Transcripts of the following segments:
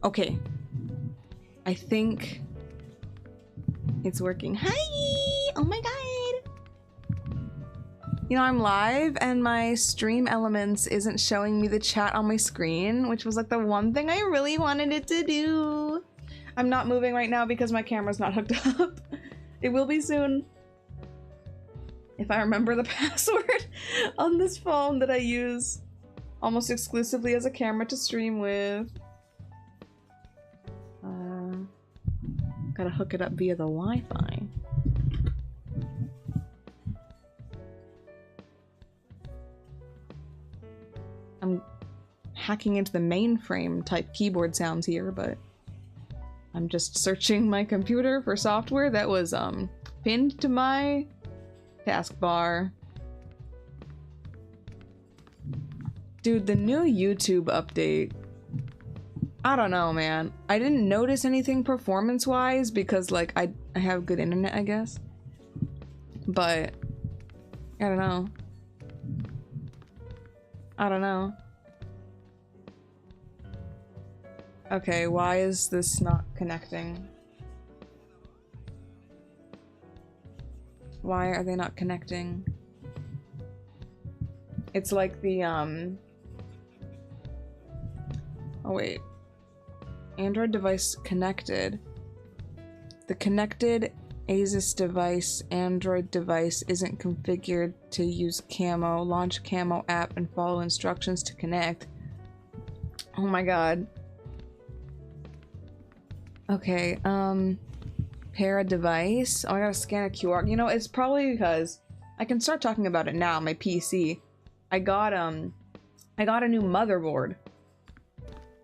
Okay. I think it's working. Hi! Oh my god! You know, I'm live and my stream elements isn't showing me the chat on my screen, which was like the one thing I really wanted it to do. I'm not moving right now because my camera's not hooked up. It will be soon. If I remember the password on this phone that I use almost exclusively as a camera to stream with. Gotta hook it up via the Wi-Fi. I'm hacking into the mainframe type keyboard sounds here, but I'm just searching my computer for software that was pinned to my taskbar. Dude, the new YouTube update, I don't know, man. I didn't notice anything performance-wise because, like, I have good internet, I guess. But, I don't know. I don't know. Okay, why is this not connecting? Why are they not connecting? It's like the, oh wait. Android device connected. The connected Asus device Android device isn't configured to use Camo. Launch Camo app and follow instructions to connect. Oh my god. Okay, pair a device. Oh, I gotta scan a QR. You know, it's probably because I can start talking about it now. My PC. I got a new motherboard.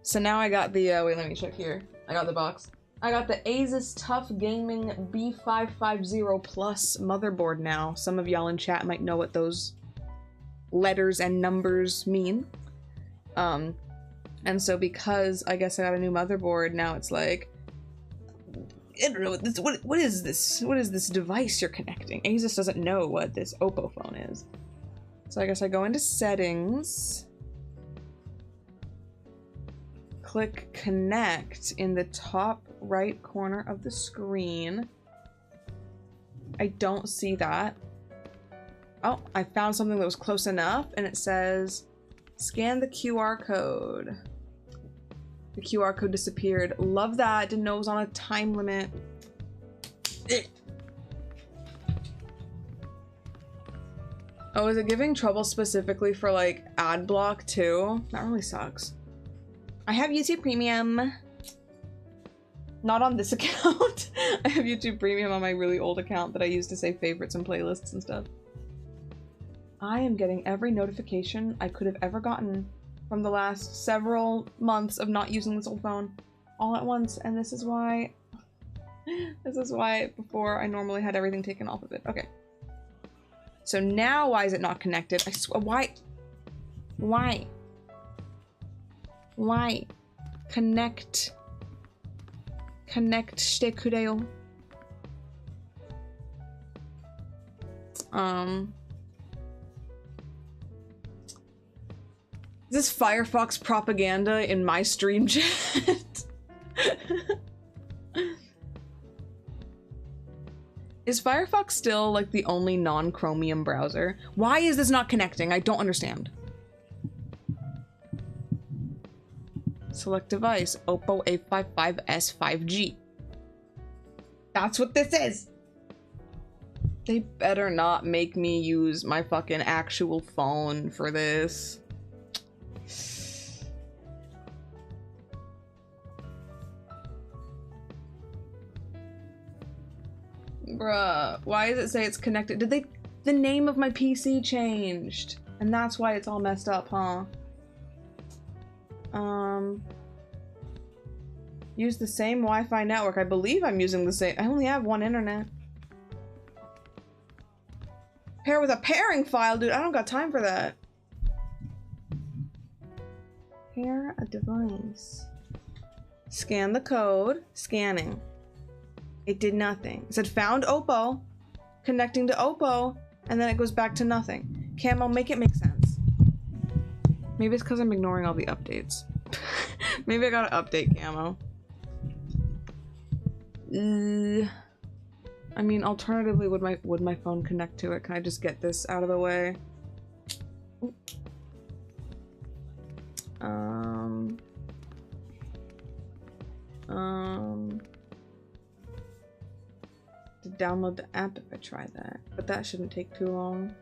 So now I got the, wait, let me check here. I got the box. I got the Asus TUF Gaming B550 Plus motherboard now. Some of y'all in chat might know what those letters and numbers mean. And so because I guess I got a new motherboard, now it's like, I don't know what this, what is this? What is this device you're connecting? Asus doesn't know what this Oppo phone is. So I guess I go into settings. Click connect in the top right corner of the screen. I don't see that. Oh, I found something that was close enough and it says scan the QR code. The QR code disappeared. Love that. Didn't know it was on a time limit. Oh, is it giving trouble specifically for like ad block too? That really sucks. I have YouTube Premium. Not on this account. I have YouTube Premium on my really old account that I use to save favorites and playlists and stuff. I am getting every notification I could have ever gotten from the last several months of not using this old phone all at once, and this is why before I normally had everything taken off of it. Okay. So now why is it not connected? I swear, why? Why? Connectしてくれよ. Is this Firefox propaganda in my stream chat? Is Firefox still like the only non-Chromium browser? Why is this not connecting? I don't understand. Select device, Oppo A55s 5G. That's what this is. They better not make me use my fucking actual phone for this. Bruh, why does it say it's connected? The name of my PC changed. And that's why it's all messed up, huh? Use the same Wi-Fi network. I believe I'm using the same. I only have one internet. Pair with a pairing file, dude. I don't got time for that. Pair a device. Scan the code. Scanning. It did nothing. It said found Oppo. Connecting to Oppo. And then it goes back to nothing. Camo, make it make sense. Maybe it's because I'm ignoring all the updates. Maybe I gotta update camo. I mean, alternatively, would my phone connect to it? Can I just get this out of the way? To download the app if I try that, but that shouldn't take too long.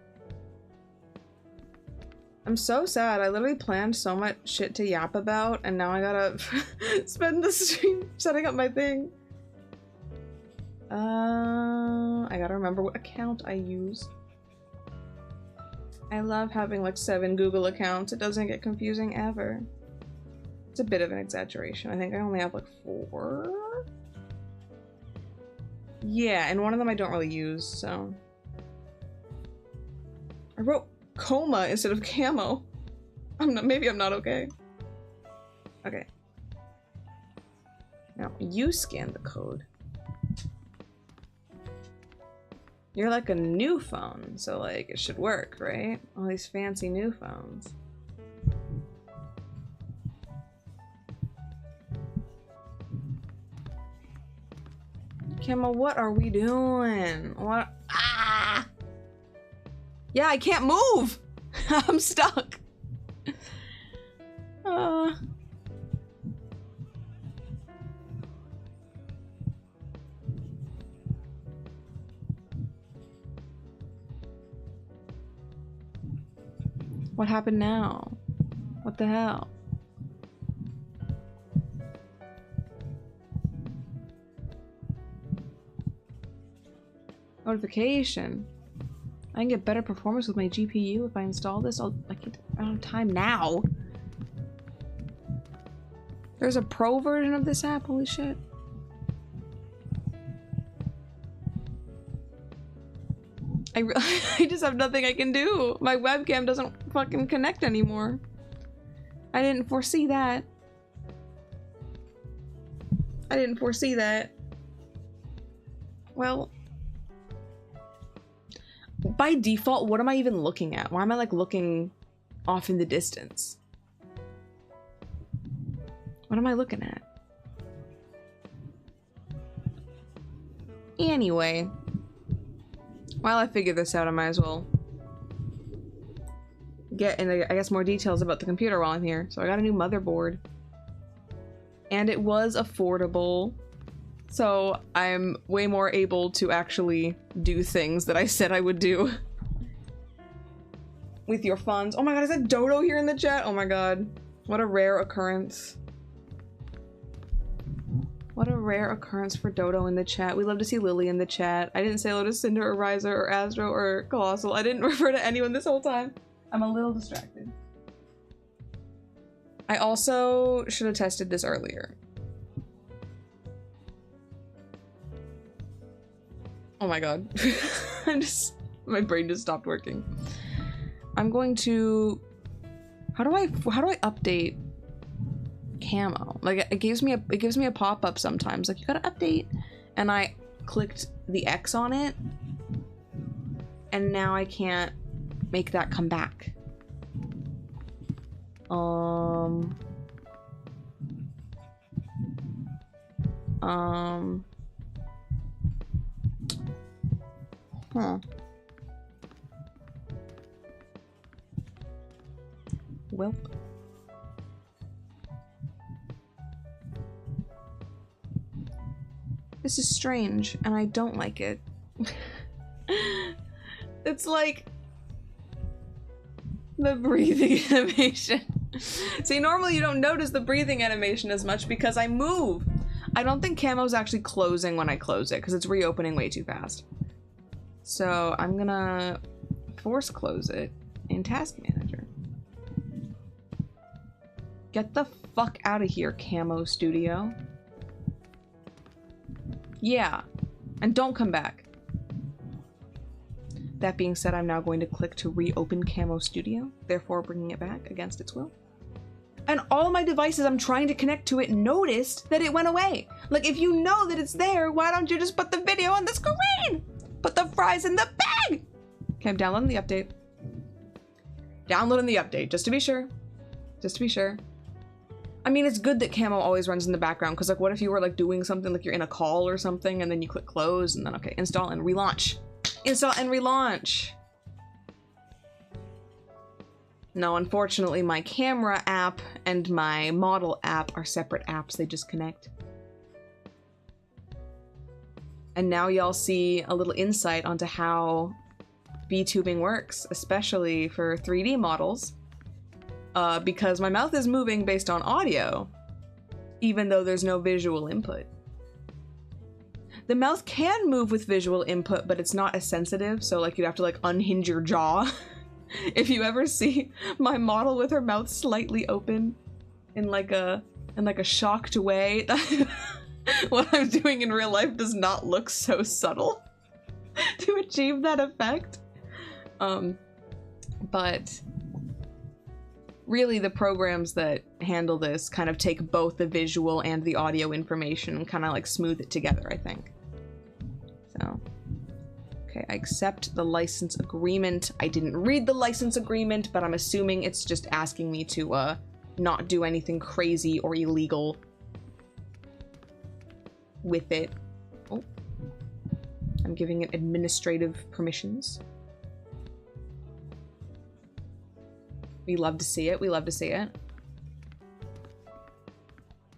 I'm so sad. I literally planned so much shit to yap about, and now I gotta spend the stream setting up my thing. I gotta remember what account I use. I love having like 7 Google accounts. It doesn't get confusing ever. It's a bit of an exaggeration. I think I only have like 4. Yeah, and one of them I don't really use, so. I wrote coma instead of camo. Maybe I'm not okay. Okay. Now, you scan the code. You're like a new phone, so like, it should work, right? All these fancy new phones. Camo, what are we doing? What? Ah! Yeah, I can't move! I'm stuck! What happened now? What the hell? Notification. I can get better performance with my GPU if I install this. I don't have time now. There's a pro version of this app? Holy shit. I just have nothing I can do. My webcam doesn't fucking connect anymore. I didn't foresee that. I didn't foresee that. Well, by default, what am I even looking at? Why am I like looking off in the distance? What am I looking at? Anyway, while I figure this out, I might as well get into, I guess, more details about the computer while I'm here. So I got a new motherboard. And it was affordable. So I'm way more able to actually do things that I said I would do. With your funds. Oh my god, is that Dodo here in the chat? Oh my god. What a rare occurrence. What a rare occurrence for Dodo in the chat. We love to see Lily in the chat. I didn't say hello to Cinder or Riser or Astro or Colossal. I didn't refer to anyone this whole time. I'm a little distracted. I also should have tested this earlier. Oh my god. My brain just stopped working. I'm going to, how do I update camo? Like it gives me a pop-up sometimes, like you gotta update, and I clicked the X on it, and now I can't make that come back. Huh. Welp. This is strange, and I don't like it. It's like the breathing animation. See, normally you don't notice the breathing animation as much because I move. I don't think camo's actually closing when I close it because it's reopening way too fast. So I'm gonna force close it in Task Manager. Get the fuck out of here, Camo Studio. Yeah, and don't come back. That being said, I'm now going to click to reopen Camo Studio, therefore bringing it back against its will. And all my devices I'm trying to connect to it noticed that it went away. Like, if you know that it's there, why don't you just put the video on the screen? Put the fries in the bag! Okay, I'm downloading the update. Downloading the update, just to be sure. Just to be sure. I mean, it's good that camo always runs in the background, because like what if you were like doing something, like you're in a call or something, and then you click close, and then okay, install and relaunch. Install and relaunch. No, unfortunately my camera app and my model app are separate apps, they just connect. And now y'all see a little insight onto how VTubing works, especially for 3D models. Because my mouth is moving based on audio, even though there's no visual input. The mouth can move with visual input, but it's not as sensitive, so like you'd have to like unhinge your jaw. If you ever see my model with her mouth slightly open in like a shocked way, what I'm doing in real life does not look so subtle to achieve that effect. But really the programs that handle this kind of take both the visual and the audio information and kind of like smooth it together, I think. So, okay, I accept the license agreement. I didn't read the license agreement, but I'm assuming it's just asking me to not do anything crazy or illegal with it. Oh, I'm giving it administrative permissions. We love to see it. We love to see it.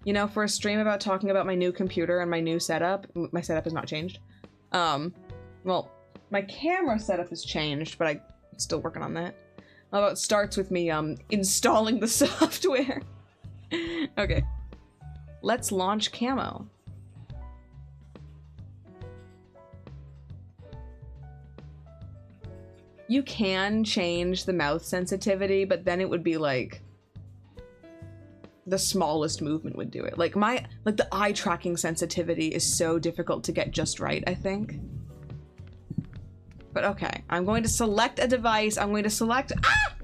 You know, for a stream about talking about my new computer and my new setup, my setup has not changed. Well, my camera setup has changed, but I'm still working on that. Although it starts with me, installing the software. Okay. Let's launch camo. You can change the mouth sensitivity, but then it would be like the smallest movement would do it. Like the eye tracking sensitivity is so difficult to get just right, I think. But okay, I'm going to select a device. I'm going to select, ah!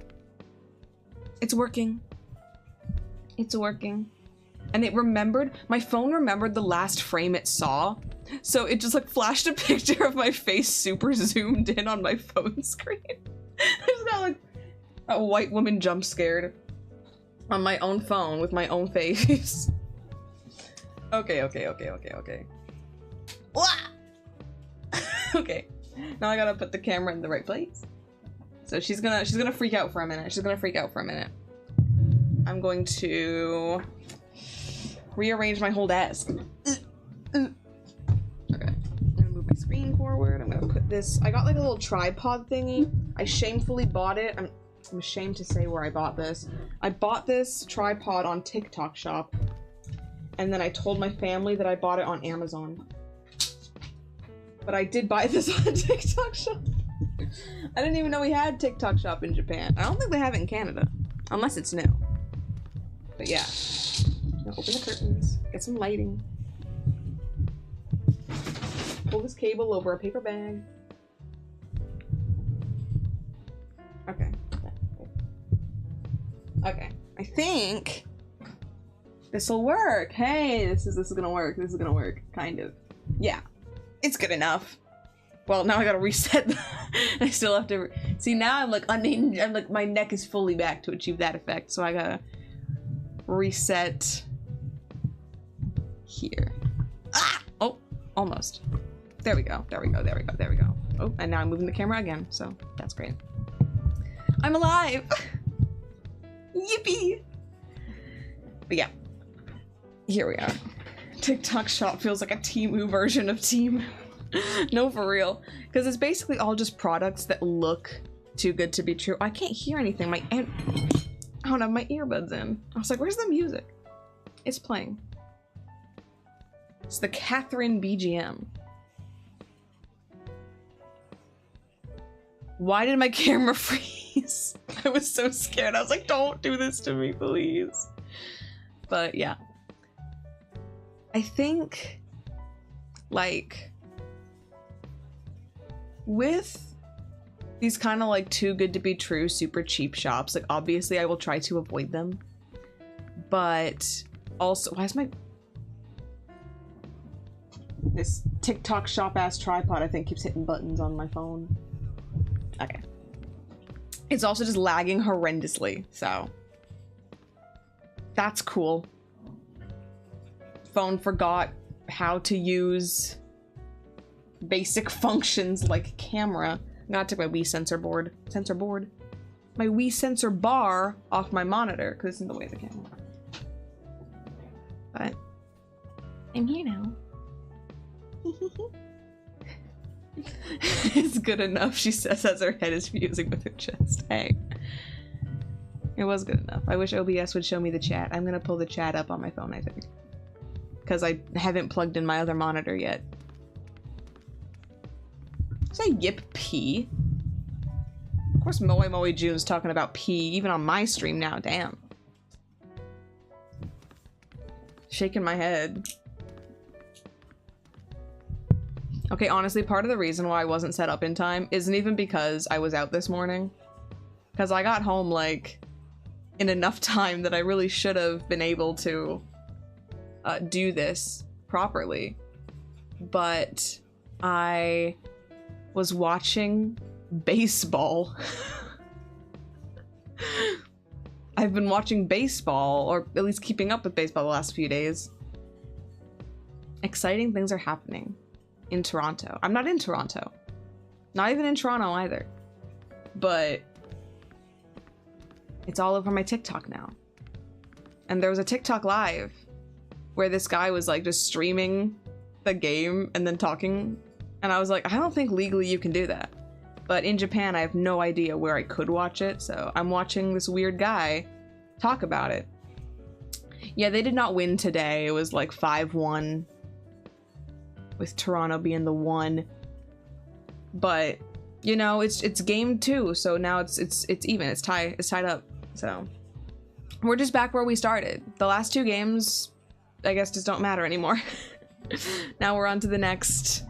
It's working. It's working. And it remembered, my phone remembered the last frame it saw. So it just like flashed a picture of my face super zoomed in on my phone screen. There's now like a white woman jump scared on my own phone with my own face. Okay. Okay, now I gotta put the camera in the right place. So she's gonna freak out for a minute. She's gonna freak out for a minute. I'm going to rearrange my whole desk. Okay, I'm gonna move my screen forward. I'm gonna put this, I got like a little tripod thingy. I shamefully bought it. I'm ashamed to say where I bought this. I bought this tripod on TikTok Shop, and then I told my family that I bought it on Amazon. But I did buy this on TikTok Shop. I didn't even know we had TikTok Shop in Japan. I don't think they have it in Canada, unless it's new. But yeah, now open the curtains, get some lighting. Pull this cable over a paper bag. Okay. Okay, I think this'll work. Hey, this is gonna work. This is gonna work, kind of. Yeah, it's good enough. Well, now I gotta reset. I still have to see. Now I'm like unhinged. I'm like my neck is fully back to achieve that effect. So I gotta reset here. Ah! Oh, almost. There we go. There we go. There we go. There we go. Oh, and now I'm moving the camera again. So that's great. I'm alive. Yippee! But yeah, here we are. TikTok Shop feels like a Temu version of Temu. No, for real. Because it's basically all just products that look too good to be true. I can't hear anything. I don't have my earbuds in. I was like, where's the music? It's playing. It's the Catherine BGM. Why did my camera freeze? I was so scared. I was like, don't do this to me, please. But yeah. I think, like, with these kind of like too good to be true, super cheap shops, like obviously I will try to avoid them. But also, why is this TikTok Shop ass tripod, I think, keeps hitting buttons on my phone. Okay. It's also just lagging horrendously, so that's cool. phone forgot how to use basic functions like camera. I gotta take my Wii my Wii sensor bar off my monitor because it's in the way of the camera. But I'm here now. It's good enough, she says as her head is fusing with her chest. Hey. It was good enough. I wish OBS would show me the chat. I'm gonna pull the chat up on my phone, I think. Because I haven't plugged in my other monitor yet. Say yip pee. Of course Moe Moe June's talking about pee, even on my stream now, damn. Shaking my head. Okay, honestly, part of the reason why I wasn't set up in time isn't even because I was out this morning. Because I got home, like, in enough time that I really should have been able to do this properly. But I was watching baseball. I've been watching baseball, or at least keeping up with baseball the last few days. Exciting things are happening in Toronto. I'm not in Toronto. Not even in Toronto either. But it's all over my TikTok now. And there was a TikTok live where this guy was like just streaming the game and then talking. And I was like, I don't think legally you can do that. But in Japan, I have no idea where I could watch it. So I'm watching this weird guy talk about it. Yeah, they did not win today. It was like 5-1 with Toronto being the 1. But you know, it's game 2, so now it's even. It's tied up. So we're just back where we started. The last 2 games, I guess, just don't matter anymore. Now we're on to the next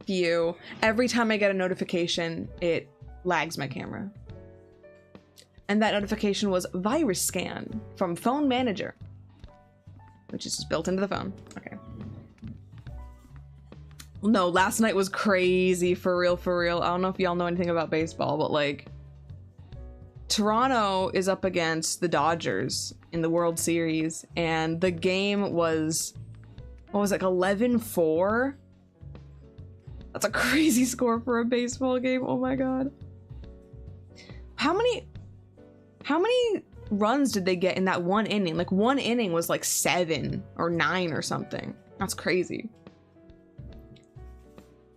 few. Every time I get a notification, it lags my camera. And that notification was virus scan from phone manager, which is just built into the phone. Okay. No, last night was crazy, for real, for real. I don't know if y'all know anything about baseball, but like, Toronto is up against the Dodgers in the World Series, and the game was, what was it, 11-4? That's a crazy score for a baseball game. Oh my god. How many runs did they get in that one inning? Like, one inning was like 7 or 9 or something. That's crazy.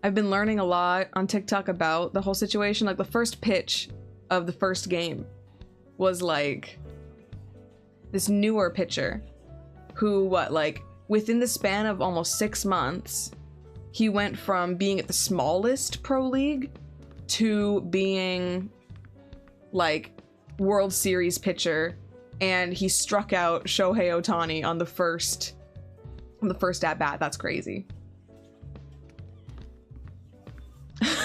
I've been learning a lot on TikTok about the whole situation. Like, the first pitch of the first game was like this newer pitcher who, like, within the span of almost 6 months, he went from being at the smallest pro league to being like World Series pitcher, and he struck out Shohei Ohtani on the first at bat. That's crazy.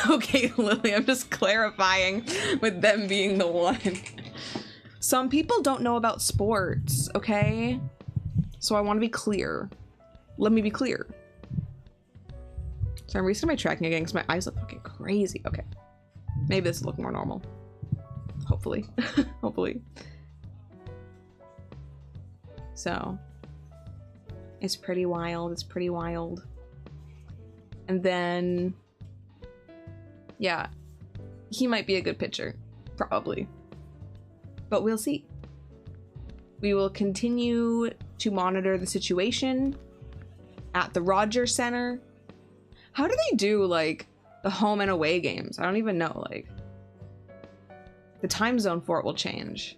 Okay, Lily, I'm just clarifying with them being the 1. Some people don't know about sports, okay? So I want to be clear. Let me be clear. So I'm restarting my tracking again because my eyes look fucking crazy. Okay. Maybe this will look more normal. Hopefully. Hopefully. So it's pretty wild. It's pretty wild. And then, yeah, he might be a good pitcher. Probably. But we'll see. We will continue to monitor the situation at the Rogers Center. How do they do, like, the home and away games? I don't even know, like, the time zone for it will change.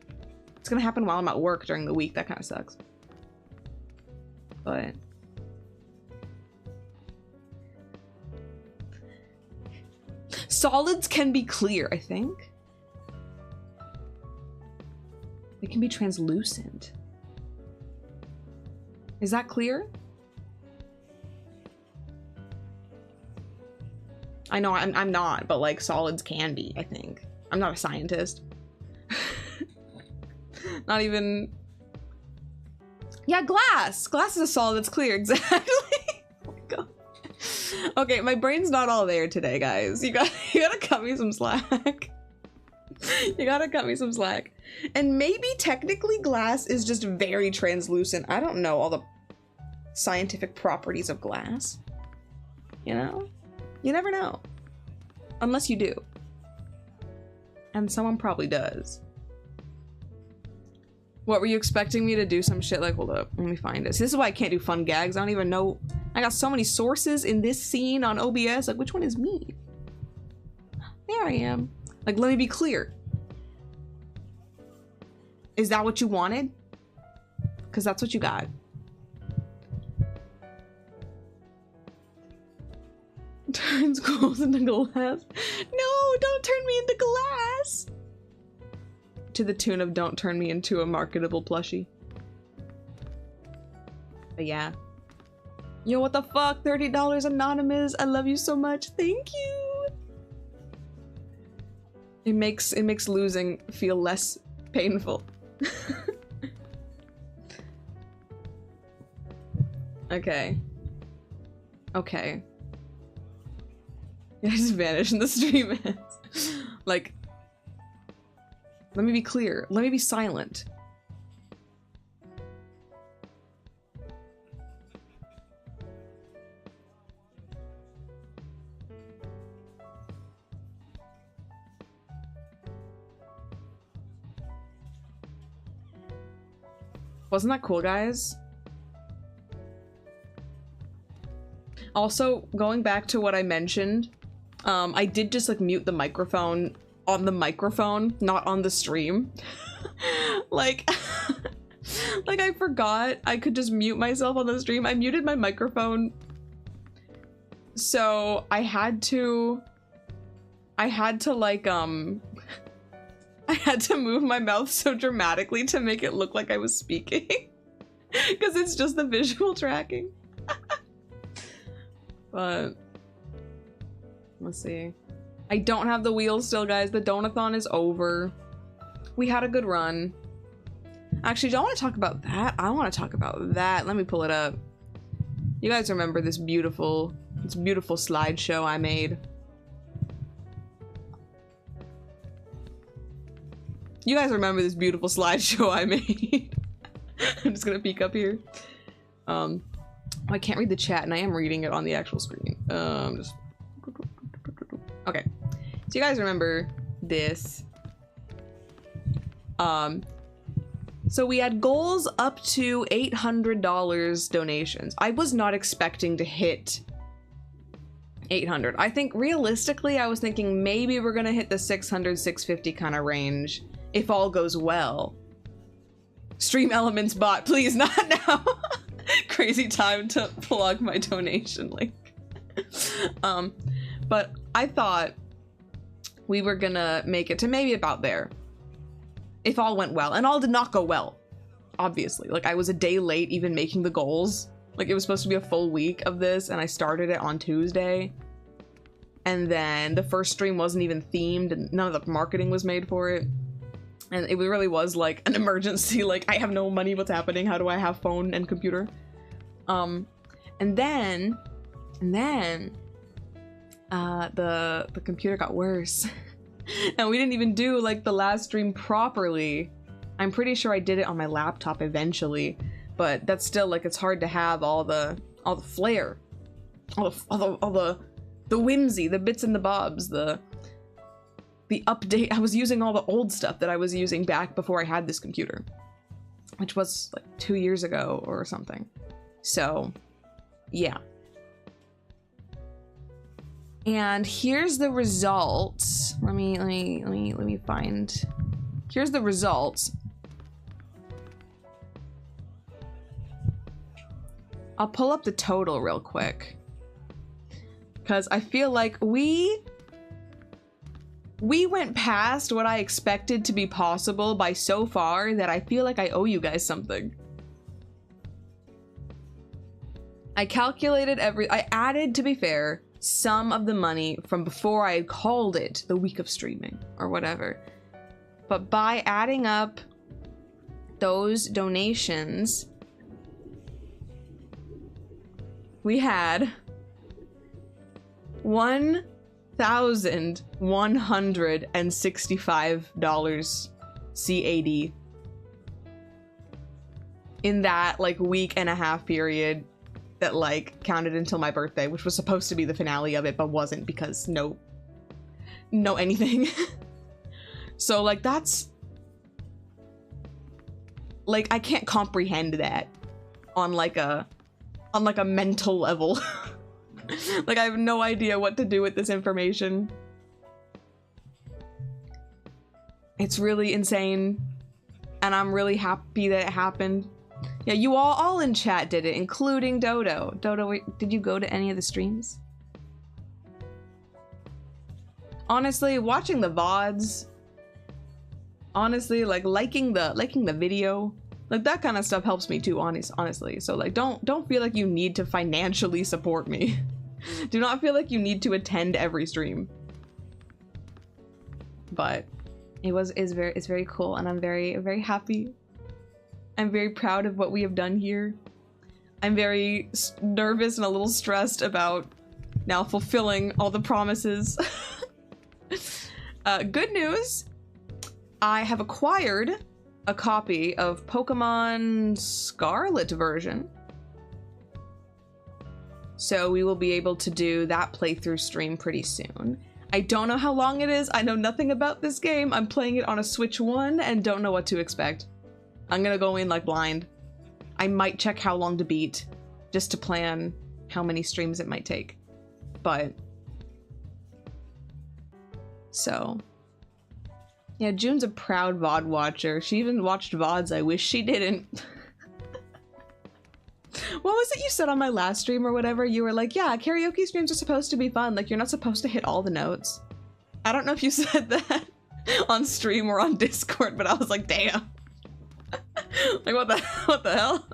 It's gonna happen while I'm at work during the week. That kind of sucks. But solids can be clear, I think. They can be translucent. Is that clear? I know I'm not, but like solids can be, I think. I'm not a scientist. Not even. Yeah, glass. Glass is a solid that's clear, exactly. Oh my god. Okay, my brain's not all there today, guys. You gotta cut me some slack. You gotta cut me some slack. And maybe technically glass is just very translucent. I don't know all the scientific properties of glass. You know? You never know. Unless you do. And someone probably does. What, were you expecting me to do some shit like, hold up, let me find this. This is why I can't do fun gags. I don't even know. I got so many sources in this scene on OBS. Like, which one is me? There I am. Like, let me be clear. Is that what you wanted? Because that's what you got. Turns gold into glass. No, don't turn me into glass. To the tune of don't turn me into a marketable plushie. But yeah. Yo, what the fuck? $30 anonymous. I love you so much. Thank you. It makes losing feel less painful. Okay. Okay. I just vanished in the stream. Like, let me be clear. Let me be silent. Wasn't that cool, guys? Also, going back to what I mentioned, I did just like mute the microphone on the microphone, not on the stream. Like, like I forgot I could just mute myself on the stream. I muted my microphone. So I had to like, I had to move my mouth so dramatically to make it look like I was speaking. Because it's just the visual tracking. But let's see. I don't have the wheels still, guys. The donathon is over. We had a good run. Actually, don't want to talk about that. I want to talk about that. Let me pull it up. You guys remember this beautiful slideshow I made? You guys remember this beautiful slideshow I made? I'm just gonna peek up here. I can't read the chat, and I am reading it on the actual screen. Just... Okay. So you guys remember this. So we had goals up to $800 donations. I was not expecting to hit 800. I think realistically, I was thinking maybe we're gonna hit the 600, 650 kind of range if all goes well. Stream Elements bot, please, not now. Crazy time to plug my donation link. But I thought we were gonna make it to maybe about there if all went well, and all did not go well, obviously. Like, I was a day late even making the goals. Like, it was supposed to be a full week of this, and I started it on Tuesday, and then the first stream wasn't even themed, and none of the marketing was made for it. And it really was like an emergency, like, I have no money, what's happening? How do I have phone and computer? And then the computer got worse. And we didn't even do like the last stream properly. I'm pretty sure I did it on my laptop eventually, but that's still like, it's hard to have all the flair, all the whimsy, the bits and the bobs, the update. I was using all the old stuff that I was using back before I had this computer, which was like 2 years ago or something. So yeah. And here's the results. Let me find. Here's the results. I'll pull up the total real quick, because I feel like we went past what I expected to be possible by so far that I feel like I owe you guys something. I calculated I added, to be fair, some of the money from before I called it the week of streaming or whatever. But by adding up those donations, we had $1,165 CAD in that like week and a half period that like counted until my birthday, which was supposed to be the finale of it, but wasn't because no anything. So like that's like I can't comprehend that on like a mental level. Like I have no idea what to do with this information. It's really insane, and I'm really happy that it happened. Yeah, you all in chat did it, including Dodo. Dodo, did you go to any of the streams? Honestly, watching the VODs, honestly, like liking the video, like that kind of stuff helps me too, honestly. So like don't feel like you need to financially support me. Do not feel like you need to attend every stream. But it's very cool, and I'm very happy. I'm very proud of what we have done here. I'm very nervous and a little stressed about now fulfilling all the promises. Good news, I have acquired a copy of Pokemon Scarlet version. So we will be able to do that playthrough stream pretty soon. I don't know how long it is. I know nothing about this game. I'm playing it on a Switch 1 and don't know what to expect. I'm gonna go in like blind. I might check how long to beat just to plan how many streams it might take. But so yeah, June's a proud VOD watcher. She even watched VODs I wish she didn't. What was it you said on my last stream or whatever? You were like, yeah, karaoke streams are supposed to be fun. Like, you're not supposed to hit all the notes. I don't know if you said that on stream or on Discord, but I was like, damn. Like, what the hell?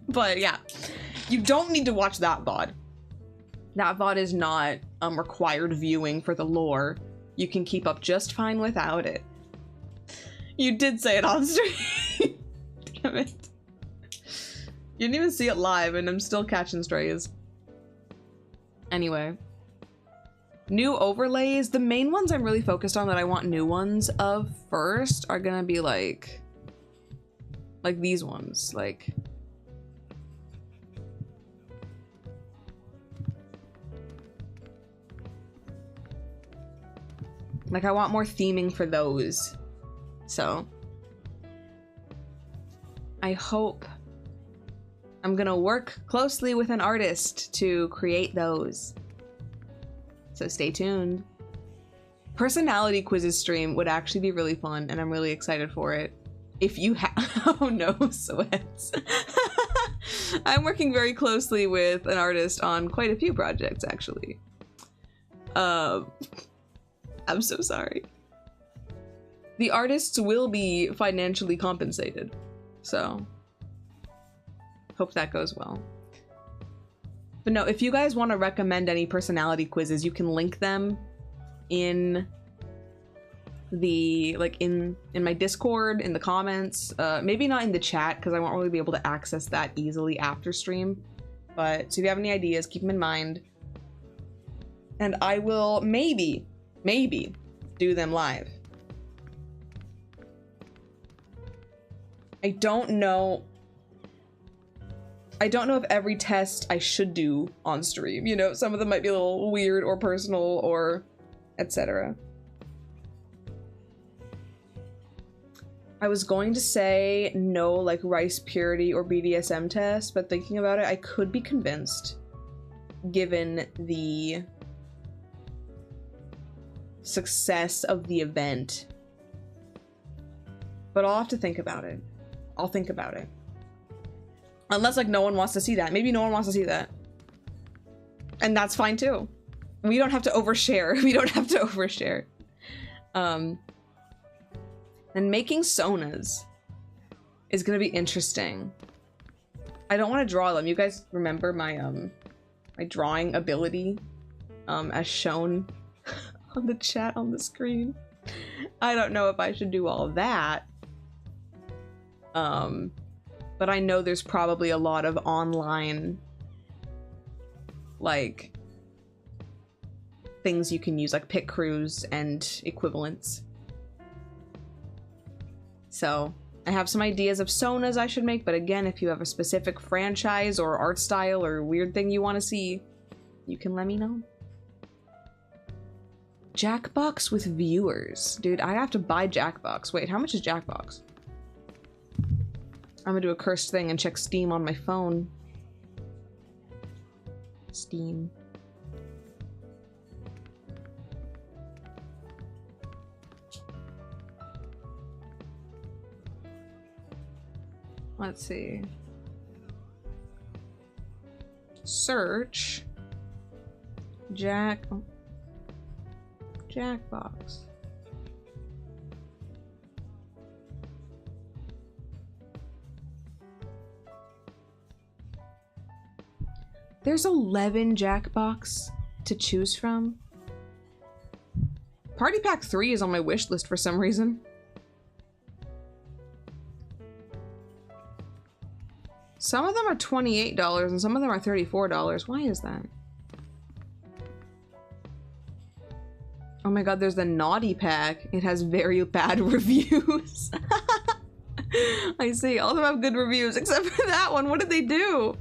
But yeah, you don't need to watch that VOD. That VOD is not required viewing for the lore. You can keep up just fine without it. You did say it on stream. Damn it. You didn't even see it live, and I'm still catching strays. Anyway. New overlays. The main ones I'm really focused on that I want new ones of first are gonna be like these ones. Like I want more theming for those. So I hope I'm gonna work closely with an artist to create those. So stay tuned. Personality quizzes stream would actually be really fun, and I'm really excited for it. If you have, oh no, sweats. I'm working very closely with an artist on quite a few projects, actually. I'm so sorry. The artists will be financially compensated, so hope that goes well. But no, if you guys want to recommend any personality quizzes, you can link them in the in my Discord, in the comments. Maybe not in the chat because I won't really be able to access that easily after stream. But so if you have any ideas, keep them in mind, and I will maybe do them live. I don't know if every test I should do on stream. You know, some of them might be a little weird or personal or etc. I was going to say no, like rice purity or BDSM test, but thinking about it, I could be convinced given the success of the event. But I'll have to think about it. I'll think about it. Unless like no one wants to see that. Maybe no one wants to see that. And that's fine too. We don't have to overshare. We don't have to overshare. And making sonas is gonna be interesting. I don't want to draw them. You guys remember my my drawing ability as shown on the chat on the screen? I don't know if I should do all of that. But I know there's probably a lot of online like things you can use, like Pit Crews and equivalents. So I have some ideas of sonas I should make, but again, if you have a specific franchise or art style or weird thing you want to see, you can let me know. Jackbox with viewers. Dude, I have to buy Jackbox. Wait, how much is Jackbox? I'm gonna do a cursed thing and check Steam on my phone. Steam. Let's see. Search. Jackbox. There's 11 Jackbox to choose from. Party Pack 3 is on my wish list for some reason. Some of them are $28 and some of them are $34. Why is that? Oh my god, there's the Naughty Pack. It has very bad reviews. I see, all of them have good reviews except for that one. What did they do?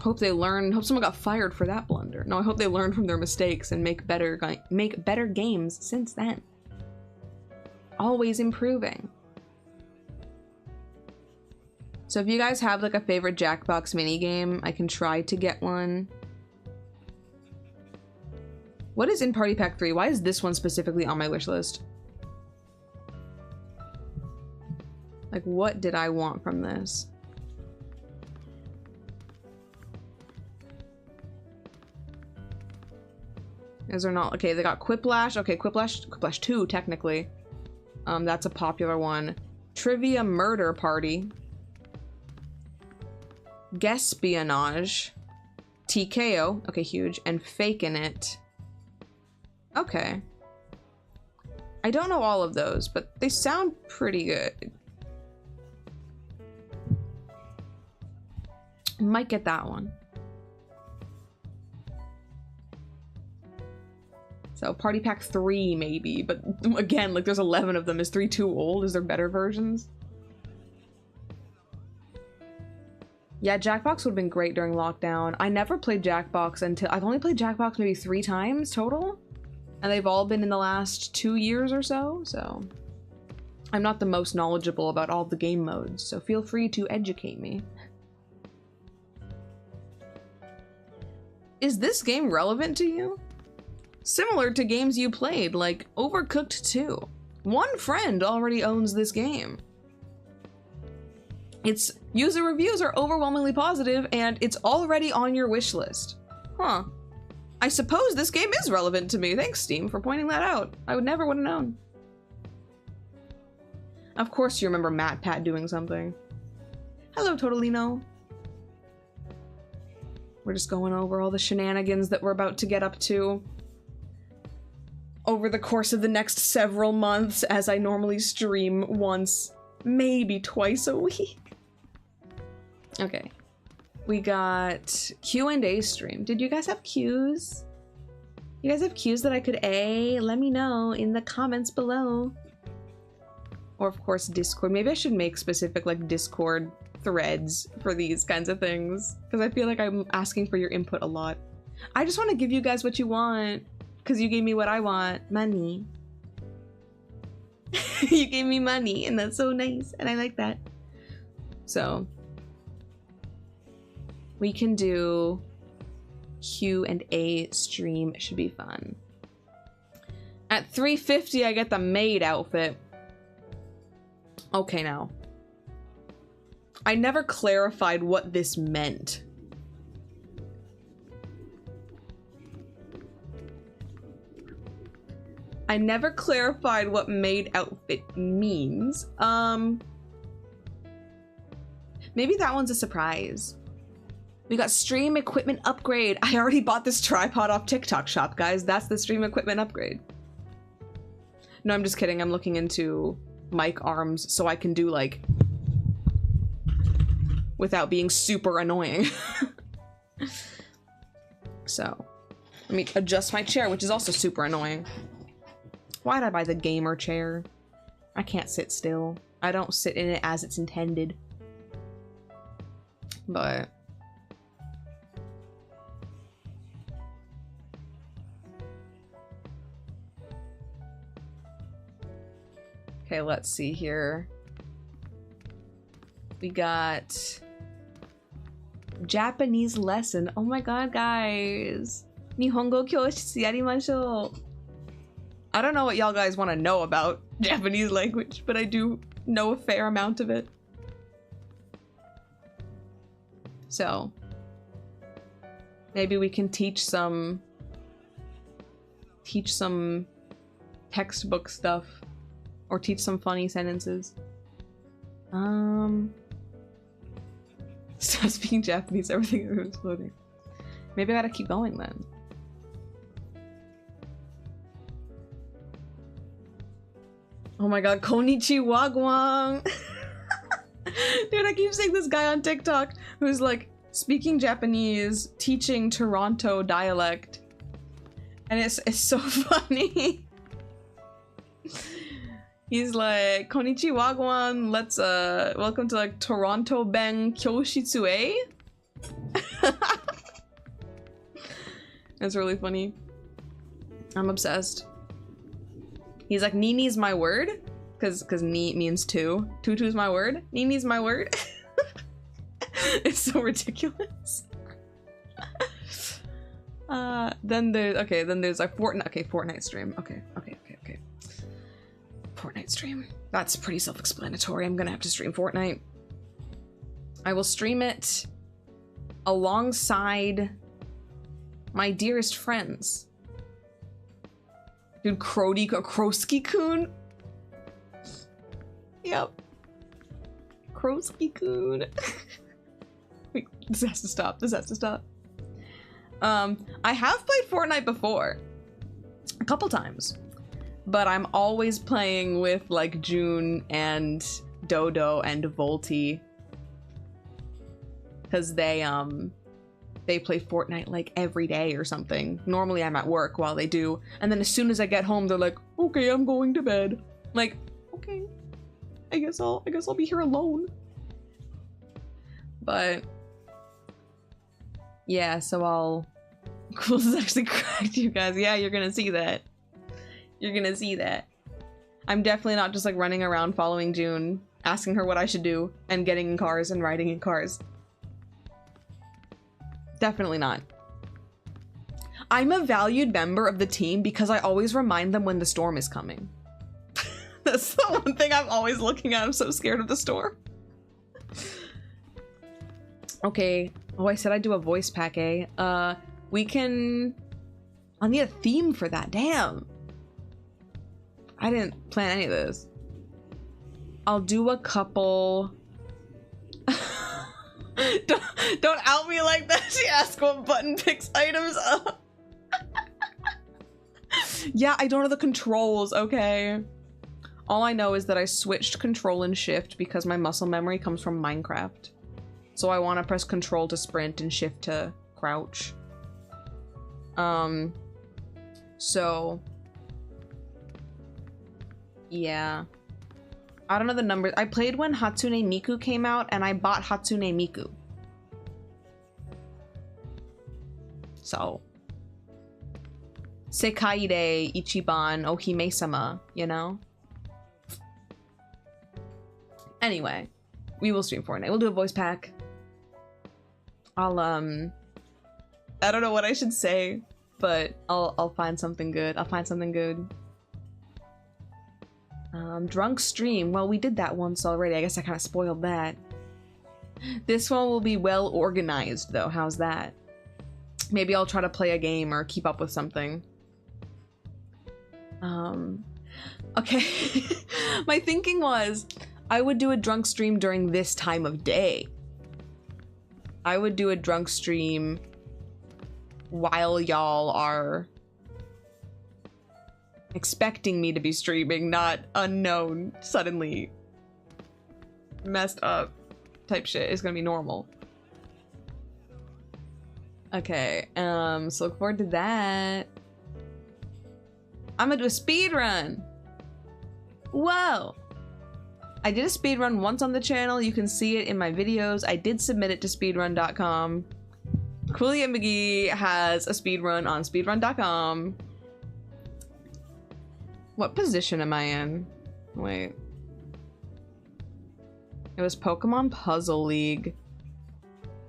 Hope they learn. Hope someone got fired for that blunder. No, I hope they learn from their mistakes and make better games since then. Always improving. So if you guys have like a favorite Jackbox minigame, I can try to get one. What is in Party Pack 3? Why is this one specifically on my wish list? Like, what did I want from this? Is there not? Okay, they got Quiplash. Okay, Quiplash 2, technically. That's a popular one. Trivia Murder Party. Guespionage. TKO. Okay, huge. And Fakin' It. Okay. I don't know all of those, but they sound pretty good. Might get that one. So Party Pack 3 maybe, but again, like there's 11 of them. Is 3 too old? Is there better versions? Yeah, Jackbox would have been great during lockdown. I never played Jackbox until... I've only played Jackbox maybe 3 times total. And they've all been in the last 2 years or so, I'm not the most knowledgeable about all the game modes, so feel free to educate me. Is this game relevant to you? Similar to games you played, like Overcooked 2. One friend already owns this game. Its user reviews are overwhelmingly positive, and it's already on your wish list. Huh. I suppose this game is relevant to me. Thanks, Steam, for pointing that out. I would never would have known. Of course you remember MatPat doing something. Hello, Totalino. We're just going over all the shenanigans that we're about to get up to over the course of the next several months, as I normally stream once, maybe twice a week. Okay. We got Q&A stream. Did you guys have Qs? You guys have Qs that I could A? Let me know in the comments below. Or of course Discord. Maybe I should make specific like Discord threads for these kinds of things, because I feel like I'm asking for your input a lot. I just want to give you guys what you want, because you gave me what I want. Money. You gave me money, and that's so nice, and I like that. So we can do Q&A stream. Should be fun. At 350 I get the maid outfit. Okay, now I never clarified what this meant. I never clarified what maid outfit means. Maybe that one's a surprise. We got stream equipment upgrade. I already bought this tripod off TikTok shop, guys. That's the stream equipment upgrade. No, I'm just kidding. I'm looking into mic arms so I can do like without being super annoying. So Let me adjust my chair, which is also super annoying. Why did I buy the gamer chair? I can't sit still. I don't sit in it as it's intended. But... okay, let's see here. We got... Japanese lesson. Oh my god, guys. Nihongo kyoushitsu yarimashou. I don't know what y'all guys want to know about Japanese language, but I do know a fair amount of it. So, maybe we can teach some textbook stuff, or teach some funny sentences. Stop speaking Japanese, everything is exploding. Maybe I gotta keep going then. Oh my god, konnichiwa guan! Dude, I keep seeing this guy on TikTok who's like speaking Japanese, teaching Toronto dialect. And it's so funny. He's like, konnichiwa guan, let's welcome to like Toronto Ben Kyoshitsu e? That's really funny. I'm obsessed. He's like, Nini's my word, cause ni means two. Tutu's my word. Nini's my word. It's so ridiculous. Then there's like Fortnite. Okay, Fortnite stream. Okay. Fortnite stream. That's pretty self-explanatory. I'm gonna have to stream Fortnite. I will stream it alongside my dearest friends. Dude, Krosky-kun? Yep. Krosky-kun. Wait, this has to stop. This has to stop. I have played Fortnite before. A couple times. But I'm always playing with, like, June and Dodo and Volty. Because they play Fortnite, like, every day or something. Normally I'm at work while they do. And then as soon as I get home, they're like, okay, I'm going to bed. Like, okay. I guess I'll be here alone. But... yeah, so I'll... Cool, this is actually correct, you guys. Yeah, you're gonna see that. You're gonna see that. I'm definitely not just like running around following June, asking her what I should do, and getting in cars and riding in cars. Definitely not. I'm a valued member of the team because I always remind them when the storm is coming. That's the one thing I'm always looking at. I'm so scared of the storm. Okay. Oh, I said I'd do a voice pack, eh? We can... I'll need a theme for that. Damn. I didn't plan any of this. I'll do a couple... don't out me like that. She asked what button picks items up. Yeah, I don't know the controls, okay? All I know is that I switched control and shift because my muscle memory comes from Minecraft. So I want to press control to sprint and shift to crouch. So... yeah. I don't know the numbers. I played when Hatsune Miku came out, and I bought Hatsune Miku. So... Sekai de Ichiban Ohime-sama, you know? Anyway, we will stream Fortnite. We'll do a voice pack. I'll, I don't know what I should say, but I'll find something good. I'll find something good. Drunk stream. Well, we did that once already. I guess I kind of spoiled that. This one will be well organized, though. How's that? Maybe I'll try to play a game or keep up with something. Okay. My thinking was I would do a drunk stream during this time of day. I would do a drunk stream while y'all are expecting me to be streaming, not unknown, suddenly messed up type shit is gonna be normal. Okay, so look forward to that. I'm gonna do a speed run. Whoa! I did a speed run once on the channel. You can see it in my videos. I did submit it to speedrun.com. Cooley and McGee has a speed run on speedrun.com. What position am I in? Wait. It was Pokemon Puzzle League.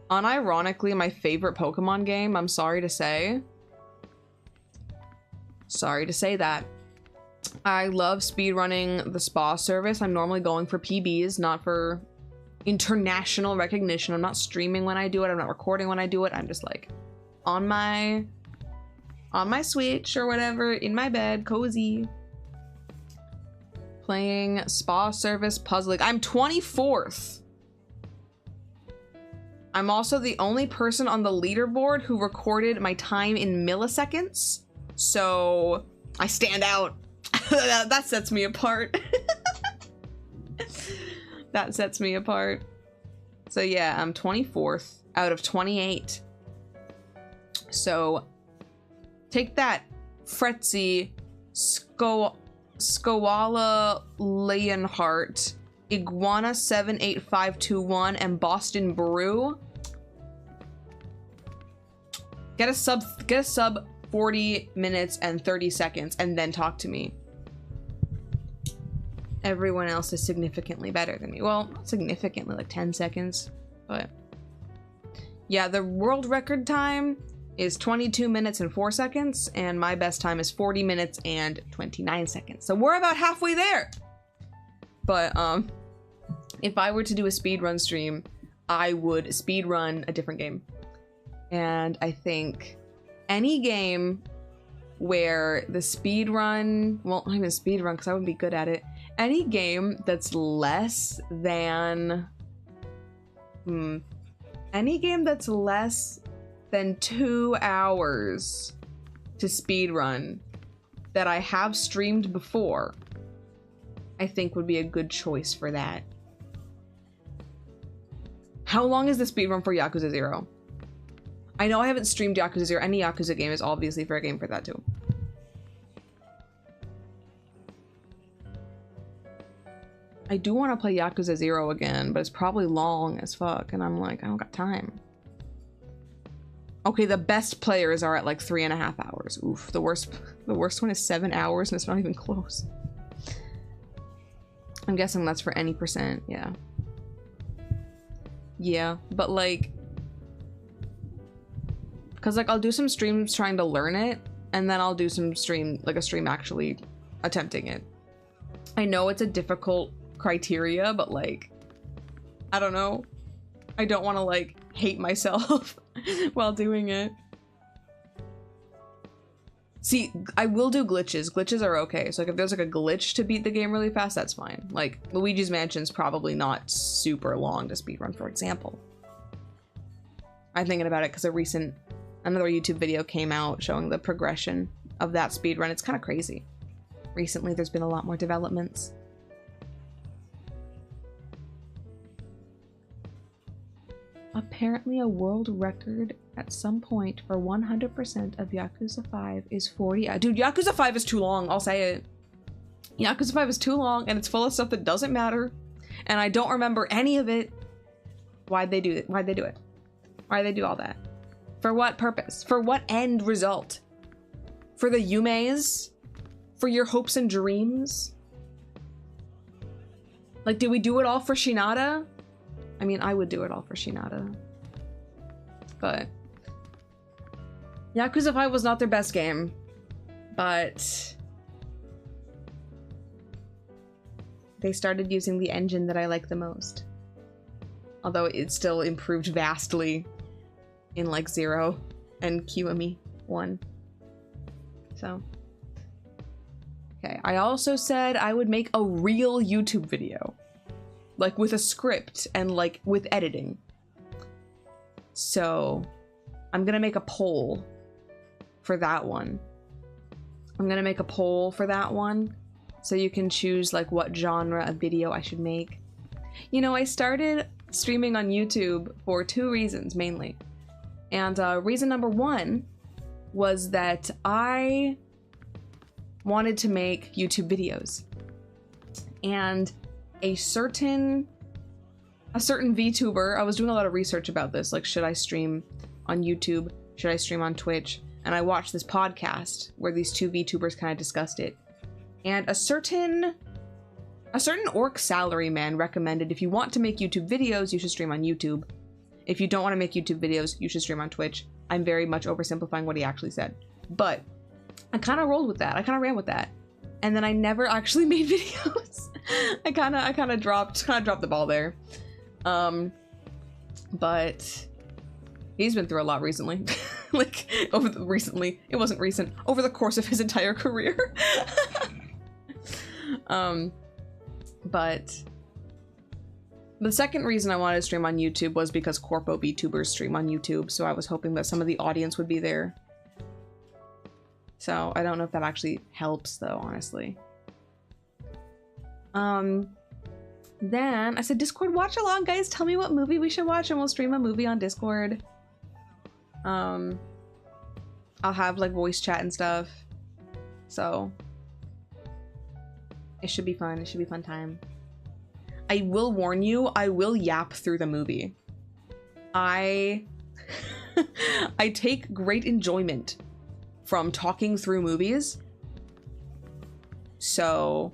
Unironically, my favorite Pokemon game, I'm sorry to say. Sorry to say that. I love speedrunning the spa service. I'm normally going for PBs, not for international recognition. I'm not streaming when I do it. I'm not recording when I do it. I'm just like on my Switch or whatever, in my bed, cozy. Playing spa service puzzling. I'm 24th. I'm also the only person on the leaderboard who recorded my time in milliseconds. So I stand out. That sets me apart. That sets me apart. So yeah, I'm 24th out of 28. So take that, Fretzy, Skoala Leonhart, Iguana 78521, and Boston Brew. Get a sub 40 minutes and 30 seconds and then talk to me. Everyone else is significantly better than me. Well, not significantly, like 10 seconds, but yeah, the world record time is 22 minutes and 4 seconds, and my best time is 40 minutes and 29 seconds. So we're about halfway there. But if I were to do a speedrun stream, I would speedrun a different game. And I think any game where the speedrun, well, not even speedrun because I wouldn't be good at it. Any game that's less than, any game that's less than 2 hours to speedrun that I have streamed before, I think would be a good choice for that. How long is the speedrun for Yakuza 0? I know I haven't streamed Yakuza 0. Any Yakuza game is obviously fair game for that too. I do want to play Yakuza 0 again, but it's probably long as fuck, and I'm like, I don't got time. Okay, the best players are at like 3.5 hours. Oof, the worst one is 7 hours, and it's not even close. I'm guessing that's for any percent, yeah. Yeah, but like, because like I'll do some streams trying to learn it, and then I'll do some stream actually attempting it. I know it's a difficult criteria, but like, I don't know. I don't want to like hate myself while doing it. See, I will do glitches. Glitches are okay. So like if there's like a glitch to beat the game really fast, that's fine. Like Luigi's Mansion's probably not super long to speedrun, for example. I'm thinking about it because another YouTube video came out showing the progression of that speedrun. It's kind of crazy. Recently, there's been a lot more developments. Apparently a world record at some point for 100% of Yakuza 5 is 40 hours. Dude, Yakuza 5 is too long, I'll say it. Yakuza 5 is too long, and it's full of stuff that doesn't matter. And I don't remember any of it. Why'd they do it? Why'd they do it? Why'd they do all that? For what purpose? For what end result? For the Yumeis? For your hopes and dreams? Like, did we do it all for Shinada? I mean, I would do it all for Shinada. But Yakuza 5 was not their best game, but they started using the engine that I like the most. Although it still improved vastly in like 0 and QME 1. So, okay. I also said I would make a real YouTube video. Like with a script and like with editing. So I'm gonna make a poll for that one. So you can choose like what genre of video I should make. You know, I started streaming on YouTube for 2 reasons mainly. And reason number one was that I wanted to make YouTube videos. And a certain VTuber, I was doing a lot of research about this, like, should I stream on YouTube? Should I stream on Twitch? And I watched this podcast where these two VTubers kind of discussed it. And a certain orc salaryman recommended if you want to make YouTube videos, you should stream on YouTube. If you don't want to make YouTube videos, you should stream on Twitch. I'm very much oversimplifying what he actually said. But I kind of rolled with that. I kind of ran with that. And then I never actually made videos. I kind of dropped the ball there. But he's been through a lot recently. Like, it wasn't recent, over the course of his entire career. But the second reason I wanted to stream on YouTube was because corpo VTubers stream on YouTube, so I was hoping that some of the audience would be there. So I don't know if that actually helps though, honestly. Then I said, Discord watch along, guys. Tell me what movie we should watch and we'll stream a movie on Discord. I'll have like voice chat and stuff. So it should be fun. It should be a fun time. I will warn you, I will yap through the movie. I take great enjoyment from talking through movies. So,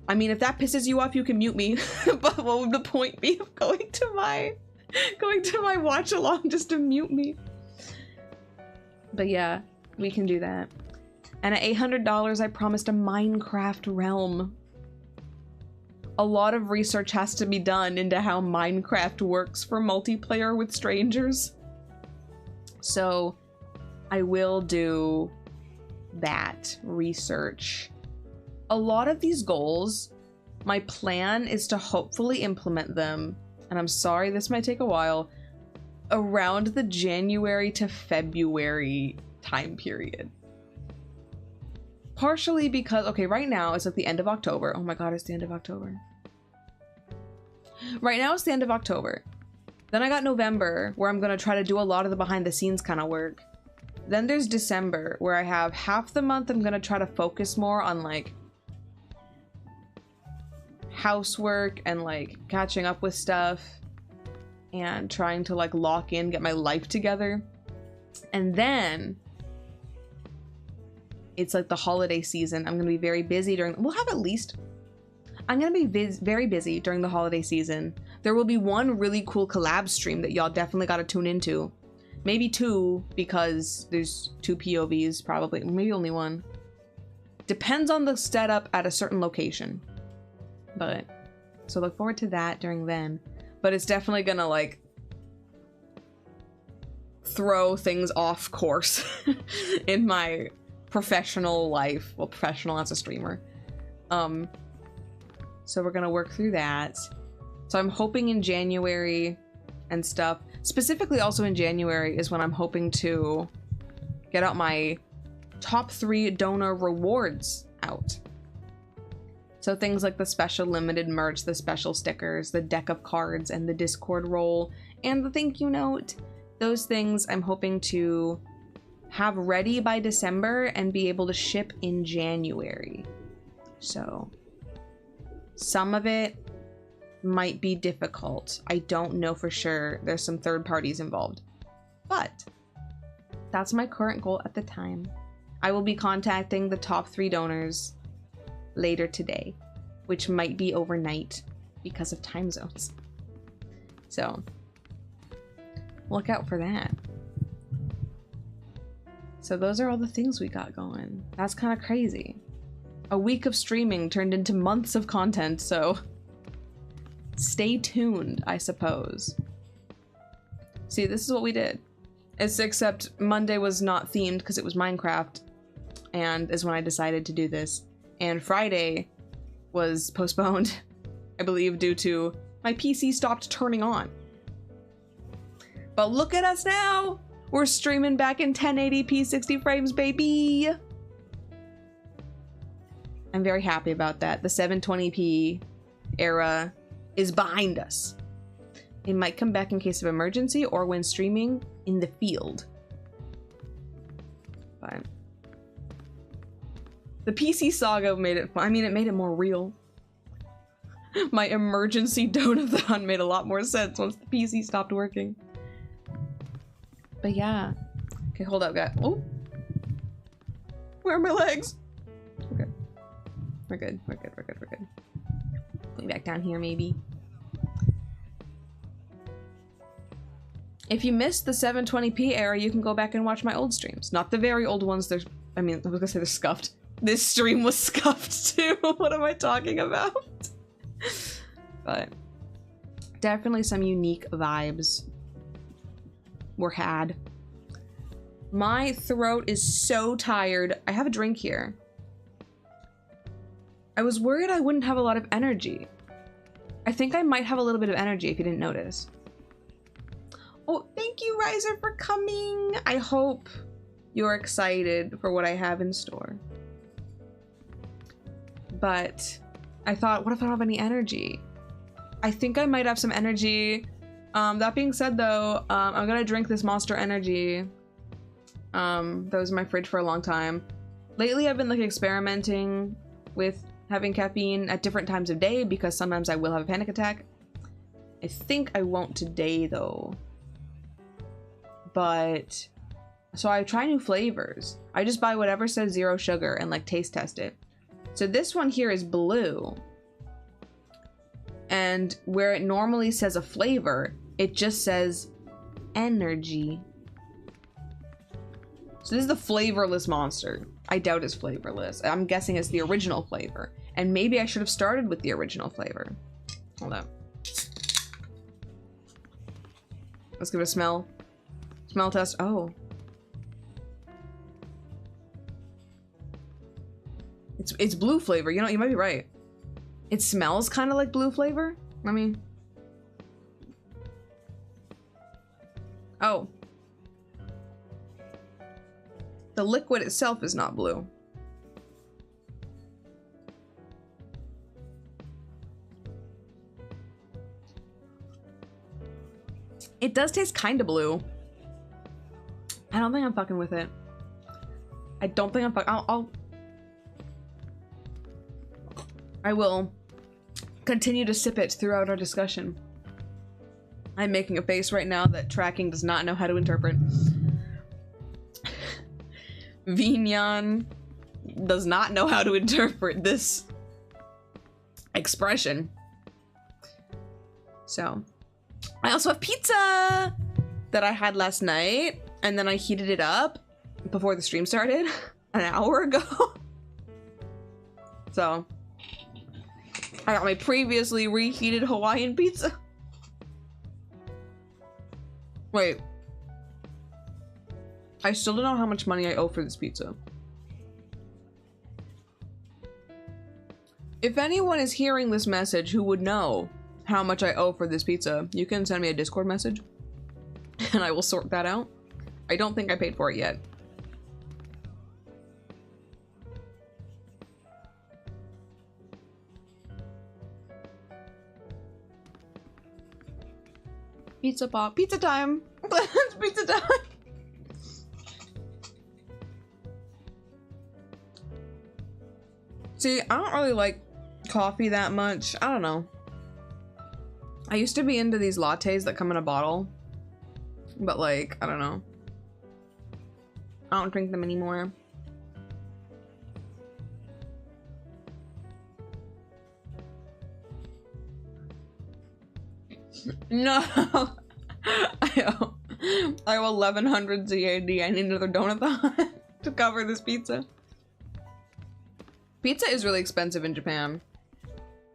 I mean, if that pisses you off, you can mute me. But what would the point be of going to my watch along just to mute me? But yeah, we can do that. And at $800, I promised a Minecraft realm. A lot of research has to be done into how Minecraft works for multiplayer with strangers. So I will do that research. A lot of these goals, my plan is to hopefully implement them, and I'm sorry this might take a while, around the January to February time period. Partially because, okay, right now it's like the end of October. Oh my god, it's the end of October. Right now it's the end of October. Then I got November, where I'm gonna try to do a lot of the behind the scenes kind of work. Then there's December, where I have half the month I'm gonna try to focus more on like housework and like catching up with stuff and trying to like lock in, get my life together. And then it's like the holiday season. I'm gonna be very busy during, I'm gonna be very busy during the holiday season. There will be one really cool collab stream that y'all definitely gotta tune into. Maybe two, because there's two POVs probably, maybe only one. Depends on the setup at a certain location. But, so look forward to that during then. But it's definitely gonna like throw things off course in my professional life. Well, professional as a streamer. So we're gonna work through that. So I'm hoping in January and stuff, specifically also in January is when I'm hoping to get out my top 3 donor rewards out. So things like the special limited merch, the special stickers, the deck of cards, and the Discord role, and the thank you note. Those things I'm hoping to have ready by December and be able to ship in January. So some of it might be difficult. I don't know for sure. There's some third parties involved. But that's my current goal at the time. I will be contacting the top 3 donors later today, which might be overnight because of time zones. So look out for that. So those are all the things we got going. That's kind of crazy. A week of streaming turned into months of content, so stay tuned, I suppose. See, this is what we did. Except Monday was not themed because it was Minecraft, and is when I decided to do this. And Friday was postponed, I believe, due to my PC stopped turning on. But look at us now! We're streaming back in 1080p 60 frames, baby! I'm very happy about that. The 720p era is behind us. It might come back in case of emergency or when streaming in the field. But the PC saga made it fun. I mean, it made it more real. My emergency donathon made a lot more sense once the PC stopped working. But yeah. Okay, hold up, guys. Oh! Where are my legs? Okay. We're good, we're good, we're good, we're good. Going back down here, maybe. If you missed the 720p era, you can go back and watch my old streams. Not the very old ones, they're- I mean, I was gonna say they're scuffed. This stream was scuffed too! What am I talking about? But definitely some unique vibes were had. My throat is so tired. I have a drink here. I was worried I wouldn't have a lot of energy. I think I might have a little bit of energy if you didn't notice. Oh, thank you, Riser, for coming. I hope you're excited for what I have in store. But I thought, what if I don't have any energy? I think I might have some energy. That being said, though, I'm gonna drink this Monster Energy. That was in my fridge for a long time. Lately, I've been like experimenting with having caffeine at different times of day because sometimes I will have a panic attack. I think I won't today, though. But so I try new flavors. I just buy whatever says 0 sugar and like taste test it. So this one here is blue. And where it normally says a flavor, it just says energy. So this is the flavorless Monster. I doubt it's flavorless. I'm guessing it's the original flavor. And maybe I should have started with the original flavor. Hold up. Let's give it a smell. Smell test. Oh. It's blue flavor. You know, you might be right. It smells kind of like blue flavor. I mean. Oh. The liquid itself is not blue. It does taste kind of blue. I don't think I'm fucking with it. I don't think I'm fucking. I will continue to sip it throughout our discussion. I'm making a face right now that tracking does not know how to interpret. Vignan does not know how to interpret this expression. So, I also have pizza that I had last night, and then I heated it up before the stream started an hour ago. So, I got my previously reheated Hawaiian pizza. Wait. I still don't know how much money I owe for this pizza. If anyone is hearing this message who would know how much I owe for this pizza, you can send me a Discord message and I will sort that out. I don't think I paid for it yet. Pizza pop. Pizza time! It's pizza time! See, I don't really like coffee that much. I don't know. I used to be into these lattes that come in a bottle. But like, I don't know. I don't drink them anymore. No! I owe 1100 ZAD. I need another donathon to cover this pizza. Pizza is really expensive in Japan,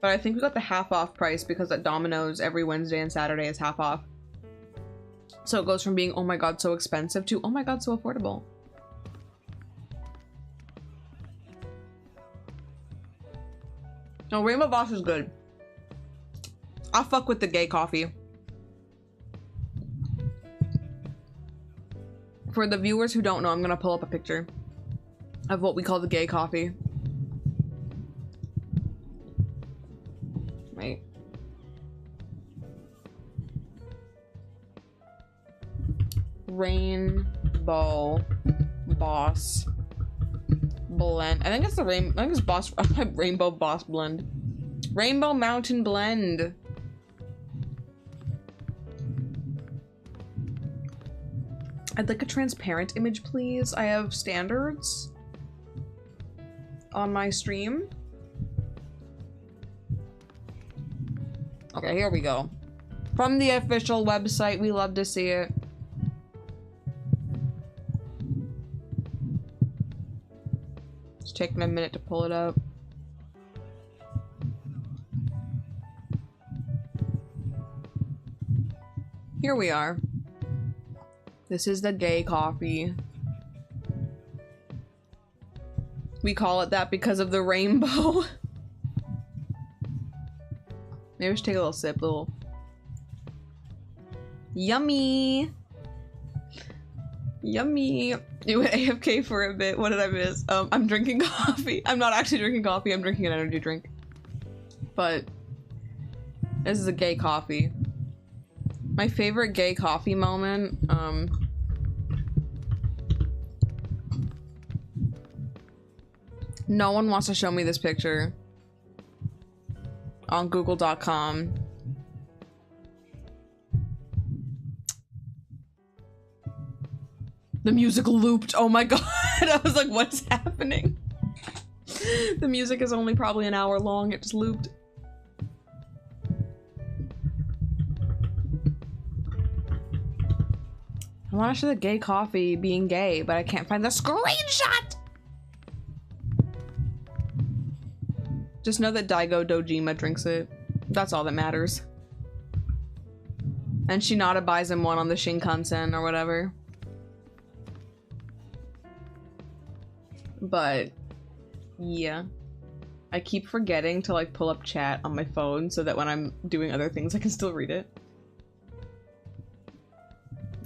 but I think we got the half off price because at Domino's every Wednesday and Saturday is half off. So it goes from being, oh my god, so expensive to, oh my god, so affordable. No, Rainbow Boss is good. I'll fuck with the gay coffee. For the viewers who don't know, I'm gonna pull up a picture of what we call the gay coffee. Right. Rainbow Boss Blend. I think it's the Rainbow Boss Blend. Rainbow Mountain Blend. I'd like a transparent image, please. I have standards on my stream. Okay, here we go. From the official website, we love to see it. It's taking a minute to pull it up. Here we are. This is the gay coffee. We call it that because of the rainbow. Maybe we should take a little sip, Yummy! Yummy! You went AFK for a bit. What did I miss? I'm drinking coffee. I'm not actually drinking coffee. I'm drinking an energy drink. But this is a gay coffee. My favorite gay coffee moment, no one wants to show me this picture on google.com. The music looped. Oh my god. I was like, what's happening? The music is only probably an hour long. It just looped. I want to show the gay coffee being gay, but I can't find the screenshot! Just know that Daigo Dojima drinks it. That's all that matters. And Shinada buys him one on the Shinkansen or whatever. But, yeah. I keep forgetting to like pull up chat on my phone so that when I'm doing other things I can still read it.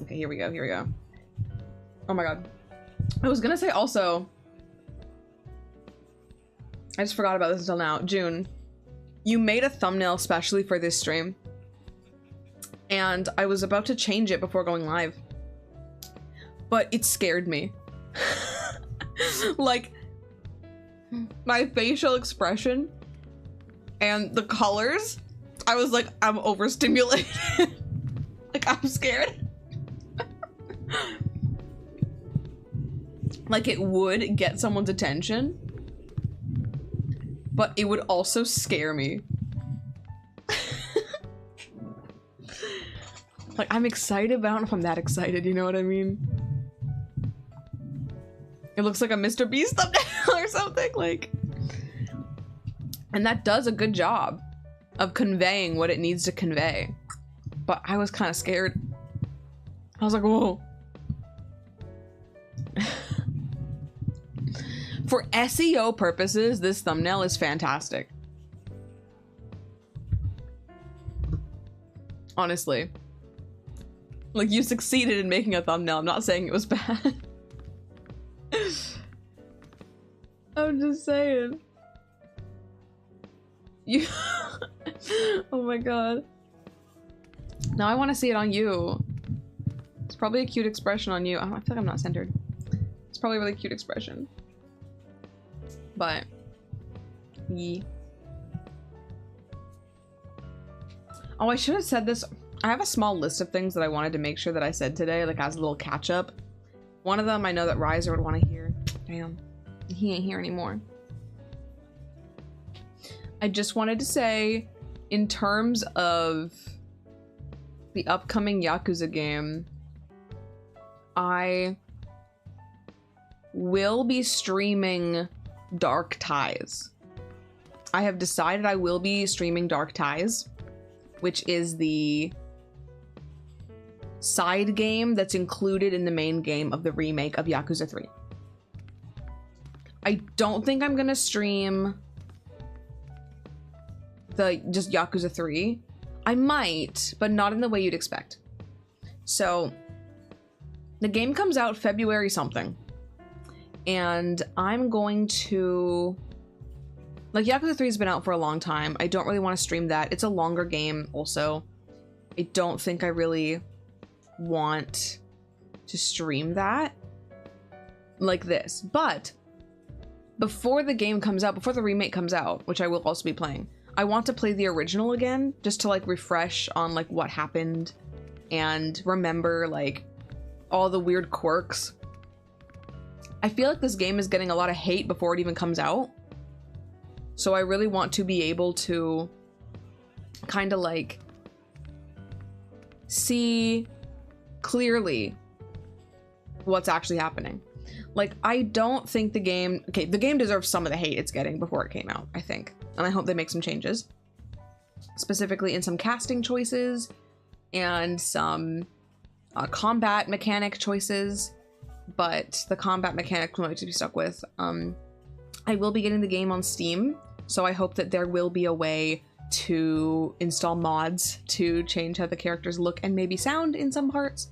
Okay, here we go, here we go. Oh my god. I was gonna say also, I just forgot about this until now. June, you made a thumbnail especially for this stream. And I was about to change it before going live. But it scared me. Like, my facial expression and the colors, I was like, I'm overstimulated. Like, I'm scared. Like, it would get someone's attention, but it would also scare me. Like, I'm excited, but I don't know if I'm that excited, you know what I mean? It looks like a Mr. Beast thumbnail or something, like. And that does a good job of conveying what it needs to convey. But I was kind of scared. I was like, whoa. For SEO purposes, this thumbnail is fantastic. Honestly. Like, you succeeded in making a thumbnail. I'm not saying it was bad. I'm just saying. You. Oh my god. Now I want to see it on you. It's probably a cute expression on you. I feel like I'm not centered. It's probably a really cute expression. But. Yeah. Oh, I should have said this. I have a small list of things that I wanted to make sure that I said today, like as a little catch up. One of them I know that Riser would want to hear. Damn. He ain't here anymore. I just wanted to say, in terms of the upcoming Yakuza game, I will be streaming Dark Ties. I have decided I will be streaming Dark Ties, which is the side game that's included in the main game of the remake of Yakuza 3. I don't think I'm gonna stream just Yakuza 3. I might, but not in the way you'd expect. So, the game comes out February something. And I'm going to... Like, Yakuza 3 has been out for a long time. I don't really want to stream that. It's a longer game, also. I don't think I really want to stream that like this. But before the game comes out, before the remake comes out, which I will also be playing, I want to play the original again, just to like refresh on like what happened and remember like all the weird quirks. I feel like this game is getting a lot of hate before it even comes out. So I really want to be able to kind of like see clearly what's actually happening. Like, I don't think the game deserves some of the hate it's getting before it came out, I think. And I hope they make some changes. Specifically in some casting choices and some combat mechanic choices. But the combat mechanic I'm going to be stuck with. I will be getting the game on Steam, so I hope that there will be a way to install mods to change how the characters look and maybe sound in some parts.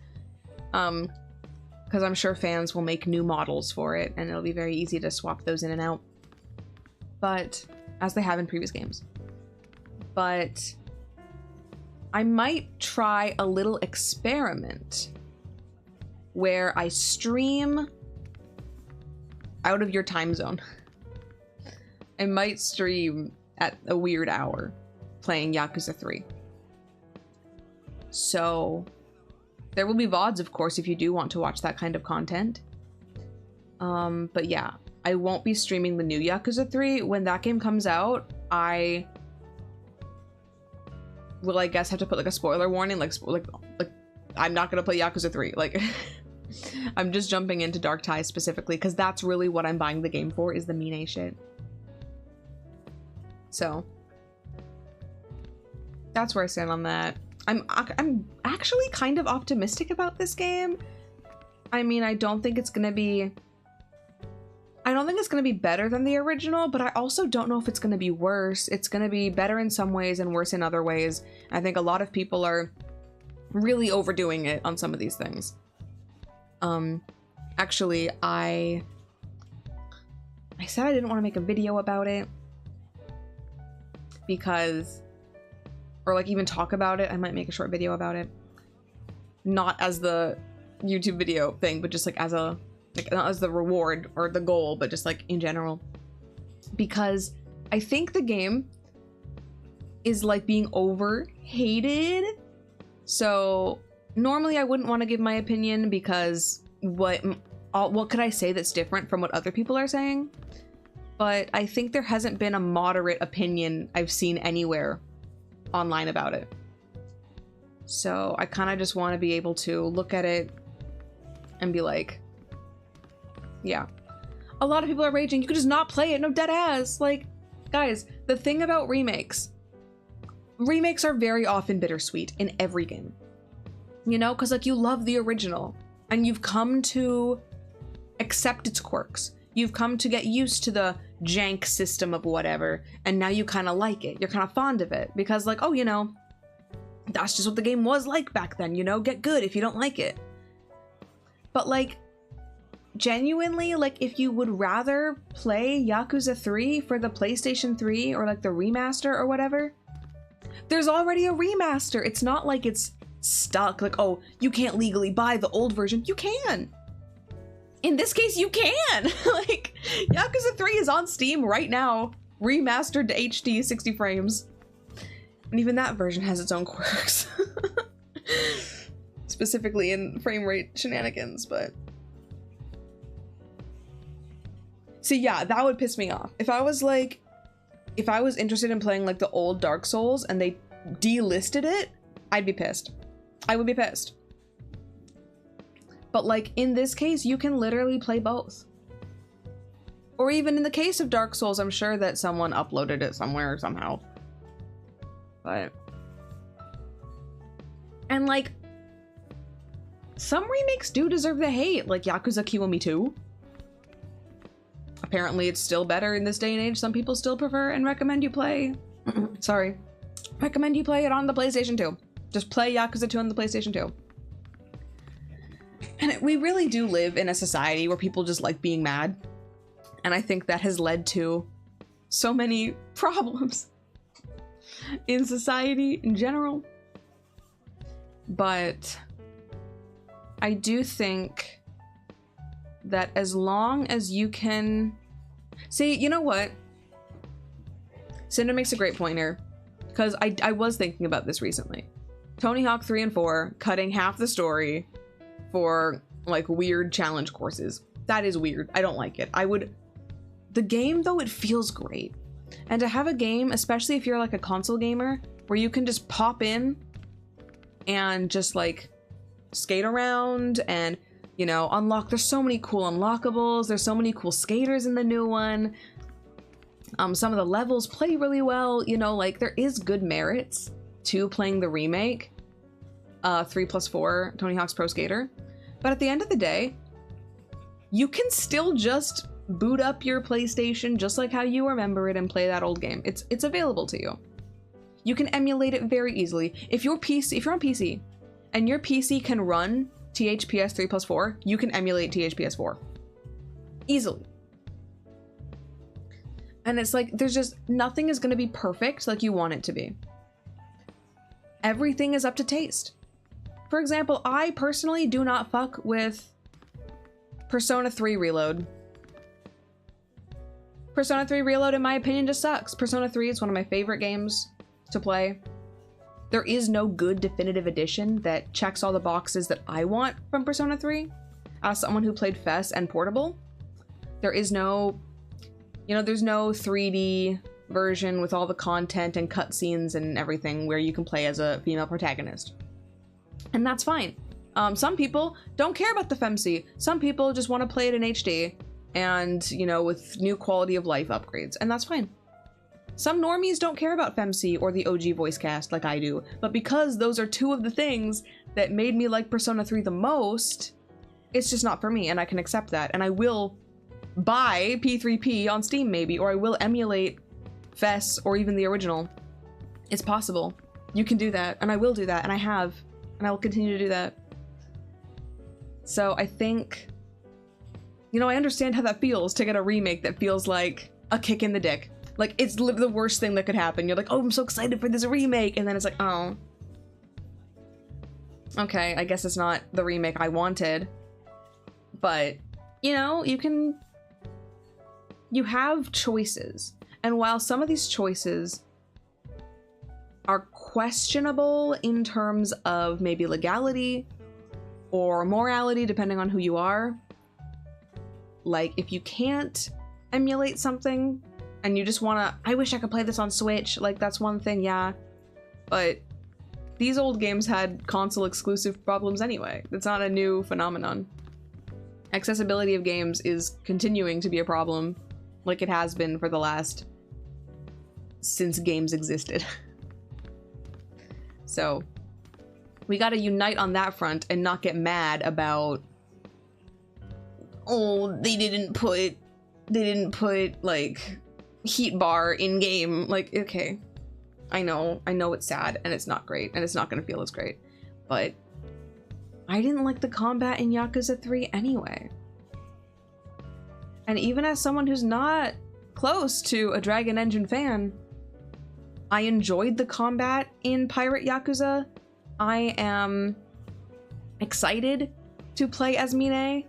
Because I'm sure fans will make new models for it, and it'll be very easy to swap those in and out. But, as they have in previous games. But I might try a little experiment where I stream out of your time zone. I might stream at a weird hour playing Yakuza 3. So there will be VODs, of course, if you do want to watch that kind of content. But yeah, I won't be streaming the new Yakuza 3. When that game comes out, I will, I guess, have to put like a spoiler warning, like I'm not gonna play Yakuza 3. Like, I'm just jumping into Dark Ties specifically because that's really what I'm buying the game for, is the Mine shit. So that's where I stand on that. I'm actually kind of optimistic about this game. I mean, I don't think it's gonna be better than the original, but I also don't know if it's gonna be worse. It's gonna be better in some ways and worse in other ways. I think a lot of people are really overdoing it on some of these things. Actually, I said I didn't want to make a video about it because, or like even talk about it. I might make a short video about it. Not as the YouTube video thing, but just like as a, like not as the reward or the goal, but just like in general. Because I think the game is like being over-hated. So normally I wouldn't want to give my opinion because what could I say that's different from what other people are saying? But I think there hasn't been a moderate opinion I've seen anywhere online about it. So I kind of just want to be able to look at it and be like, yeah, a lot of people are raging. You could just not play it. No, dead ass. Like, guys, the thing about remakes are very often bittersweet in every game. You know, because like you love the original and you've come to accept its quirks. You've come to get used to the jank system of whatever, and now you kind of like it. You're kind of fond of it because like, oh, you know, that's just what the game was like back then, you know, get good if you don't like it. But like, genuinely, like if you would rather play Yakuza 3 for the PlayStation 3 or like the remaster or whatever, there's already a remaster. It's not like it's stuck, like, oh, you can't legally buy the old version. You can. In this case, you can. Like, Yakuza 3 is on Steam right now, remastered to HD 60 frames. And even that version has its own quirks. Specifically in frame rate shenanigans, but... See, yeah, that would piss me off. If I was interested in playing like the old Dark Souls and they delisted it, I'd be pissed. I would be pissed. But like in this case, you can literally play both. Or even in the case of Dark Souls, I'm sure that someone uploaded it somewhere somehow. But... And like, some remakes do deserve the hate, like Yakuza Kiwami 2. Apparently it's still better in this day and age. Some people still prefer and recommend you play... Sorry. Recommend you play it on the PlayStation 2. Just play Yakuza 2 on the PlayStation 2. And we really do live in a society where people just like being mad. And I think that has led to so many problems in society in general. But I do think that as long as you can... See, you know what? Cinder makes a great point here, because I was thinking about this recently. Tony Hawk 3 and 4 cutting half the story for like weird challenge courses. That is weird. I don't like it. The game though, it feels great. And to have a game, especially if you're like a console gamer, where you can just pop in and just like skate around and, you know, unlock. There's so many cool unlockables. There's so many cool skaters in the new one. Some of the levels play really well. You know, like there is good merits to playing the remake, 3+4 Tony Hawk's Pro Skater. But at the end of the day, you can still just boot up your PlayStation just like how you remember it and play that old game. It's available to you. You can emulate it very easily. If you're on PC and your PC can run THPS 3+4, you can emulate THPS 4 easily. And it's like, there's just, nothing is going to be perfect like you want it to be. Everything is up to taste. For example, I personally do not fuck with Persona 3 Reload. Persona 3 Reload, in my opinion, just sucks. Persona 3 is one of my favorite games to play. There is no good definitive edition that checks all the boxes that I want from Persona 3. As someone who played FES and Portable, there is no, you know, there's no 3D version with all the content and cutscenes and everything where you can play as a female protagonist. And that's fine. Some people don't care about the FemC. Some people just want to play it in HD and, you know, with new quality of life upgrades, and that's fine. Some normies don't care about FemC or the OG voice cast like I do, but because those are two of the things that made me like Persona 3 the most, it's just not for me, and I can accept that. And I will buy P3P on Steam maybe, or I will emulate FES or even the original. It's possible. You can do that, and I will do that, and I have, and I will continue to do that. So I think, you know, I understand how that feels to get a remake that feels like a kick in the dick. Like, it's the worst thing that could happen. You're like, oh, I'm so excited for this remake, and then it's like, oh. Okay, I guess it's not the remake I wanted. But, you know, you have choices. And while some of these choices are questionable in terms of maybe legality or morality, depending on who you are, like, if you can't emulate something and you just wanna, I wish I could play this on Switch, like, that's one thing, yeah. But these old games had console exclusive problems anyway. It's not a new phenomenon. Accessibility of games is continuing to be a problem, like it has been for the last, since games existed. So we gotta unite on that front and not get mad about, oh, they didn't put like heat bar in game. Like, okay, I know it's sad and it's not great and it's not gonna feel as great, but I didn't like the combat in Yakuza 3 anyway. And even as someone who's not close to a Dragon Engine fan, I enjoyed the combat in Pirate Yakuza. I am excited to play as Mine.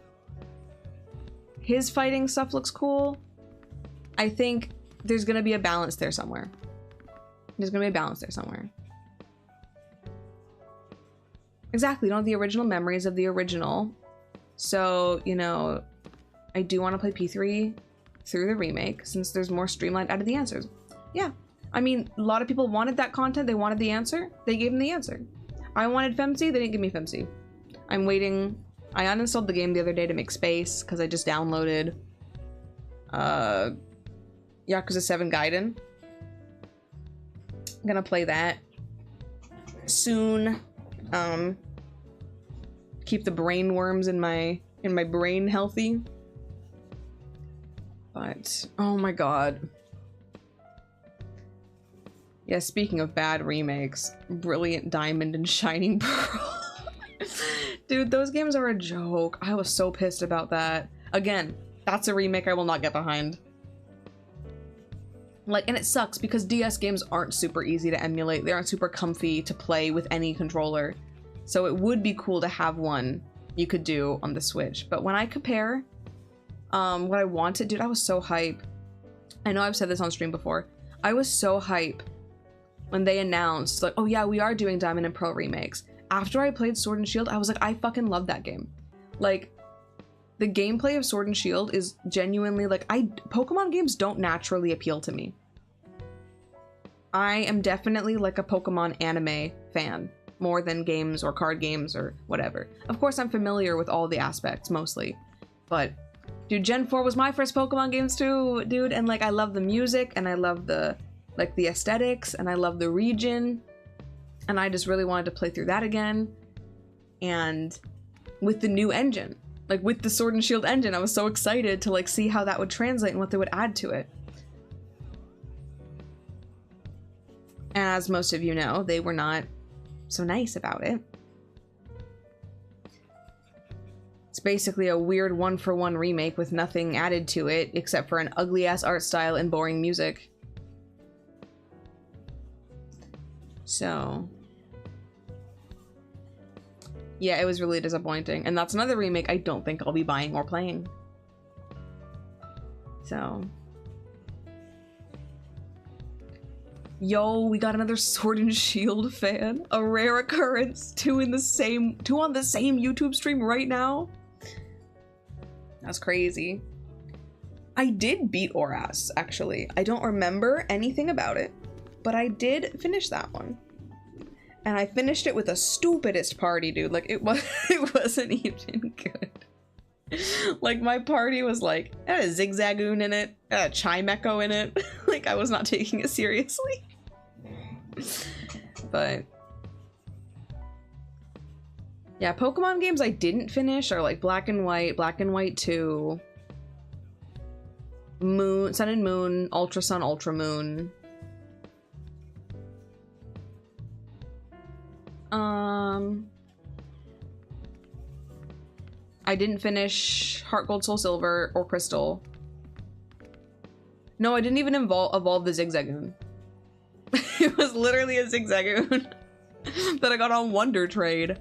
His fighting stuff looks cool. I think there's gonna be a balance there somewhere. Exactly, you don't have the original memories of the original. So, you know, I do want to play P3 through the remake since there's more streamlined out of the answers. Yeah, I mean, a lot of people wanted that content. They wanted the answer. They gave them the answer. I wanted FemC. They didn't give me FemC. I'm waiting. I uninstalled the game the other day to make space because I just downloaded Yakuza 7 Gaiden. I'm gonna play that soon. Keep the brain worms in my brain healthy. But oh my god. Yeah, speaking of bad remakes, Brilliant Diamond and Shining Pearl. Dude, those games are a joke. I was so pissed about that. Again, that's a remake I will not get behind. Like, and it sucks because DS games aren't super easy to emulate. They aren't super comfy to play with any controller. So it would be cool to have one you could do on the Switch. But when I compare what I wanted, dude, I was so hype. I know I've said this on stream before. I was so hype when they announced, like, oh yeah, we are doing Diamond and Pearl remakes. After I played Sword and Shield, I was like, I fucking love that game. Like, the gameplay of Sword and Shield is genuinely, like, Pokemon games don't naturally appeal to me. I am definitely like a Pokemon anime fan, more than games or card games or whatever. Of course, I'm familiar with all the aspects, mostly. But, dude, Gen 4 was my first Pokemon games too, dude. And, like, I love the music, and I love the, like, the aesthetics, and I love the region. And I just really wanted to play through that again. And with the new engine, like with the Sword and Shield engine, I was so excited to like see how that would translate and what they would add to it. And as most of you know, they were not so nice about it. It's basically a weird one-for-one remake with nothing added to it except for an ugly-ass art style and boring music. So, yeah, it was really disappointing. And that's another remake I don't think I'll be buying or playing. So. Yo, we got another Sword and Shield fan. A rare occurrence. Two on the same YouTube stream right now. That's crazy. I did beat Oras, actually. I don't remember anything about it, but I did finish that one. And I finished it with the stupidest party, dude. Like, it wasn't even good. Like, my party was like, it had a Zigzagoon in it, it had a Chimecho in it. Like, I was not taking it seriously. But yeah, Pokemon games I didn't finish are like Black and White 2, Sun and Moon, Ultra Sun, Ultra Moon. I didn't finish Heart Gold, Soul Silver, or Crystal. No, I didn't even evolve the Zigzagoon. It was literally a Zigzagoon that I got on Wonder Trade.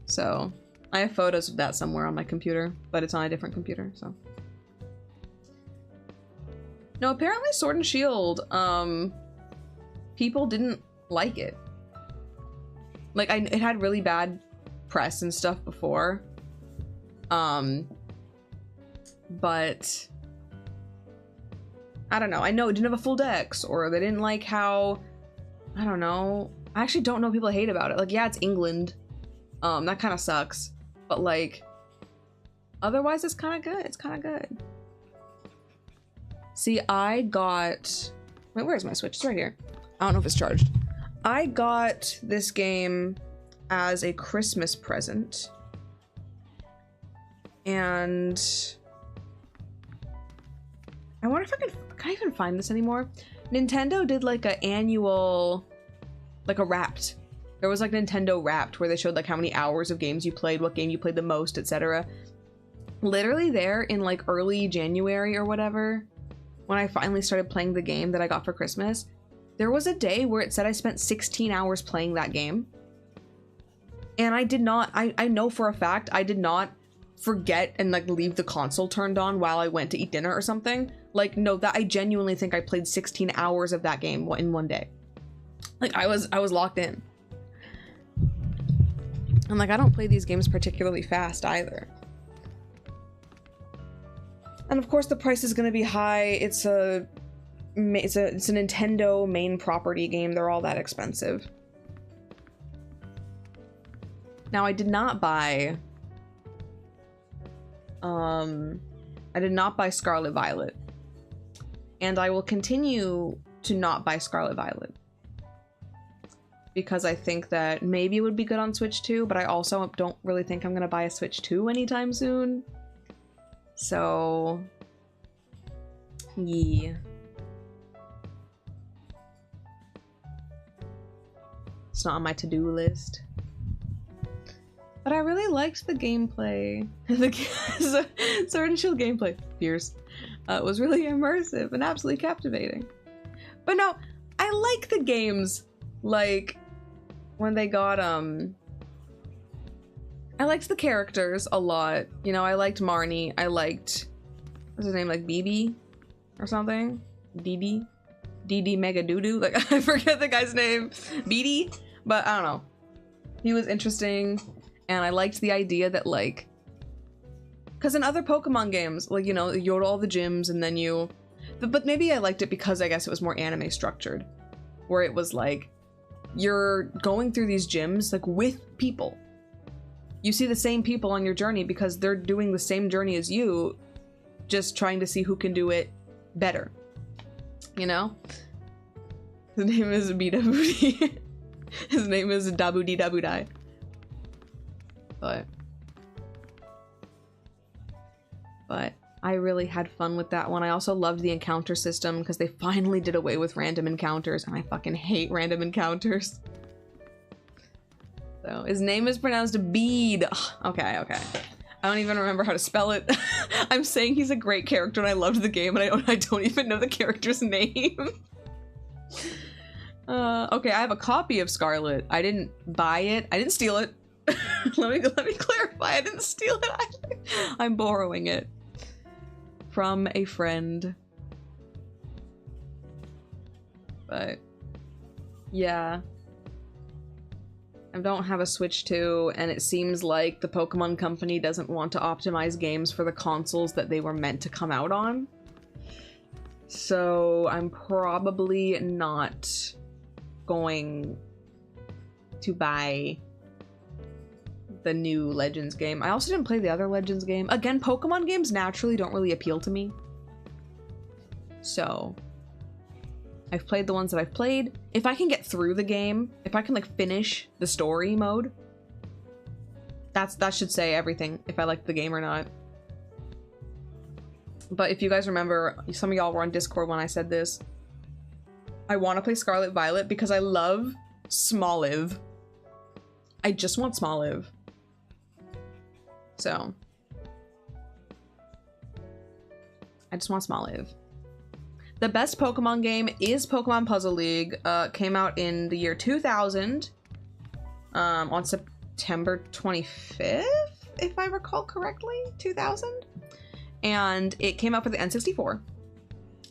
So, I have photos of that somewhere on my computer, but it's on a different computer, so. No, apparently Sword and Shield, people didn't like it. Like, it had really bad press and stuff before. But I don't know. I know it didn't have a full dex, or they didn't like how, I don't know. I actually don't know what people hate about it. Like, yeah, it's England. That kind of sucks. But like, otherwise it's kind of good. It's kind of good. See, I got, wait, where's my Switch? It's right here. I don't know if it's charged. I got this game as a Christmas present. And I wonder if can I even find this anymore? Nintendo did like an annual, like a Wrapped. There was like Nintendo Wrapped where they showed like how many hours of games you played, what game you played the most, etc. Literally there in like early January or whatever, when I finally started playing the game that I got for Christmas, there was a day where it said I spent 16 hours playing that game. And I did not, I know for a fact, I did not forget and like leave the console turned on while I went to eat dinner or something. Like, no, that I genuinely think I played 16 hours of that game in one day. Like, I was locked in. And like, I don't play these games particularly fast either. And of course the price is going to be high. It's a Nintendo main property game. They're all that expensive. Now I did not buy Scarlet Violet. And I will continue to not buy Scarlet Violet. Because I think that maybe it would be good on Switch 2, but I also don't really think I'm going to buy a Switch 2 anytime soon. So, yeah. It's not on my to-do list. But I really liked the gameplay. The Sword and Shield gameplay, fierce, was really immersive and absolutely captivating. But no, I like the games, like, when they got, I liked the characters a lot. You know, I liked Marnie. I liked, what's his name, like BB or something? DD? DD Mega Doodoo? Like, I forget the guy's name. BD? But I don't know. He was interesting, and I liked the idea that, like, because in other Pokemon games, like, you know, you go to all the gyms and then you, but maybe I liked it because I guess it was more anime structured, where it was like, you're going through these gyms, like, with people. You see the same people on your journey because they're doing the same journey as you, just trying to see who can do it better. You know? His name is Bida Booty. His name is Dabudi Dabudai. But I really had fun with that one. I also loved the encounter system because they finally did away with random encounters, and I fucking hate random encounters. So his name is pronounced Bede. Okay. I don't even remember how to spell it. I'm saying he's a great character and I loved the game, and I don't even know the character's name. Okay, I have a copy of Scarlet. I didn't buy it. I didn't steal it. let me clarify. I didn't steal it either. I'm borrowing it from a friend. But yeah. I don't have a Switch 2, and it seems like the Pokemon Company doesn't want to optimize games for the consoles that they were meant to come out on. So I'm probably not going to buy the new Legends game. I also didn't play the other Legends game. Again, Pokemon games naturally don't really appeal to me. So I've played the ones that I've played. If I can get through the game, if I can like finish the story mode, that should say everything if I like the game or not. But if you guys remember, some of y'all were on Discord when I said this. I want to play Scarlet Violet because I love Smoliv. I just want Smoliv. So I just want Smoliv. The best Pokemon game is Pokemon Puzzle League. Came out in the year 2000, on September 25th, if I recall correctly, 2000. And it came out for the N64.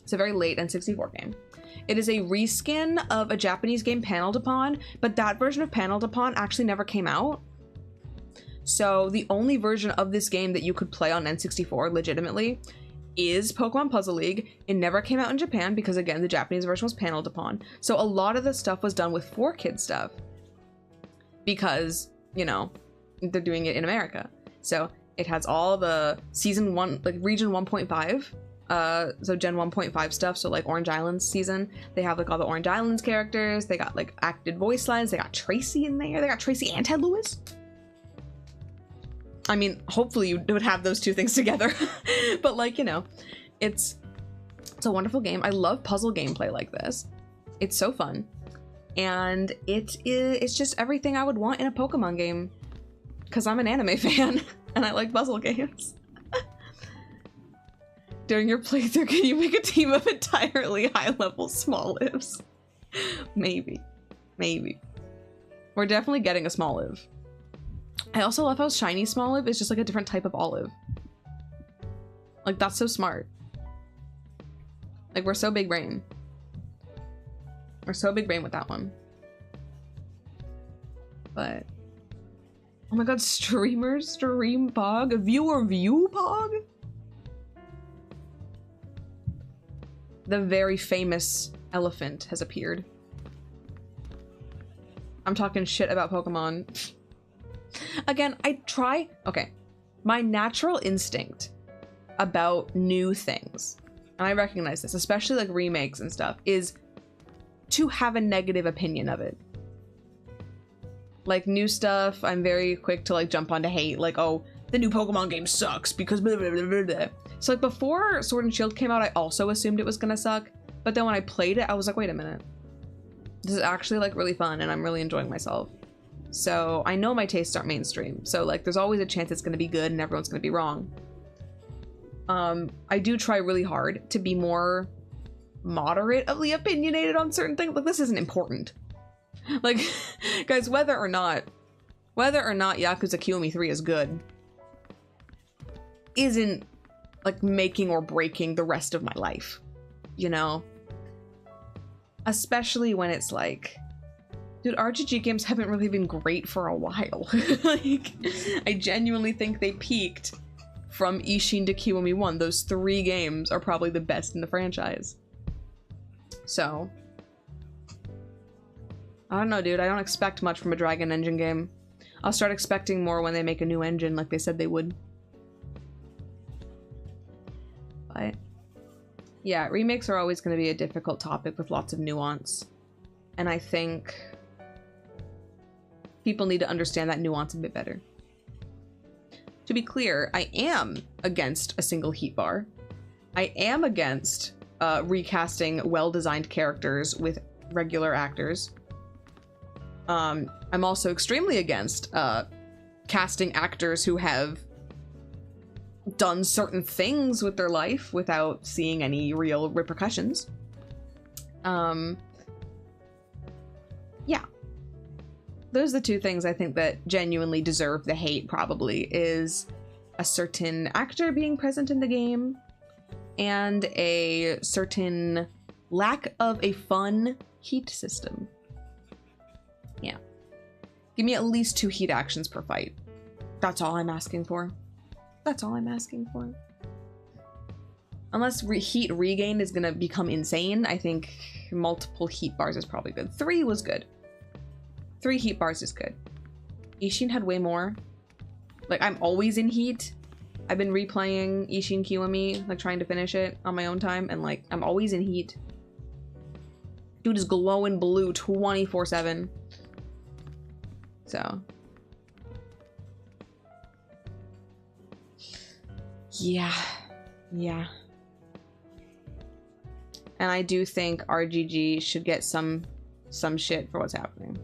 It's a very late N64 game. It is a reskin of a Japanese game, Paneled Upon, but that version of Paneled Upon actually never came out. So the only version of this game that you could play on N64 legitimately is Pokemon Puzzle League. It never came out in Japan because, again, the Japanese version was Paneled Upon. So a lot of the stuff was done with 4Kids stuff because, you know, they're doing it in America. So it has all the season 1, like region 1.5, so gen 1.5 stuff. So like Orange Islands season, they have like all the Orange Islands characters. They got like acted voice lines. They got Tracy in there. They got Tracy and Ted Lewis. I mean, hopefully you would have those two things together. But like, you know, it's a wonderful game. I love puzzle gameplay like this. It's so fun. And it's just everything I would want in a Pokemon game. Because I'm an anime fan and I like puzzle games. During your playthrough, can you make a team of entirely high-level Smolivs? Maybe. Maybe. We're definitely getting a Smoliv. I also love how shiny Smoliv is just like a different type of olive. Like, that's so smart. Like, we're so big brain. We're so big brain with that one. But oh my god, streamers stream pog? Viewer view pog? The very famous elephant has appeared. I'm talking shit about Pokemon. Again, okay, my natural instinct about new things, and I recognize this, especially like remakes and stuff, is to have a negative opinion of it. Like new stuff, I'm very quick to like jump onto hate, like, oh, the new Pokemon game sucks because blah, blah, blah, blah, blah. So like before Sword and Shield came out, I also assumed it was gonna suck, but then when I played it, I was like, wait a minute. This is actually like really fun and I'm really enjoying myself. So I know my tastes aren't mainstream. So like there's always a chance it's gonna be good and everyone's gonna be wrong. I do try really hard to be more moderately opinionated on certain things. Like this isn't important. Like, guys, whether or not Whether or not Yakuza Kiwami 3 is good isn't, like, making or breaking the rest of my life, you know? Especially when it's like, dude, RPG games haven't really been great for a while. Like, I genuinely think they peaked from Ishin to Kiwami 1. Those 3 games are probably the best in the franchise. So, I don't know, dude. I don't expect much from a Dragon Engine game. I'll start expecting more when they make a new engine like they said they would. But yeah, remakes are always going to be a difficult topic with lots of nuance. And I think people need to understand that nuance a bit better. To be clear, I am against a single heat bar. I am against recasting well-designed characters with regular actors. I'm also extremely against casting actors who have done certain things with their life without seeing any real repercussions. Yeah. Those are the 2 things I think that genuinely deserve the hate, probably, is a certain actor being present in the game and a certain lack of a fun heat system. Yeah. Give me at least 2 heat actions per fight. That's all I'm asking for. That's all I'm asking for. Unless heat regain is gonna become insane, I think multiple heat bars is probably good. 3 was good. 3 heat bars is good. Ishin had way more. Like, I'm always in heat. I've been replaying Ishin Kiwami, like trying to finish it on my own time, and like, I'm always in heat. Dude is glowing blue 24/7. So. Yeah. Yeah. And I do think RGG should get some shit for what's happening.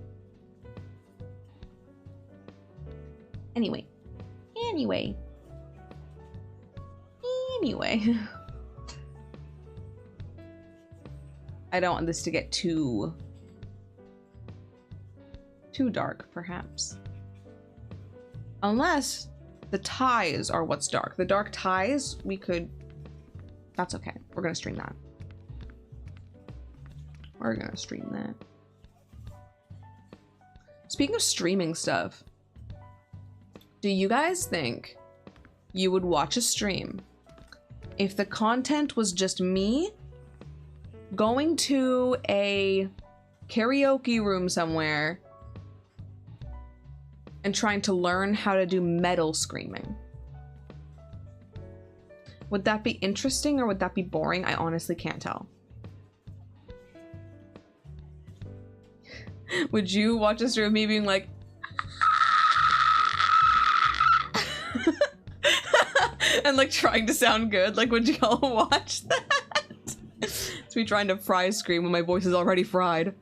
Anyway. I don't want this to get too dark, perhaps. Unless the ties are what's dark. The dark ties, we could... That's okay. We're gonna stream that. We're gonna stream that. Speaking of streaming stuff, do you guys think you would watch a stream if the content was just me going to a karaoke room somewhere and trying to learn how to do metal screaming? Would that be interesting or would that be boring? I honestly can't tell. Would you watch a stream of me being like... and like trying to sound good? Like, would y'all watch that? It's me trying to fry scream when my voice is already fried.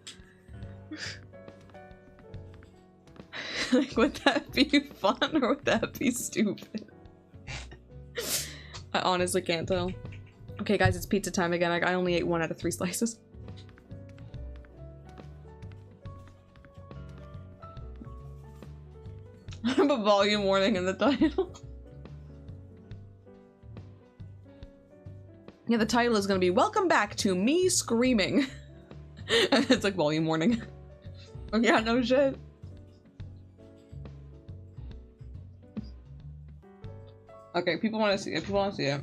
Like, would that be fun or would that be stupid? I honestly can't tell. Okay, guys, it's pizza time again. I only ate 1 out of 3 slices. I have a volume warning in the title. Yeah, the title is gonna be "Welcome back to me screaming." And it's like volume warning. Yeah, no shit. Okay, people want to see it. People want to see it.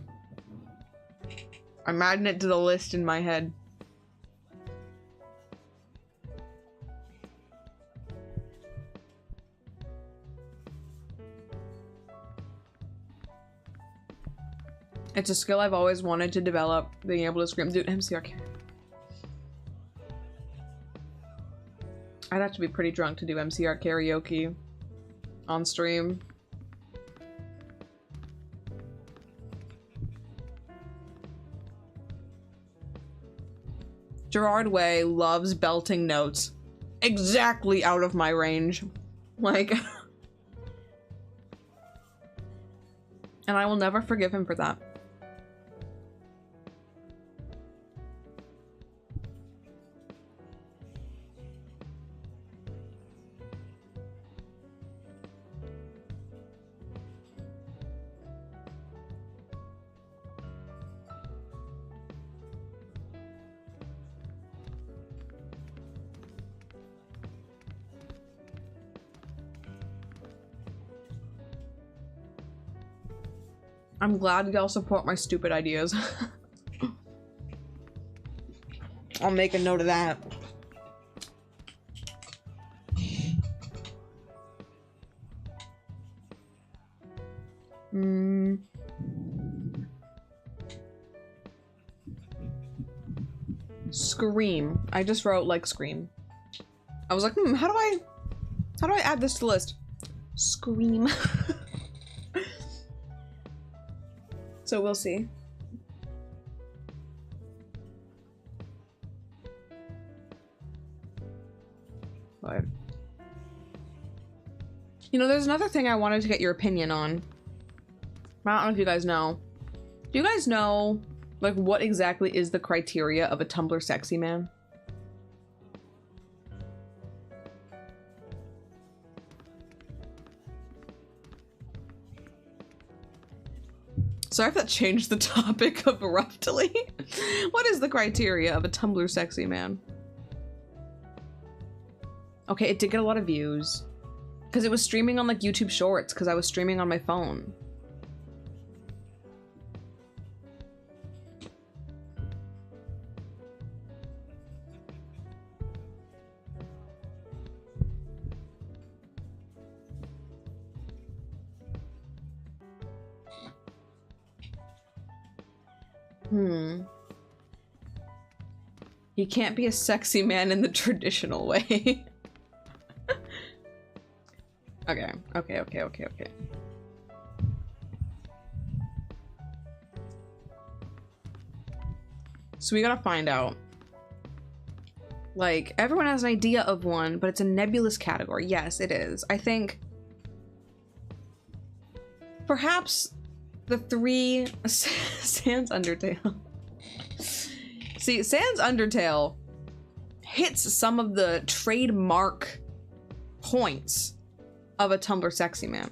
I'm adding it to the list in my head. It's a skill I've always wanted to develop, being able to scream. Dude, MCR. I'd have to be pretty drunk to do MCR karaoke on stream. Gerard Way loves belting notes. Exactly out of my range. Like... and I will never forgive him for that. I'm glad y'all support my stupid ideas. I'll make a note of that. Scream. I just wrote like scream. I was like, how do I add this to the list? Scream. So we'll see. But you know, there's another thing I wanted to get your opinion on. I don't know if you guys know. Do you guys know, like, what exactly is the criteria of a Tumblr sexy man? Sorry if that changed the topic abruptly. What is the criteria of a Tumblr sexy man? Okay, it did get a lot of views. Because it was streaming on, like, YouTube Shorts, because I was streaming on my phone. He can't be a sexy man in the traditional way. Okay. So we gotta find out. Like, everyone has an idea of one, but it's a nebulous category. Yes, it is. I think perhaps the three Sans Undertale. See, Sans Undertale hits some of the trademark points of a Tumblr sexy man.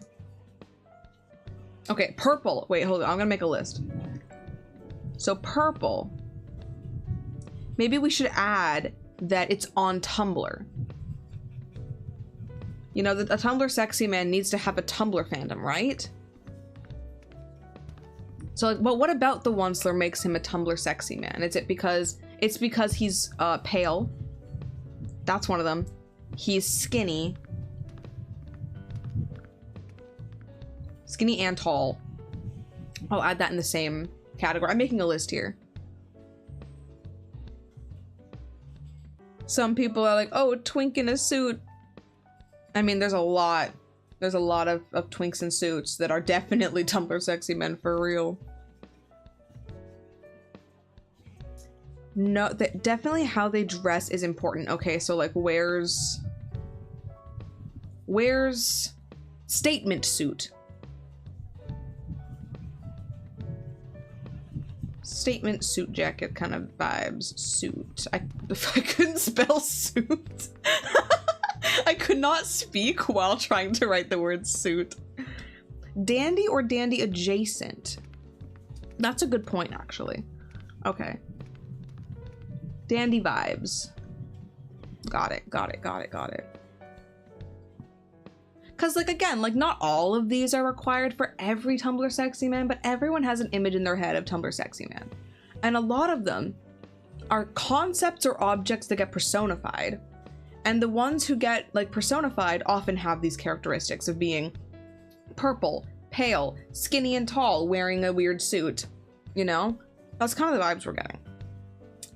Okay, purple. Wait, hold on. I'm gonna make a list. So purple. Maybe we should add that it's on Tumblr. You know, a Tumblr sexy man needs to have a Tumblr fandom, right? So, like, but what about the ones that makes him a Tumblr sexy man? Is it because he's pale? That's one of them. He's skinny. Skinny and tall. I'll add that in the same category. I'm making a list here. Some people are like, oh, twink in a suit. I mean, there's a lot of twinks in suits that are definitely Tumblr sexy men for real. No, definitely how they dress is important. Okay, so like where's statement suit? Statement suit jacket kind of vibes. Suit. If I couldn't spell suit. I could not speak while trying to write the word suit. Dandy or dandy adjacent? That's a good point, actually. Okay. Dandy vibes. Got it. Because, like, again, like, not all of these are required for every Tumblr sexy man, but everyone has an image in their head of Tumblr sexy man. And a lot of them are concepts or objects that get personified. And the ones who get, like, personified often have these characteristics of being purple, pale, skinny and tall, wearing a weird suit. You know? That's kind of the vibes we're getting.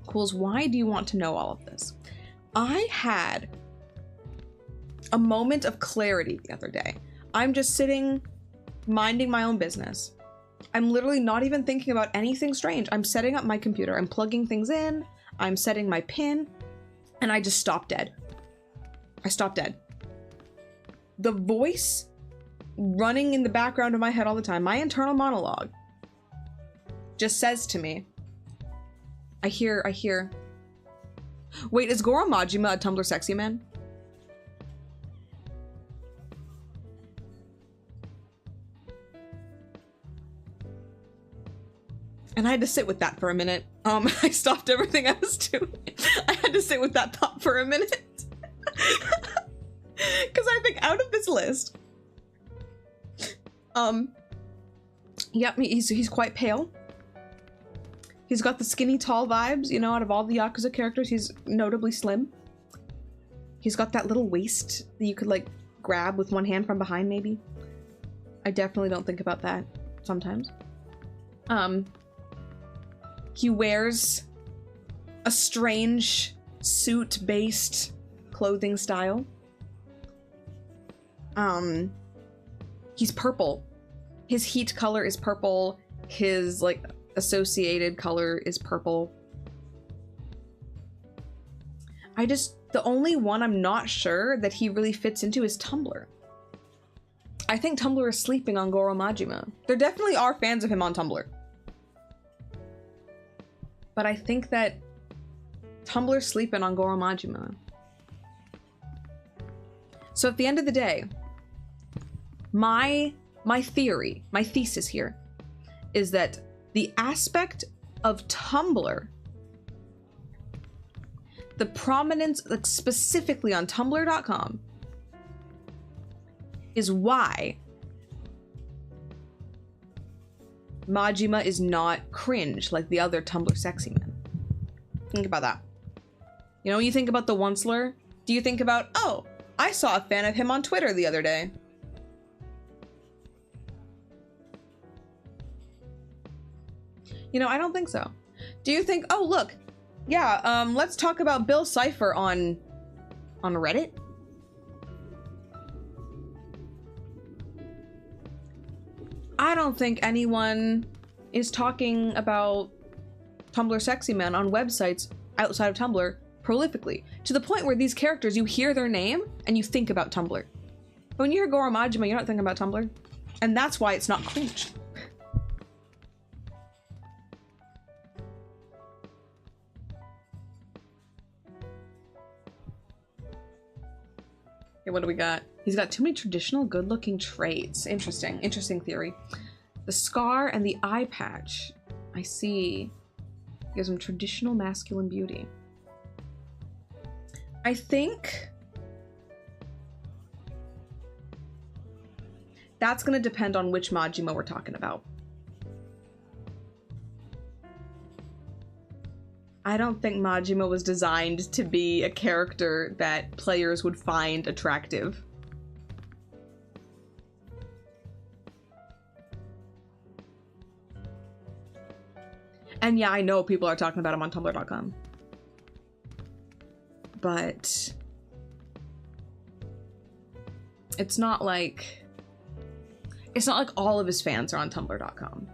Cools, why do you want to know all of this? I had a moment of clarity the other day. I'm just sitting, minding my own business. I'm literally not even thinking about anything strange. I'm setting up my computer. I'm plugging things in. I'm setting my pin. And I just stopped dead. I stopped dead. The voice running in the background of my head all the time, my internal monologue, just says to me, I hear. Wait, is Goro Majima a Tumblr sexy man? And I had to sit with that for a minute. I stopped everything I was doing. I had to sit with that thought for a minute. Because I think out of this list, Yep, he's quite pale. He's got the skinny, tall vibes, you know, out of all the Yakuza characters, he's notably slim. He's got that little waist that you could, like, grab with one hand from behind, maybe. I definitely don't think about that sometimes. He wears a strange suit-based clothing style. He's purple. His heat color is purple. His, like, associated color is purple. The only one I'm not sure that he really fits into is Tumblr. I think Tumblr is sleeping on Goro Majima. There definitely are fans of him on Tumblr. But I think that Tumblr's sleeping on Goro Majima. So at the end of the day, my theory, my thesis here, is that the aspect of Tumblr, the prominence, like specifically on Tumblr.com, is why Majima is not cringe like the other Tumblr sexy men. Think about that. You know, when you think about the Onceler, do you think about, oh, I saw a fan of him on Twitter the other day? You know, I don't think so. Do you think, oh, look, yeah, let's talk about Bill Cipher on Reddit? I don't think anyone is talking about Tumblr sexy men on websites outside of Tumblr prolifically, to the point where these characters, you hear their name and you think about Tumblr. But when you hear Goro Majima, you're not thinking about Tumblr. And that's why it's not cringe. Okay, what do we got? He's got too many traditional good-looking traits. Interesting. Interesting theory. The scar and the eye patch. I see. Gives him traditional masculine beauty. I think that's going to depend on which Majima we're talking about. I don't think Majima was designed to be a character that players would find attractive. And yeah, I know people are talking about him on Tumblr.com. But it's not like all of his fans are on Tumblr.com.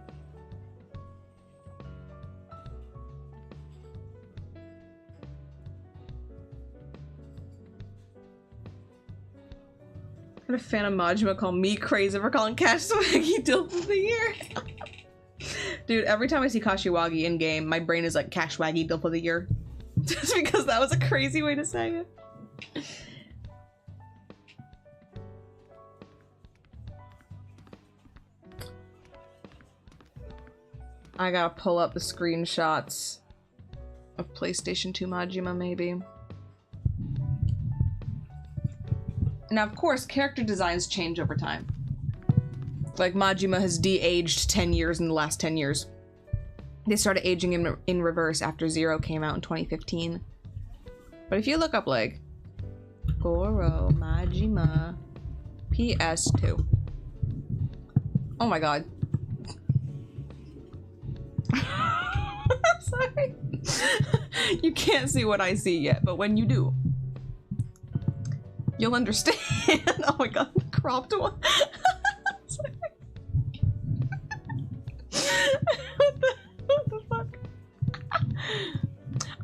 I had a fan of Majima call me crazy for calling Cash Swaggy Dilf of the Year. Dude, every time I see Kashiwagi in game, my brain is like Cash Swaggy Dilf of the Year. Just because that was a crazy way to say it. I gotta pull up the screenshots of PlayStation 2 Majima, maybe. Now, of course, character designs change over time. Like, Majima has de-aged 10 years in the last 10 years. They started aging in reverse after Zero came out in 2015. But if you look up, like, Goro Majima PS2. Oh my god. Sorry. You can't see what I see yet, but when you do, you'll understand. Oh my god, the cropped one. Sorry. What the fuck?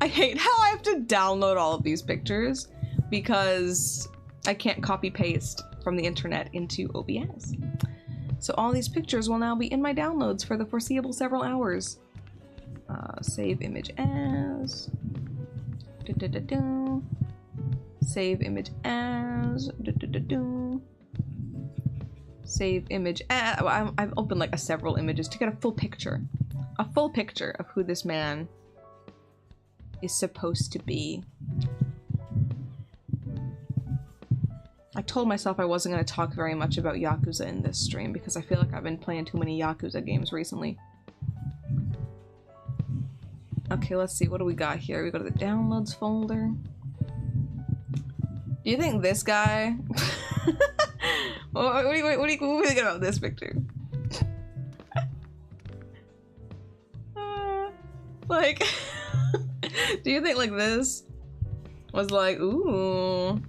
I hate how I have to download all of these pictures because I can't copy paste from the internet into OBS. So all these pictures will now be in my downloads for the foreseeable several hours. Save image as. Save image as. Save image as. Well, I've opened like several images to get a full picture. A full picture of who this man is supposed to be. I told myself I wasn't going to talk very much about Yakuza in this stream because I feel like I've been playing too many Yakuza games recently. Okay, let's see. What do we got here? We go to the downloads folder. Do you think this guy... what do you think about this picture? Like, do you think like this was like, ooh,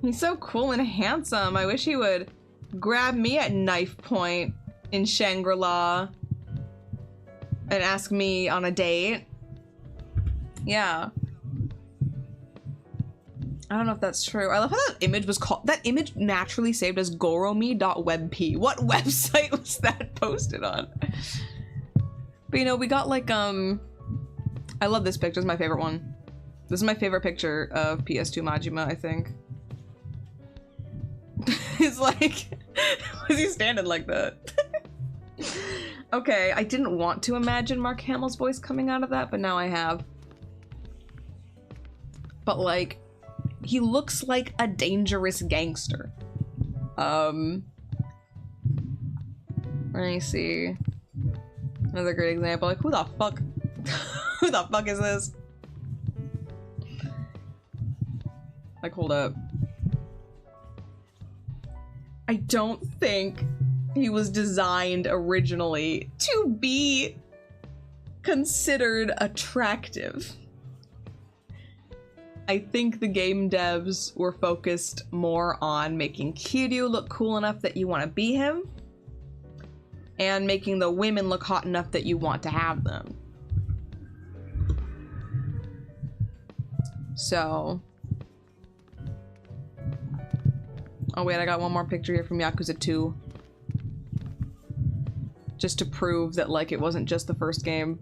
he's so cool and handsome. I wish he would grab me at knife point in Shangri-La and ask me on a date. Yeah. I don't know if that's true. I love how that image was called. That image naturally saved as goromi.webp. What website was that posted on? But you know, we got like, I love this picture. It's my favorite one. This is my favorite picture of PS2 Majima, I think. It's like, why is he standing like that? Okay, I didn't want to imagine Mark Hamill's voice coming out of that, but now I have. But like, he looks like a dangerous gangster. Let me see. Another great example. Like, who the fuck? Who the fuck is this? Like, hold up. I don't think he was designed originally to be considered attractive. I think the game devs were focused more on making Kiryu look cool enough that you want to be him, and making the women look hot enough that you want to have them. So... oh wait, I got one more picture here from Yakuza 2. Just to prove that, like, it wasn't just the first game.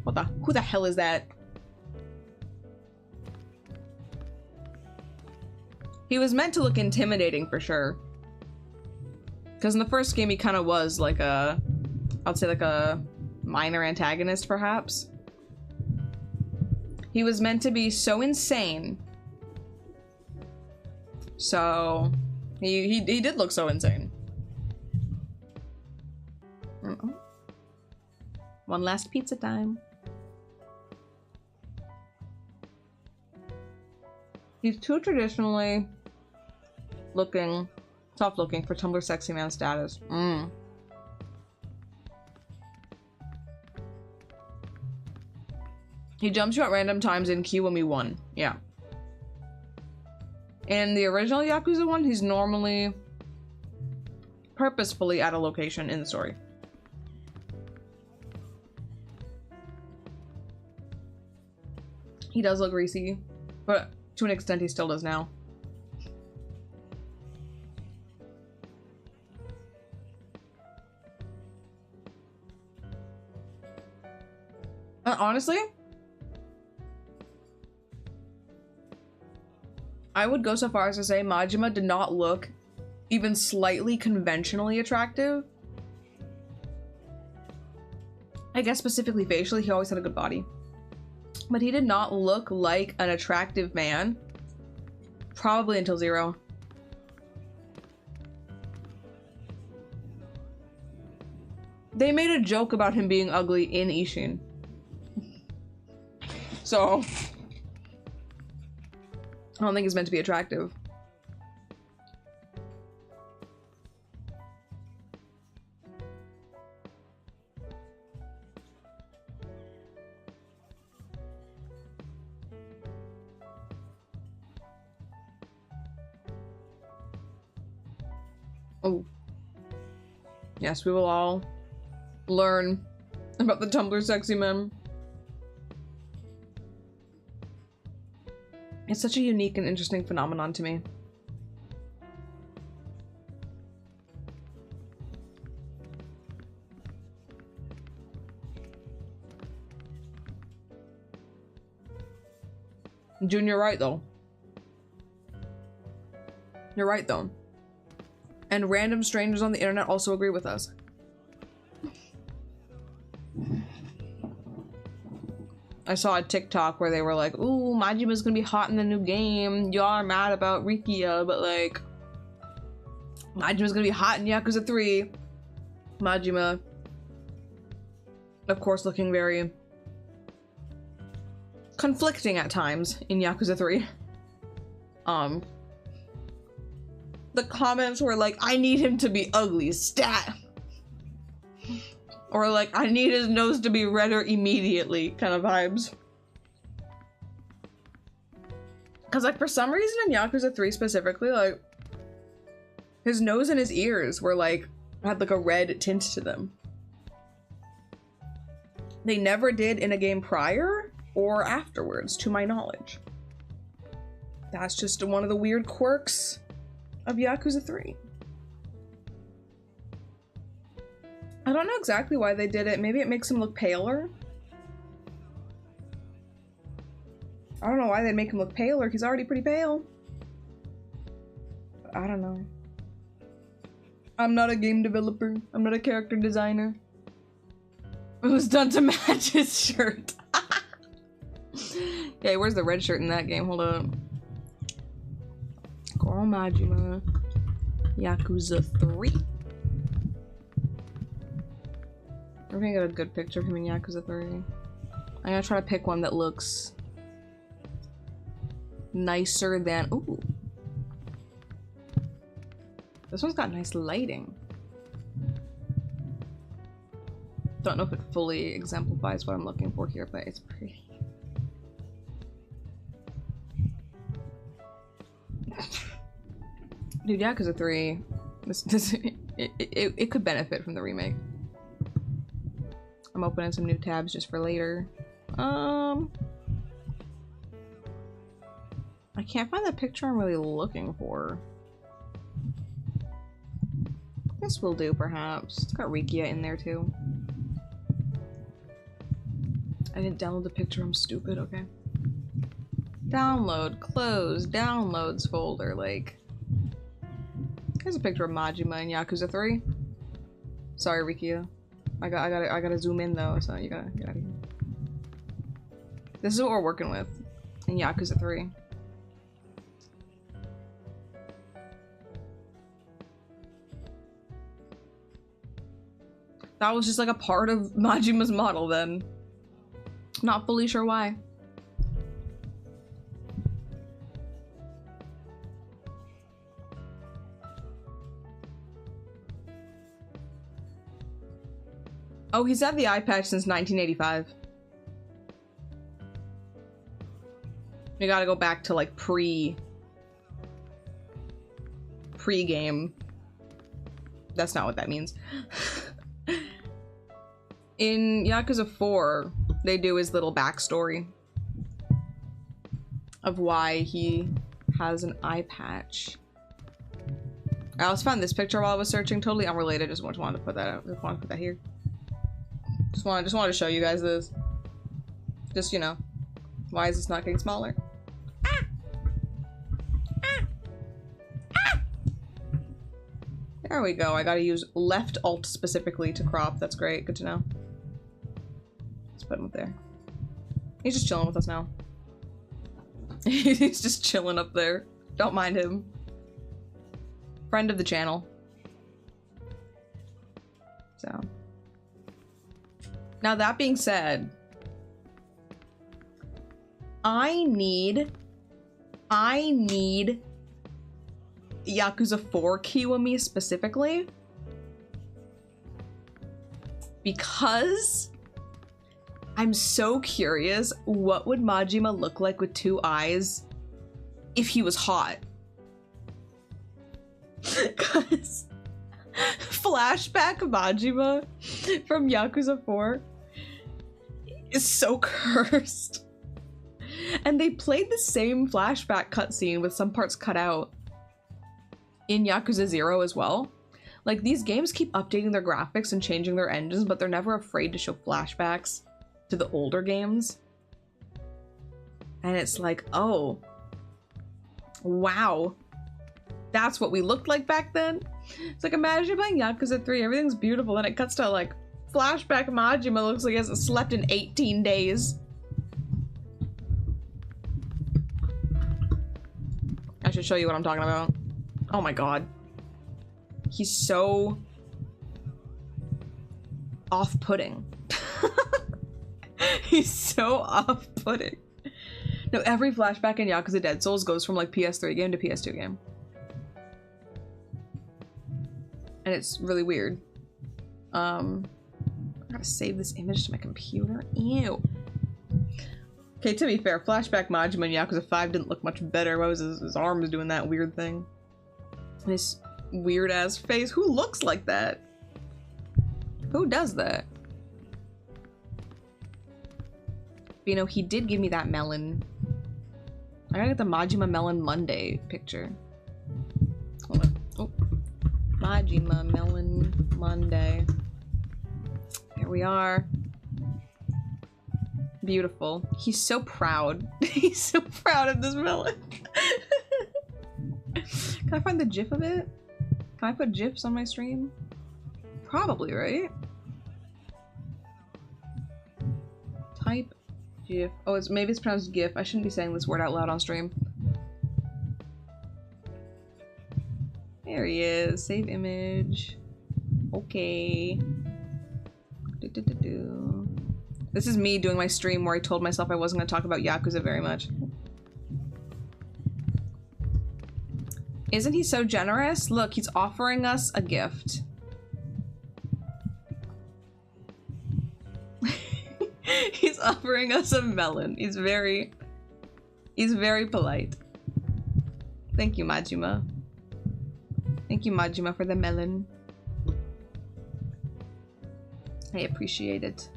What the? Who the hell is that? He was meant to look intimidating for sure. Because in the first game he kind of was like a... I'd say like a minor antagonist, perhaps. He was meant to be so insane. So... He did look so insane. One last pizza time. He's too traditionally looking, tough looking for Tumblr sexy man status. He jumps you at random times in queue when we won. Yeah. In the original Yakuza one, he's normally purposefully at a location in the story. He does look greasy, but to an extent he still does now. Honestly, I would go so far as to say Majima did not look even slightly conventionally attractive. I guess specifically facially, he always had a good body. But he did not look like an attractive man. Probably until Zero. They made a joke about him being ugly in Ishin. So... I don't think he's meant to be attractive. Oh. Yes, we will all learn about the Tumblr sexy men. It's such a unique and interesting phenomenon to me. June, you're right though. You're right though. And random strangers on the internet also agree with us. I saw a TikTok where they were like, ooh, Majima's gonna be hot in the new game. Y'all are mad about Rikia, but like, Majima's gonna be hot in Yakuza 3. Majima, of course, looking very conflicting at times in Yakuza 3. The comments were like, I need him to be ugly, stat. Or like, I need his nose to be redder immediately, kind of vibes. Cause like, for some reason in Yakuza 3 specifically, like, his nose and his ears were like, had like a red tint to them. They never did in a game prior or afterwards, to my knowledge. That's just one of the weird quirks of Yakuza 3. I don't know exactly why they did it. Maybe it makes him look paler. I don't know why they'd make him look paler. He's already pretty pale. But I don't know. I'm not a game developer. I'm not a character designer. It was done to match his shirt. Yeah, where's the red shirt in that game? Hold up. Goro Majima. Yakuza 3. We're gonna get a good picture of him in Yakuza 3. I'm gonna try to pick one that looks nicer than... Ooh. This one's got nice lighting. Don't know if it fully exemplifies what I'm looking for here, but it's pretty. Dude, Yakuza 3, it could benefit from the remake. I'm opening some new tabs just for later. I can't find the picture I'm really looking for. This will do, perhaps. It's got Rikia in there, too. I didn't download the picture, I'm stupid, okay. Download, close, downloads folder, like... Here's a picture of Majima in Yakuza 3. Sorry, Rikia. I gotta zoom in, though, so you gotta get out of here. This is what we're working with in Yakuza 3. That was just like a part of Majima's model then. Not fully sure why. Oh, he's had the eye patch since 1985. We gotta go back to like pre-game. That's not what that means. In Yakuza 4, they do his little backstory of why he has an eye patch. I also found this picture while I was searching, totally unrelated. Just wanted to put that out. Just wanted to put that here. Just wanted to show you guys this. Just, you know, why is this not getting smaller? Ah! Ah! Ah! There we go. I gotta use left alt specifically to crop. That's great. Good to know. Let's put him up there. He's just chilling with us now. He's just chilling up there. Don't mind him. Friend of the channel. So. Now that being said, I need Yakuza 4 Kiwami specifically because I'm so curious what would Majima look like with two eyes if he was hot. Cause flashback Majima from Yakuza 4 is so cursed. And they played the same flashback cutscene with some parts cut out in Yakuza 0 as well. Like, these games keep updating their graphics and changing their engines, but they're never afraid to show flashbacks to the older games. And it's like, oh, wow. That's what we looked like back then? It's like, imagine playing Yakuza 3, everything's beautiful, and it cuts to, like, flashback Majima looks like he hasn't slept in 18 days. to show you what I'm talking about. Oh my god. He's so off-putting. He's so off-putting. No, every flashback in Yakuza Dead Souls goes from like PS3 game to PS2 game. And it's really weird. I gotta save this image to my computer. Ew. Okay, to be fair, flashback Majima in Yakuza 5 didn't look much better. Why was his arm was doing that weird thing? This weird ass face. Who looks like that? Who does that? But, you know, he did give me that melon. I gotta get the Majima Melon Monday picture. Hold on. Oh. Majima Melon Monday. Here we are. Beautiful. He's so proud. He's so proud of this melon. Can I find the GIF of it? Can I put GIFs on my stream? Probably, right? Type GIF. Oh, maybe it's pronounced GIF. I shouldn't be saying this word out loud on stream. There he is. Save image. Okay. This is me doing my stream where I told myself I wasn't going to talk about Yakuza very much. Isn't he so generous? Look, he's offering us a gift. He's offering us a melon. He's very polite. Thank you, Majima. Thank you, Majima, for the melon. I appreciate it.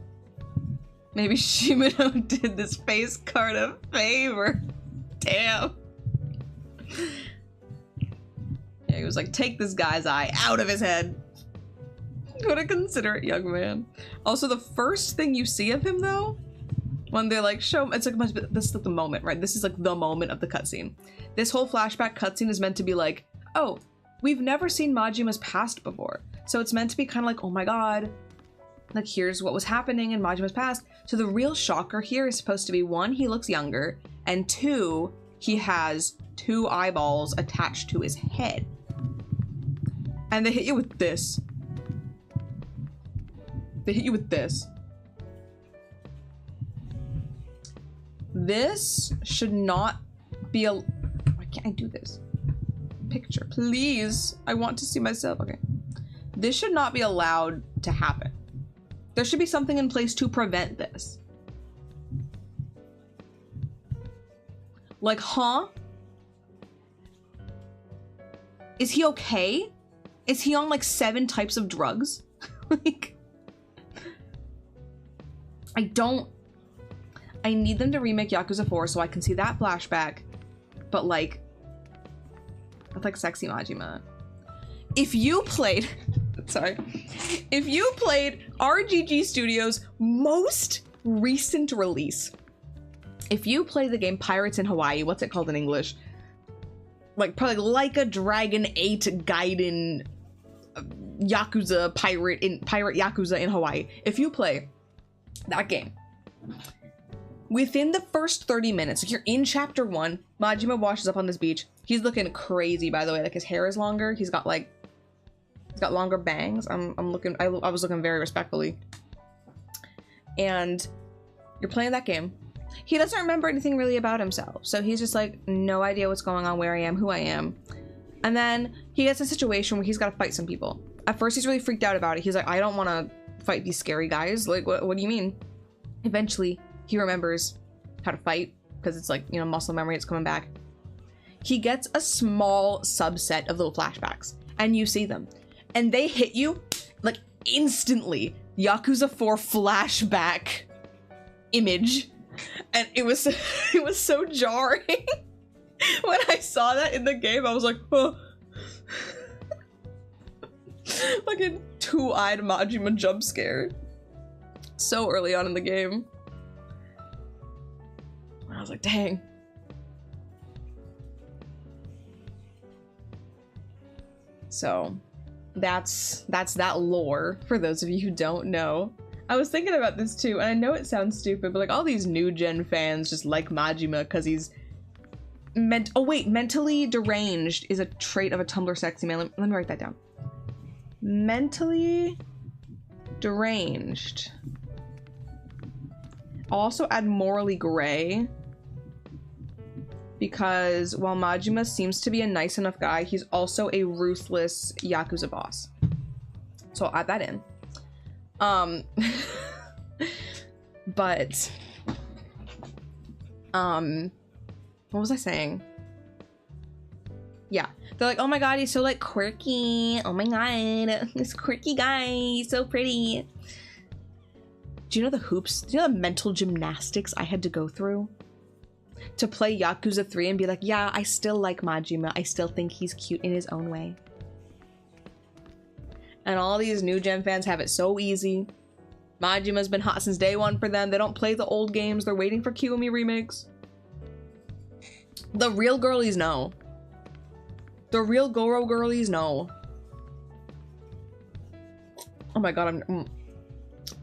Maybe Shimano did this face card a favor. Damn. Yeah, he was like, take this guy's eye out of his head. What a considerate young man. Also, the first thing you see of him, though, when they're like, show him, it's like, this is like the moment, right? This is like the moment of the cutscene. This whole flashback cutscene is meant to be like, oh, we've never seen Majima's past before. So it's meant to be kind of like, oh my god, like here's what was happening in Majima's past. So the real shocker here is supposed to be, one, he looks younger, and two, he has 2 eyeballs attached to his head. And they hit you with this. They hit you with this. This should not be a... Why can't I do this? Picture, please. I want to see myself. Okay. This should not be allowed to happen. There should be something in place to prevent this. Like, huh? Is he okay? Is he on like 7 types of drugs? Like... I need them to remake Yakuza 4 so I can see that flashback, but like, that's like sexy Majima. If you played, sorry, if you played RGG Studios' most recent release, if you play the game Pirates in Hawaii, what's it called in English? Like, probably like a Dragon 8 Gaiden Yakuza Pirate Yakuza in Hawaii. If you play that game, within the first 30 minutes, like you're in chapter 1, Majima washes up on this beach. He's looking crazy, by the way. Like, his hair is longer. He's got longer bangs. I was looking very respectfully. And you're playing that game. He doesn't remember anything really about himself. So he's just like, no idea what's going on, where I am, who I am. And then he gets a situation where he's got to fight some people. At first, he's really freaked out about it. He's like, I don't want to fight these scary guys. Like, what do you mean? Eventually, he remembers how to fight because it's like, you know, muscle memory, it's coming back. He gets a small subset of little flashbacks and you see them and they hit you like instantly. Yakuza 4 flashback image. And it was so jarring. When I saw that in the game, I was like, oh. Like a 2-eyed Majima jump scare. So early on in the game. I was like, dang. So that's that lore for those of you who don't know. I was thinking about this too, and I know it sounds stupid, but like all these new gen fans just like Majima because he's Oh wait, mentally deranged is a trait of a Tumblr sexy man. Let me write that down. Mentally deranged. I'll also add morally gray, because while Majima seems to be a nice enough guy, he's also a ruthless Yakuza boss. So I'll add that in. But what was I saying? Yeah, they're like, oh my god, he's so like quirky. Oh my god, this quirky guy, he's so pretty. Do you know the hoops? Do you know the mental gymnastics I had to go through to play Yakuza 3 and be like, yeah, I still like Majima. I still think he's cute in his own way. And all these new gen fans have it so easy. Majima's been hot since day one for them. They don't play the old games. They're waiting for Kiyomi remakes. The real girlies know. The real Goro girlies know. Oh my god,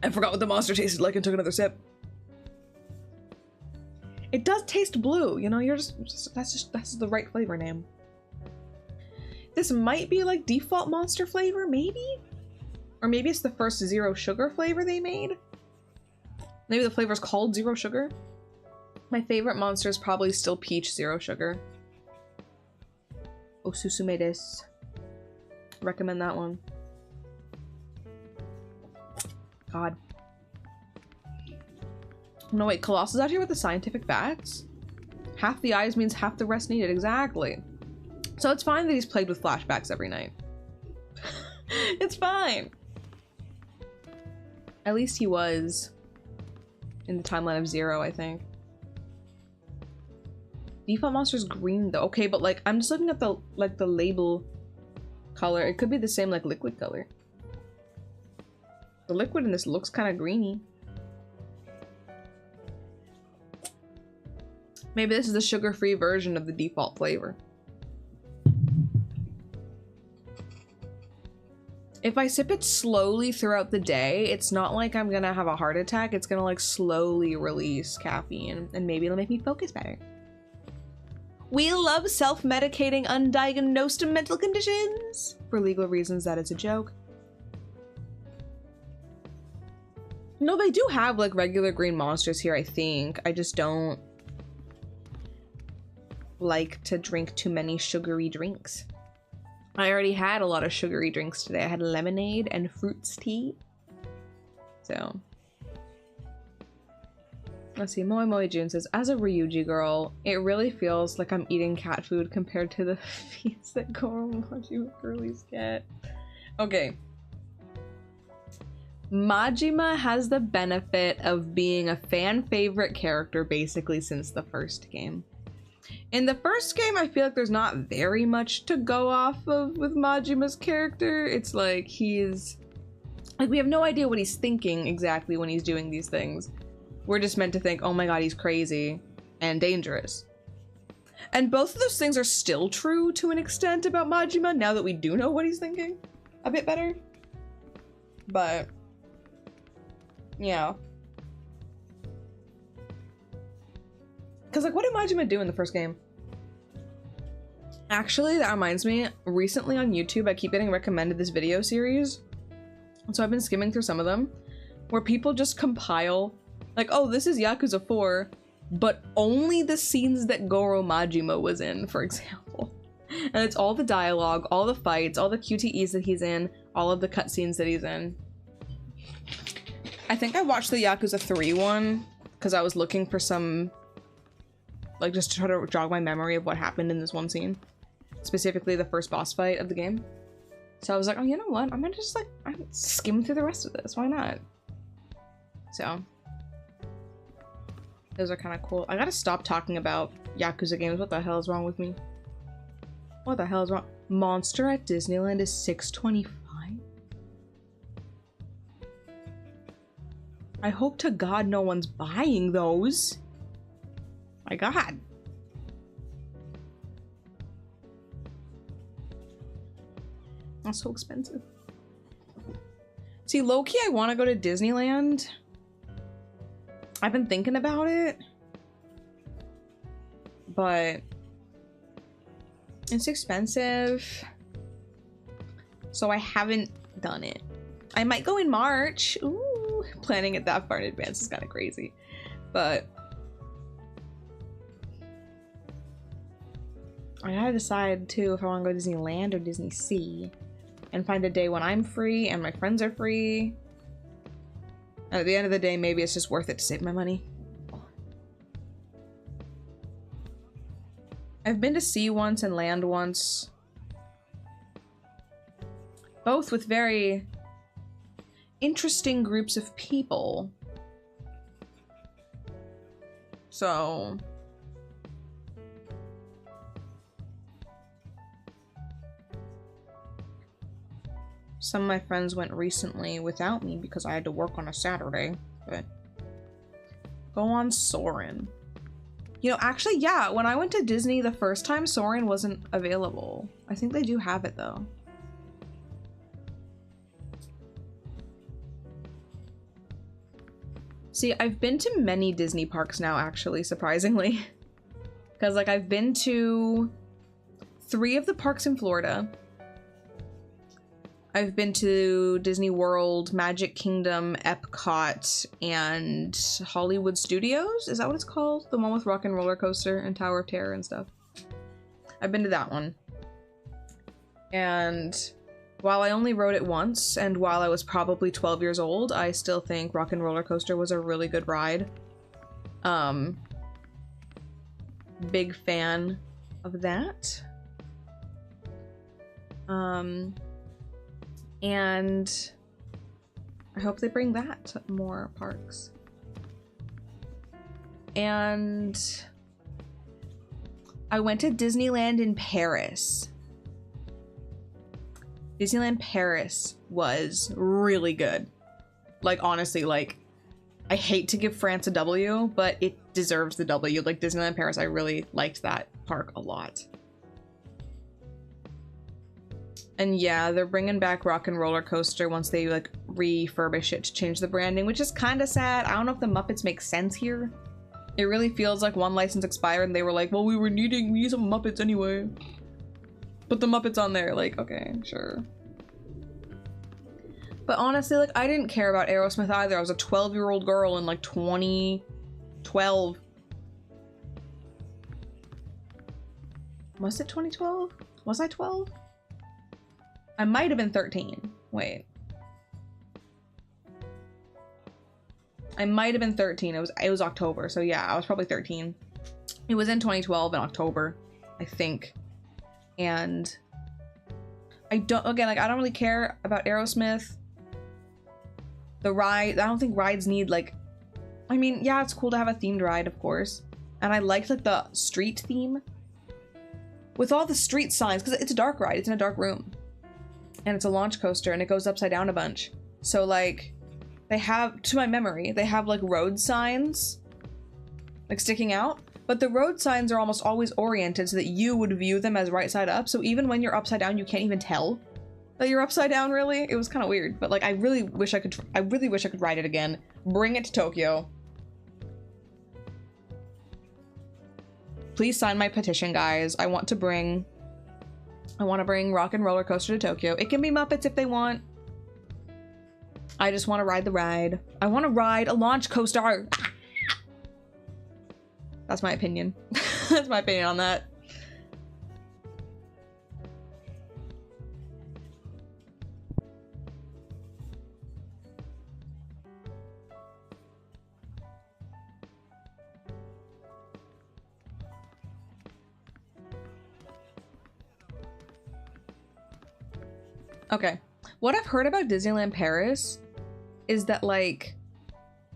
I forgot what the monster tasted like and took another sip. It does taste blue, you know, that's the right flavor name. This might be like default monster flavor, maybe? Or maybe it's the first zero sugar flavor they made? Maybe the flavor's called zero sugar? My favorite monster is probably still peach zero sugar. Osusume desu. Recommend that one. God. No wait, Colossus out here with the scientific facts? Half the eyes means half the rest needed, exactly. So it's fine that he's plagued with flashbacks every night. It's fine. At least he was in the timeline of Zero, I think. Default monster's green though. Okay, but like I'm just looking at the the label color. It could be the same like liquid color. The liquid in this looks kind of greeny. Maybe this is the sugar-free version of the default flavor. If I sip it slowly throughout the day, it's not like I'm gonna have a heart attack. It's gonna like slowly release caffeine and maybe it'll make me focus better. We love self-medicating undiagnosed mental conditions. For legal reasons, that is a joke. No, they do have like regular green monsters here, I think. I just don't like to drink too many sugary drinks. I already had a lot of sugary drinks today. I had lemonade and fruits tea. So let's see. Moi Moi June says, as a Ryuji girl, it really feels like I'm eating cat food compared to the feeds that Goro Majima girlies get. Okay. Majima has the benefit of being a fan favorite character basically since the first game. In the first game, I feel like there's not very much to go off of with Majima's character. It's like he's... like, we have no idea what he's thinking exactly when he's doing these things. We're just meant to think, oh my god, he's crazy and dangerous. And both of those things are still true to an extent about Majima, now that we do know what he's thinking a bit better. But... yeah. Because, like, what did Majima do in the first game? Actually, that reminds me, recently on YouTube, I keep getting recommended this video series. So I've been skimming through some of them, where people just compile, like, oh, this is Yakuza 4, but only the scenes that Goro Majima was in, for example. And it's all the dialogue, all the fights, all the QTEs that he's in, all of the cutscenes that he's in. I think I watched the Yakuza 3 one, because I was looking for some... like, just to try to jog my memory of what happened in this one scene. Specifically, the first boss fight of the game. So I was like, oh, you know what? I'm gonna just, like, skim through the rest of this. Why not? So. Those are kind of cool. I gotta stop talking about Yakuza games. What the hell is wrong with me? What the hell is wrong? Monster at Disneyland is $6.25? I hope to God no one's buying those. My god. That's so expensive. See, low-key, I want to go to Disneyland. I've been thinking about it. But It's expensive. So I haven't done it. I might go in March. Ooh, planning it that far in advance is kind of crazy. But I gotta decide too if I want to go to Disneyland or Disney Sea. And find a day when I'm free and my friends are free. And at the end of the day, maybe it's just worth it to save my money. I've been to Sea once and Land once. Both with very interesting groups of people. So some of my friends went recently without me because I had to work on a Saturday, but go on Soarin'. You know, actually, yeah, when I went to Disney the first time, Soarin' wasn't available. I think they do have it though. See, I've been to many Disney parks now, actually, surprisingly. Because, like, I've been to 3 of the parks in Florida. I've been to Disney World, Magic Kingdom, Epcot, and Hollywood Studios? Is that what it's called? The one with Rock and Roller Coaster and Tower of Terror and stuff. I've been to that one. And while I only rode it once, and while I was probably 12 years old, I still think Rock and Roller Coaster was a really good ride. Big fan of that. And I hope they bring that to more parks. And I went to Disneyland in Paris. Disneyland Paris was really good. Like, honestly, like, I hate to give France a W, but it deserves the W. Like, Disneyland Paris, I really liked that park a lot. And yeah, they're bringing back Rock and Roller Coaster once they, like, refurbish it to change the branding, which is kind of sad. I don't know if the Muppets make sense here. It really feels like one license expired and they were like, well, we need some Muppets anyway. Put the Muppets on there. Like, okay, sure. But honestly, like, I didn't care about Aerosmith either. I was a 12-year-old girl in, like, 2012. Was it 2012? Was I 12? I might have been 13. Wait. I might have been 13. It was October, so yeah, I was probably 13. It was in 2012 in October, I think. And I don't really care about Aerosmith. The ride, I don't think rides need, like, I mean, yeah, it's cool to have a themed ride, of course. And I liked, like, the street theme with all the street signs, because it's a dark ride, it's in a dark room. And it's a launch coaster and it goes upside down a bunch. So, like, they have, to my memory, they have, like, road signs, like, sticking out. But the road signs are almost always oriented so that you would view them as right side up. So even when you're upside down, you can't even tell that you're upside down, really. It was kind of weird. But, like, I really wish I could ride it again. Bring it to Tokyo. Please sign my petition, guys. I want to bring Rock and Roller Coaster to Tokyo. It can be Muppets if they want. I just want to ride the ride. I want to ride a launch coaster. That's my opinion. That's my opinion on that. Okay. What I've heard about Disneyland Paris is that, like,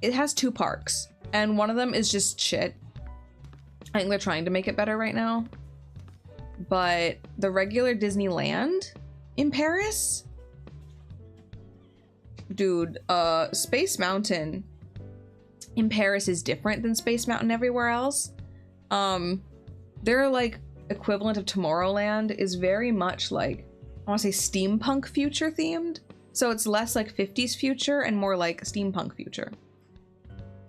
it has 2 parks, and one of them is just shit. I think they're trying to make it better right now. But the regular Disneyland in Paris? Dude, Space Mountain in Paris is different than Space Mountain everywhere else. Their, like, equivalent of Tomorrowland is very much, like, I want to say steampunk future themed. So it's less like 50s future and more like steampunk future.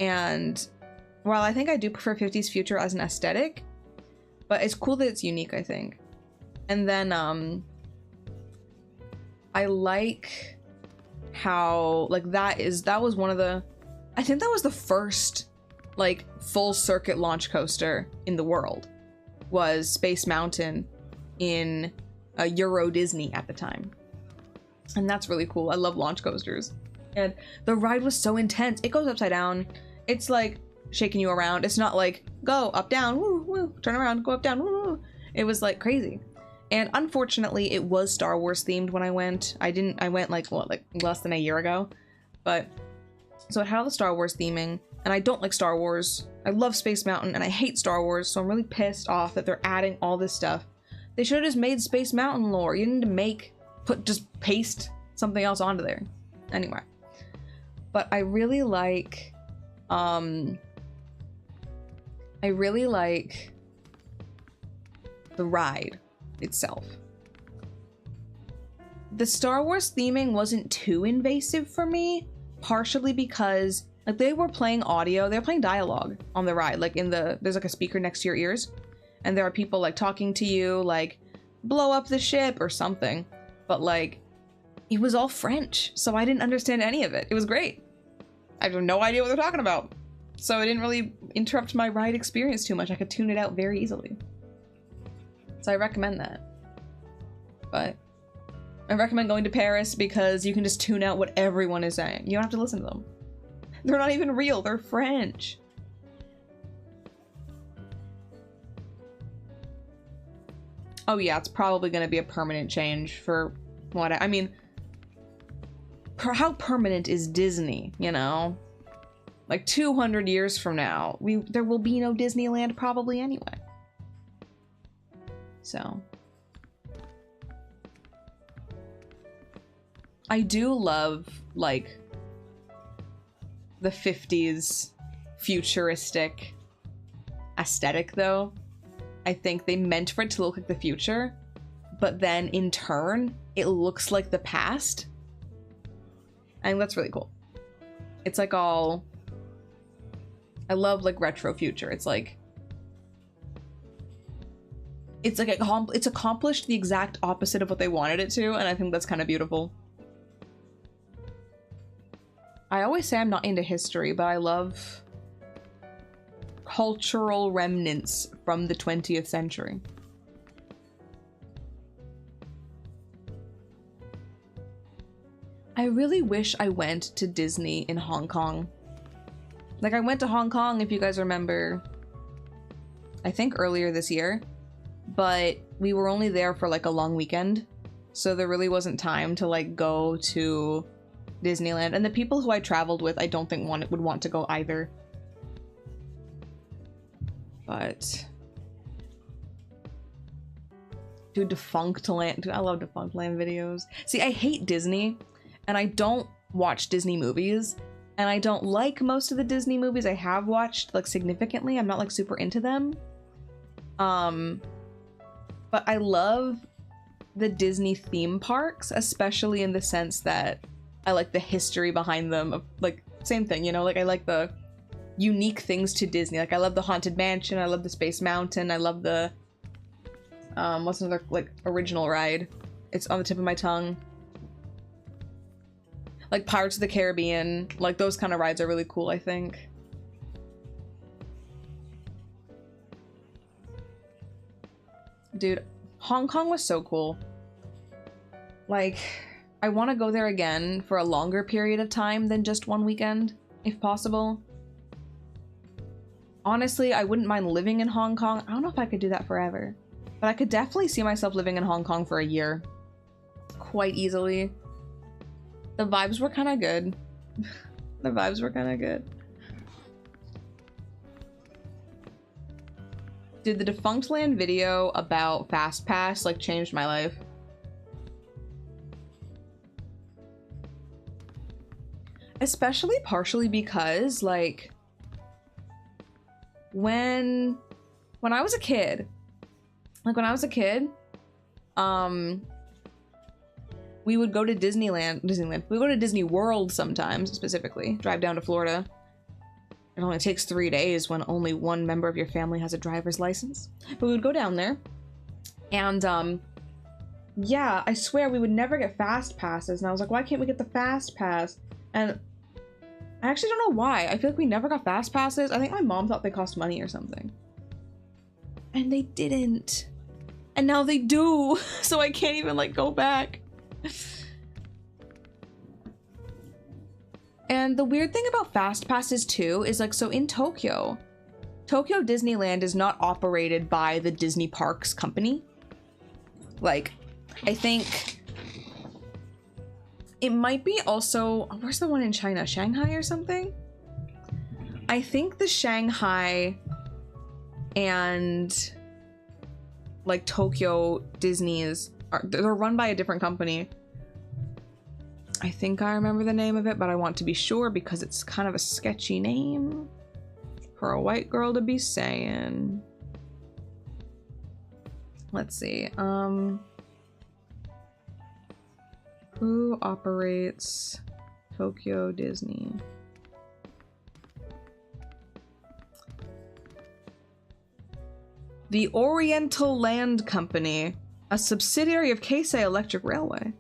And while I think I do prefer 50s future as an aesthetic, but it's cool that it's unique, I think. And then I like how like that was one of the, I think that was the first like full circuit launch coaster in the world, was Space Mountain in Euro Disney at the time. And that's really cool. I love launch coasters. And the ride was so intense. It goes upside down. It's like shaking you around. It's not like go up, down, woo, woo, turn around, go up, down, woo, woo. It was like crazy. And unfortunately, it was Star Wars themed when I went. I went like, what, like less than a year ago. But, so it had all the Star Wars theming. And I don't like Star Wars. I love Space Mountain and I hate Star Wars. So I'm really pissed off that they're adding all this stuff. They should have just made Space Mountain lore. You need to just paste something else onto there. Anyway. But I really like, the ride itself. The Star Wars theming wasn't too invasive for me, partially because like they were playing audio, they were playing dialogue on the ride, like there's like a speaker next to your ears, and there are people like talking to you, like blow up the ship or something, but like it was all French, so I didn't understand any of it. It was great. I have no idea what they're talking about, so it didn't really interrupt my ride experience too much. I could tune it out very easily. So I recommend that. But I recommend going to Paris because you can just tune out what everyone is saying. You don't have to listen to them. They're not even real, they're French. Oh yeah, it's probably gonna be a permanent change for what I mean, how permanent is Disney, you know? Like 200 years from now, there will be no Disneyland probably anyway. So I do love like the 50s futuristic aesthetic though. I think they meant for it to look like the future, but then in turn it looks like the past. I think that's really cool. It's like all, I love like retro future. It's like it's accomplished the exact opposite of what they wanted it to, and I think that's kind of beautiful. I always say I'm not into history, but I love cultural remnants from the 20th century. I really wish I went to Disney in Hong Kong. Like, I went to Hong Kong, if you guys remember, I think earlier this year, but we were only there for like a long weekend, so there really wasn't time to like go to Disneyland, and the people who I traveled with I don't think would want to go either. But dude, Defunct Land, dude, I love Defunct Land videos. See, I hate Disney and I don't watch Disney movies, and I don't like most of the Disney movies I have watched like significantly. I'm not like super into them. But I love the Disney theme parks, especially in the sense that I like the history behind them. Of, like, same thing, you know, like I like the unique things to Disney. Like I love the Haunted Mansion, I love the Space Mountain, I love the what's another like original ride? It's on the tip of my tongue. Like Pirates of the Caribbean, like those kind of rides are really cool, I think. Dude, Hong Kong was so cool. Like, I want to go there again for a longer period of time than just one weekend, if possible. Honestly, I wouldn't mind living in Hong Kong. I don't know if I could do that forever, but I could definitely see myself living in Hong Kong for a year. Quite easily. The vibes were kind of good. The vibes were kind of good. Dude, the Defunct Land video about Fast Pass like changed my life. Especially partially because like when I was a kid, we would go to Disneyland. We go to Disney World sometimes, specifically. Drive down to Florida. It only takes 3 days when only one member of your family has a driver's license. But we would go down there, and yeah, I swear we would never get fast passes. And I was like, why can't we get the fast pass? And I actually don't know why. I feel like we never got fast passes. I think my mom thought they cost money or something. And they didn't. And now they do. So I can't even like go back. And the weird thing about fast passes too is like, so in Tokyo Disneyland is not operated by the Disney Parks company. Like, I think it might be also, where's the one in China? Shanghai or something? I think the Shanghai and like Tokyo Disney's they're run by a different company. I think I remember the name of it, but I want to be sure because it's kind of a sketchy name for a white girl to be saying. Let's see. Who operates Tokyo Disney? The Oriental Land Company, a subsidiary of Keisei Electric Railway.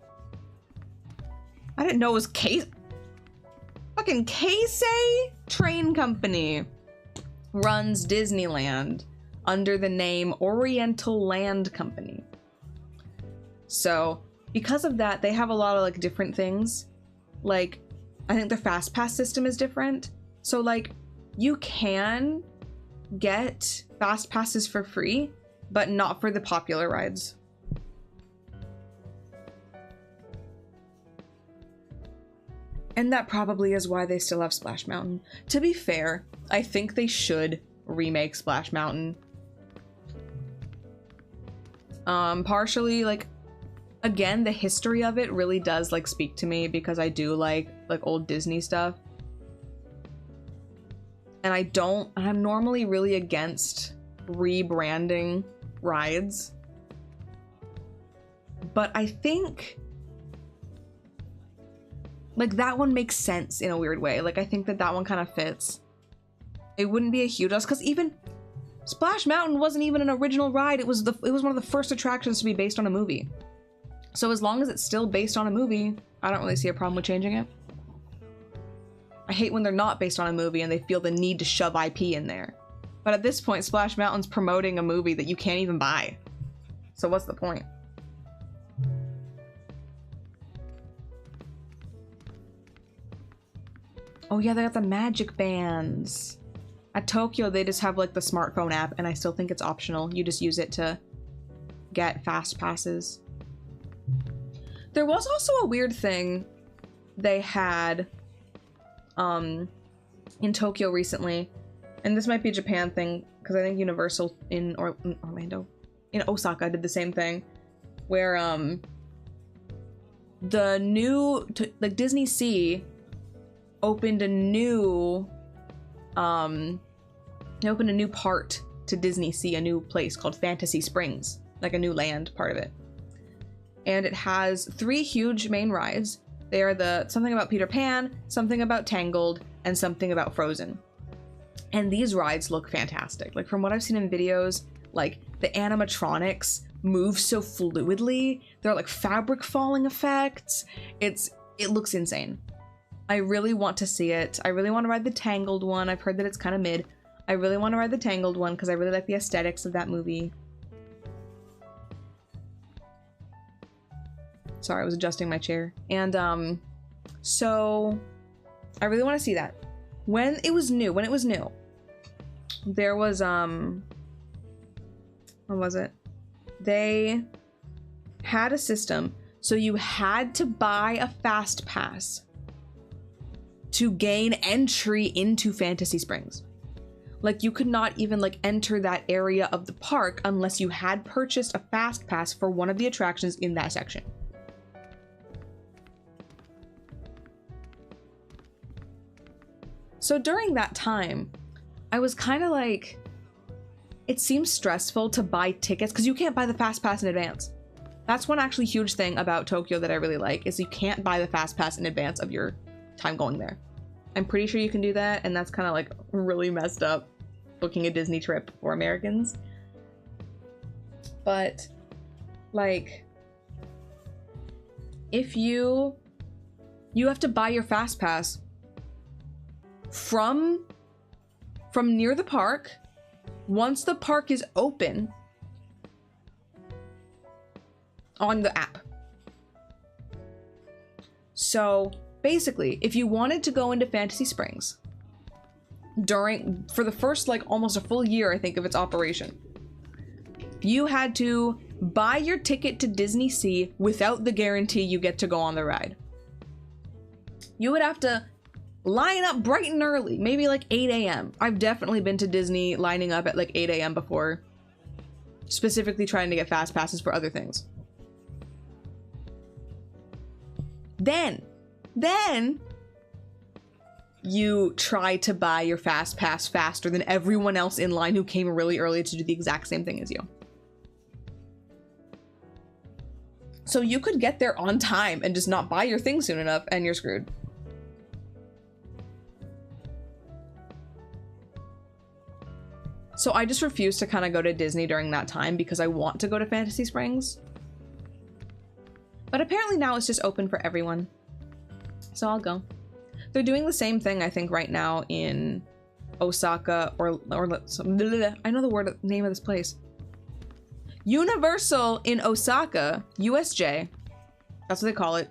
I didn't know it was fucking Keisei Train Company runs Disneyland under the name Oriental Land Company. So because of that, they have a lot of like different things. Like, I think the fast pass system is different. So like, you can get fast passes for free, but not for the popular rides. And that probably is why they still have Splash Mountain. To be fair, I think they should remake Splash Mountain. Partially, like, again, the history of it really does like speak to me because I do like old Disney stuff. And I'm normally really against rebranding rides. But I think like that one makes sense in a weird way. Like I think that one kind of fits. It wouldn't be a huge loss because even Splash Mountain wasn't even an original ride. It was one of the first attractions to be based on a movie. So as long as it's still based on a movie, I don't really see a problem with changing it. I hate when they're not based on a movie and they feel the need to shove IP in there. But at this point, Splash Mountain's promoting a movie that you can't even buy. So what's the point? Oh yeah, they got the magic bands. At Tokyo, they just have like the smartphone app, and I still think it's optional. You just use it to get fast passes. There was also a weird thing they had in Tokyo recently, and this might be a Japan thing because I think Universal in Osaka did the same thing, where the new like Disney Sea opened a new they opened a new part to Disney Sea, a new place called Fantasy Springs, like a new land part of it. And it has 3 huge main rides. They are something about Peter Pan, something about Tangled, and something about Frozen. And these rides look fantastic. Like from what I've seen in videos, like the animatronics move so fluidly. There are like fabric falling effects. It looks insane. I really want to see it. I really want to ride the Tangled one. I've heard that it's kind of mid. I really want to ride the Tangled one because I really like the aesthetics of that movie. Sorry, I was adjusting my chair. And so I really want to see that. When it was new, there was what was it? They had a system so you had to buy a fast pass to gain entry into Fantasy Springs. Like you could not even like enter that area of the park unless you had purchased a fast pass for one of the attractions in that section. So during that time, I was kind of like, it seems stressful to buy tickets because you can't buy the fast pass in advance. That's one actually huge thing about Tokyo that I really like is you can't buy the fast pass in advance of your time going there. I'm pretty sure you can do that, and that's kind of like really messed up booking a Disney trip for Americans. But like if you have to buy your fast pass from near the park once the park is open on the app. So basically, if you wanted to go into Fantasy Springs for the first like almost a full year, I think, of its operation, you had to buy your ticket to Disney Sea without the guarantee you get to go on the ride. You would have to line up bright and early, maybe like 8 a.m. I've definitely been to Disney lining up at like 8 a.m. before, specifically trying to get fast passes for other things. Then you try to buy your fast pass faster than everyone else in line who came really early to do the exact same thing as you. So you could get there on time and just not buy your thing soon enough, and you're screwed. So I just refuse to kind of go to Disney during that time because I want to go to Fantasy Springs. But apparently now it's just open for everyone. So I'll go. They're doing the same thing, I think, right now in Osaka or I know the name of this place. Universal in Osaka, USJ. That's what they call it.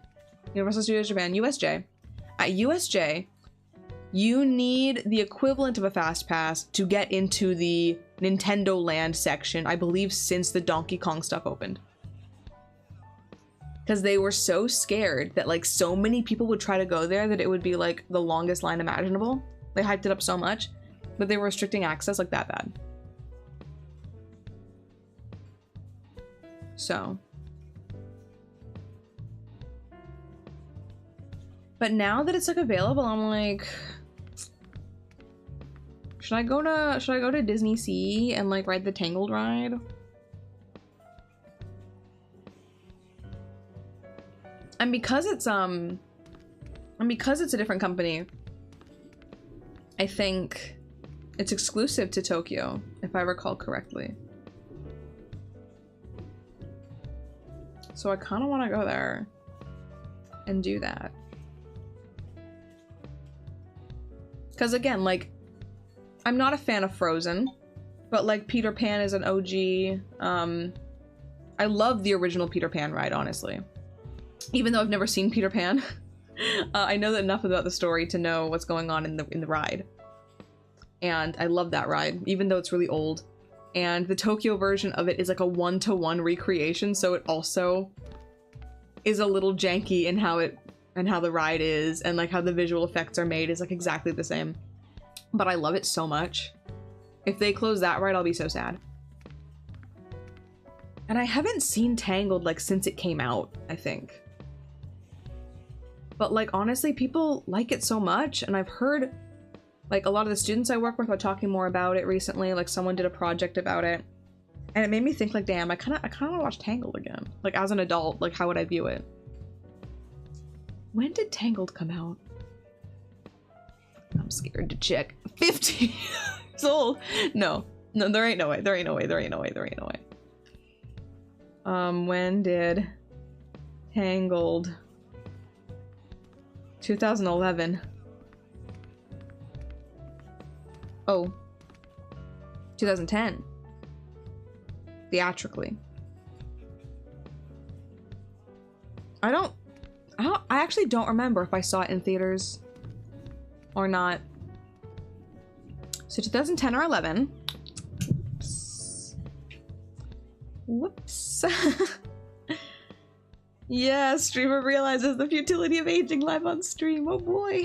Universal Studios Japan, USJ. At USJ, you need the equivalent of a fast pass to get into the Nintendo Land section, I believe, since the Donkey Kong stuff opened. Because they were so scared that like so many people would try to go there that it would be like the longest line imaginable. They hyped it up so much, but they were restricting access like that bad. So. But now that it's like available, I'm like, should I go to Disney Sea and like ride the Tangled ride? And because it's a different company, I think it's exclusive to Tokyo, if I recall correctly. So I kind of want to go there and do that. Because again, like, I'm not a fan of Frozen, but like Peter Pan is an OG. I love the original Peter Pan ride, honestly. Even though I've never seen Peter Pan, I know enough about the story to know what's going on in the ride. And I love that ride, even though it's really old. And the Tokyo version of it is like a 1-to-1 recreation, so it also is a little janky in how the ride is, and like how the visual effects are made is like exactly the same. But I love it so much. If they close that ride, I'll be so sad. And I haven't seen Tangled like since it came out, I think. But like honestly, people like it so much, and I've heard like a lot of the students I work with are talking more about it recently. Like someone did a project about it, and it made me think like, damn, I kind of want to watch Tangled again. Like as an adult, like how would I view it? When did Tangled come out? I'm scared to check. 15 years old. No, there ain't no way. When did Tangled? 2011. Oh, 2010. Theatrically. I actually don't remember if I saw it in theaters or not. So 2010 or 11. Whoops. Yeah, streamer realizes the futility of aging live on stream. Oh boy.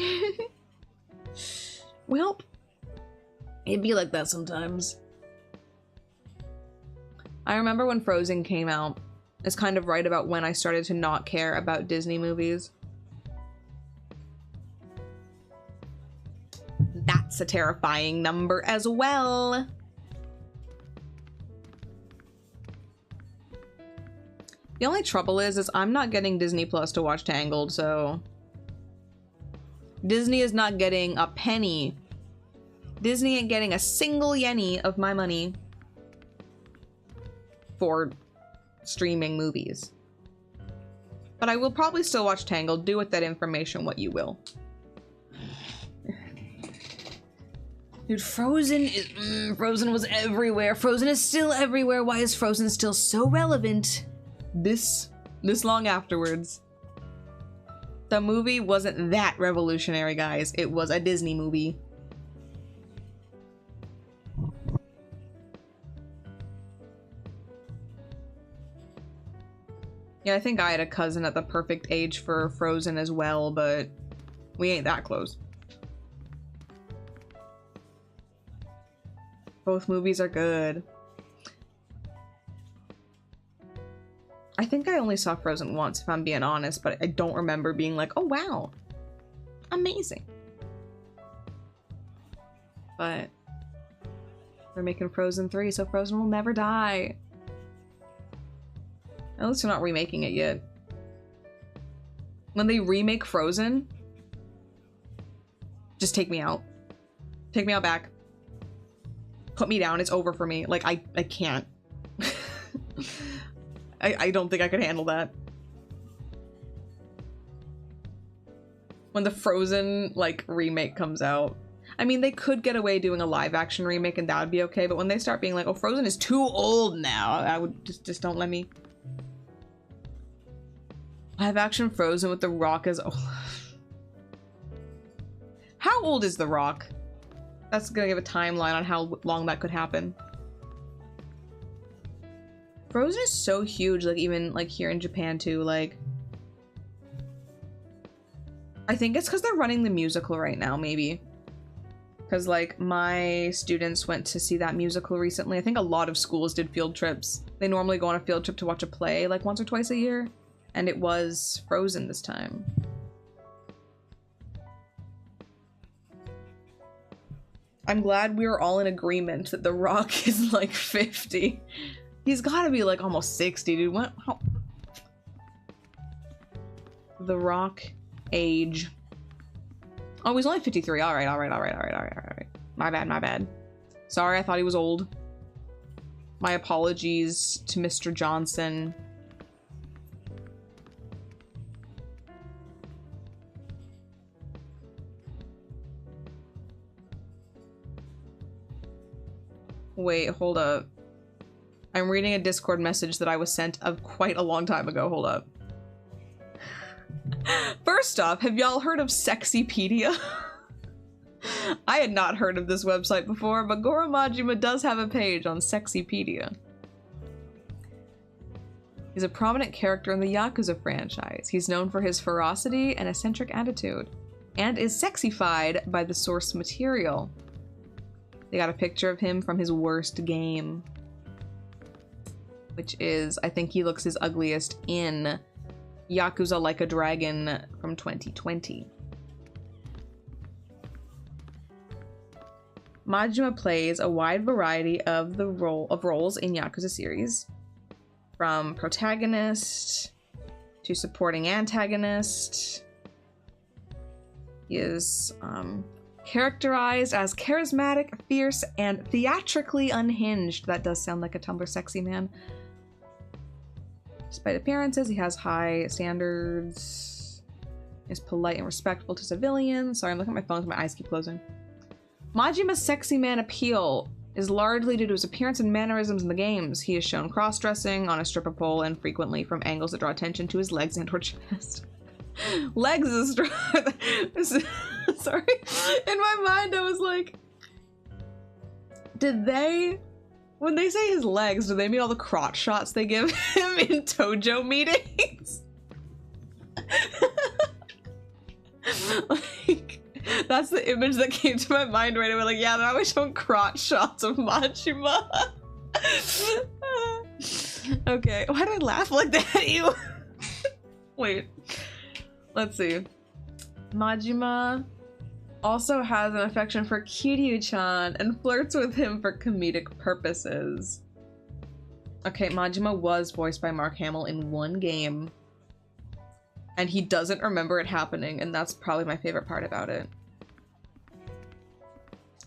Well, it'd be like that sometimes. I remember when Frozen came out. It's kind of right about when I started to not care about Disney movies. That's a terrifying number as well. The only trouble is I'm not getting Disney Plus to watch Tangled, so Disney is not getting a penny. Disney ain't getting a single yenny of my money for streaming movies. But I will probably still watch Tangled. Do with that information what you will. Dude, Frozen is... Frozen was everywhere. Frozen is still everywhere. Why is Frozen still so relevant this long afterwards? The movie wasn't that revolutionary, guys. It was a Disney movie. Yeah, I think I had a cousin at the perfect age for Frozen as well, but we ain't that close. Both movies are good. I think I only saw Frozen once, if I'm being honest, but I don't remember being like, oh wow, amazing. But they're making Frozen 3, so Frozen will never die. At least they're not remaking it yet. When they remake Frozen, just take me out. Take me out back. Put me down. It's over for me. Like, I can't. I don't think I could handle that. When the Frozen, like, remake comes out. I mean, they could get away doing a live-action remake and that would be okay, but when they start being like, oh, Frozen is too old now, I would just don't let me. Live-action Frozen with The Rock as... Oh. How old is The Rock? That's gonna give a timeline on how long that could happen. Frozen is so huge, like, even, like, here in Japan, too, like... I think it's because they're running the musical right now, maybe. Because, like, my students went to see that musical recently. I think a lot of schools did field trips. They normally go on a field trip to watch a play, like, once or twice a year. And it was Frozen this time. I'm glad we were all in agreement that The Rock is, like, 50. He's gotta be, like, almost 60, dude. What? How? The Rock age. Oh, he's only 53. All right. My bad. Sorry, I thought he was old. My apologies to Mr. Johnson. Wait, hold up. I'm reading a Discord message that I was sent of quite a long time ago. Hold up. First off, have y'all heard of Sexypedia? I had not heard of this website before, but Goro Majima does have a page on Sexypedia. He's a prominent character in the Yakuza franchise. He's known for his ferocity and eccentric attitude, and is sexified by the source material. They got a picture of him from his worst game, which is, I think he looks his ugliest in Yakuza Like a Dragon from 2020. Majima plays a wide variety of roles in Yakuza series, from protagonist to supporting antagonist. He is characterized as charismatic, fierce, and theatrically unhinged. That does sound like a Tumblr sexy man. Despite appearances, he has high standards, is polite and respectful to civilians. Sorry, I'm looking at my phone so my eyes keep closing. Majima's sexy man appeal is largely due to his appearance and mannerisms in the games. He is shown cross-dressing on a stripper pole and frequently from angles that draw attention to his legs and or chest. Legs is sorry. In my mind, I was like, did they, when they say his legs, do they mean all the crotch shots they give him in Tojo meetings? Like, that's the image that came to my mind right away. Like, yeah, they're always showing crotch shots of Majima. Okay, why did I laugh like that at you? Wait. Let's see. Majima also has an affection for Kiryu-chan and flirts with him for comedic purposes. Okay, Majima was voiced by Mark Hamill in one game, and he doesn't remember it happening, and that's probably my favorite part about it.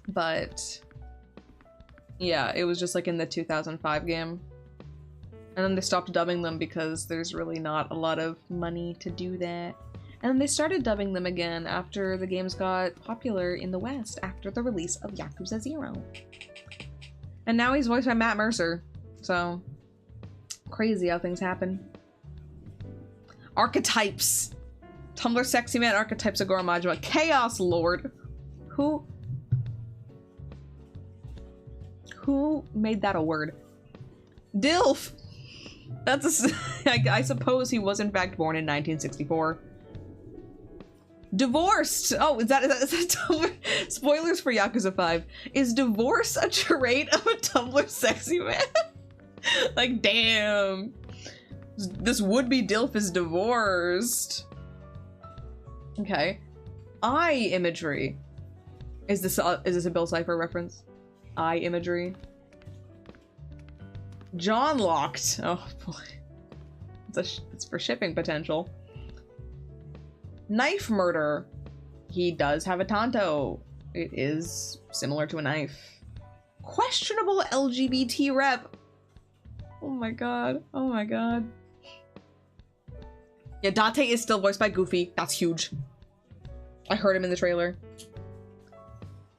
But yeah, it was just like in the 2005 game. And then they stopped dubbing them because there's really not a lot of money to do that. And then they started dubbing them again after the games got popular in the West after the release of Yakuza 0. And now he's voiced by Matt Mercer. So, crazy how things happen. Archetypes. Tumblr sexy man archetypes of Goro Majima. Chaos Lord. Who made that a word? DILF! That's a... I suppose he was in fact born in 1964. Divorced! Oh, is that Tumblr? Spoilers for Yakuza 5. Is divorce a trait of a Tumblr sexy man? Like, damn. This would-be DILF is divorced. Okay. Eye imagery. Is this a Bill Cipher reference? Eye imagery. John locked. Oh boy. It's for shipping potential. Knife murder. He does have a tanto. It is similar to a knife. Questionable LGBT rep. Oh my god. Oh my god. Yeah, Date is still voiced by Goofy. That's huge. I heard him in the trailer.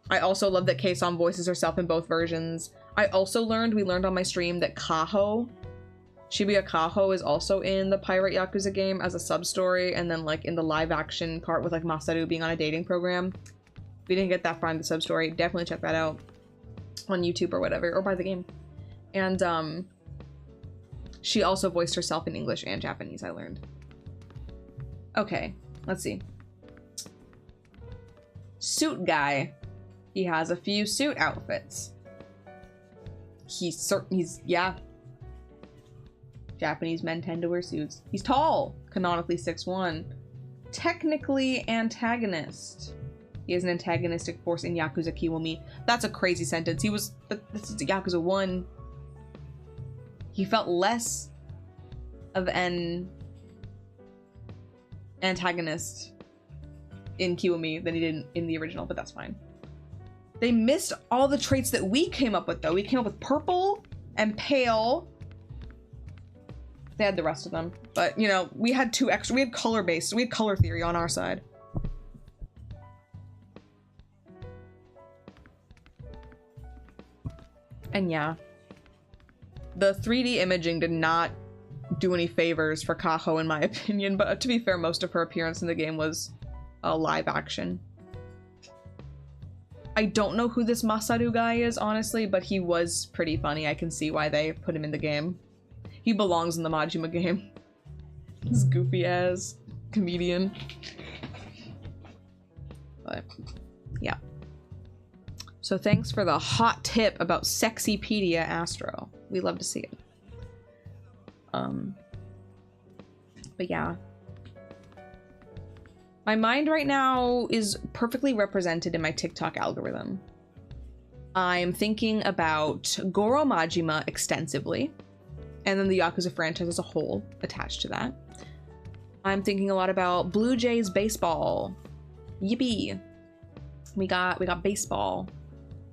I also love that Kei-san voices herself in both versions. I also we learned on my stream that Kaho, Shibuya Kaho, is also in the Pirate Yakuza game as a sub-story, and then like in the live-action part with like Masaru being on a dating program. We didn't get that far in the sub-story. Definitely check that out on YouTube or whatever, or buy the game. And she also voiced herself in English and Japanese, I learned. Okay, let's see. Suit guy. He has a few suit outfits. He's yeah. Japanese men tend to wear suits. He's tall, canonically 6'1". Technically antagonist. He has an antagonistic force in Yakuza Kiwami. That's a crazy sentence. This is Yakuza 1. He felt less of an antagonist in Kiwami than he did in the original, but that's fine. They missed all the traits that we came up with, though. We came up with purple and pale. They had the rest of them. But, you know, we had two extra. We had color-based. We had color theory on our side. And yeah. The 3D imaging did not do any favors for Kaho, in my opinion. But to be fair, most of her appearance in the game was live action. I don't know who this Masaru guy is, honestly, but he was pretty funny. I can see why they put him in the game. He belongs in the Majima game. This goofy-ass comedian. But, yeah. So thanks for the hot tip about Sexypedia Astro. We love to see it. But yeah. My mind right now is perfectly represented in my TikTok algorithm. I'm thinking about Goro Majima extensively, and then the Yakuza franchise as a whole attached to that. I'm thinking a lot about Blue Jays baseball. Yippee! We got baseball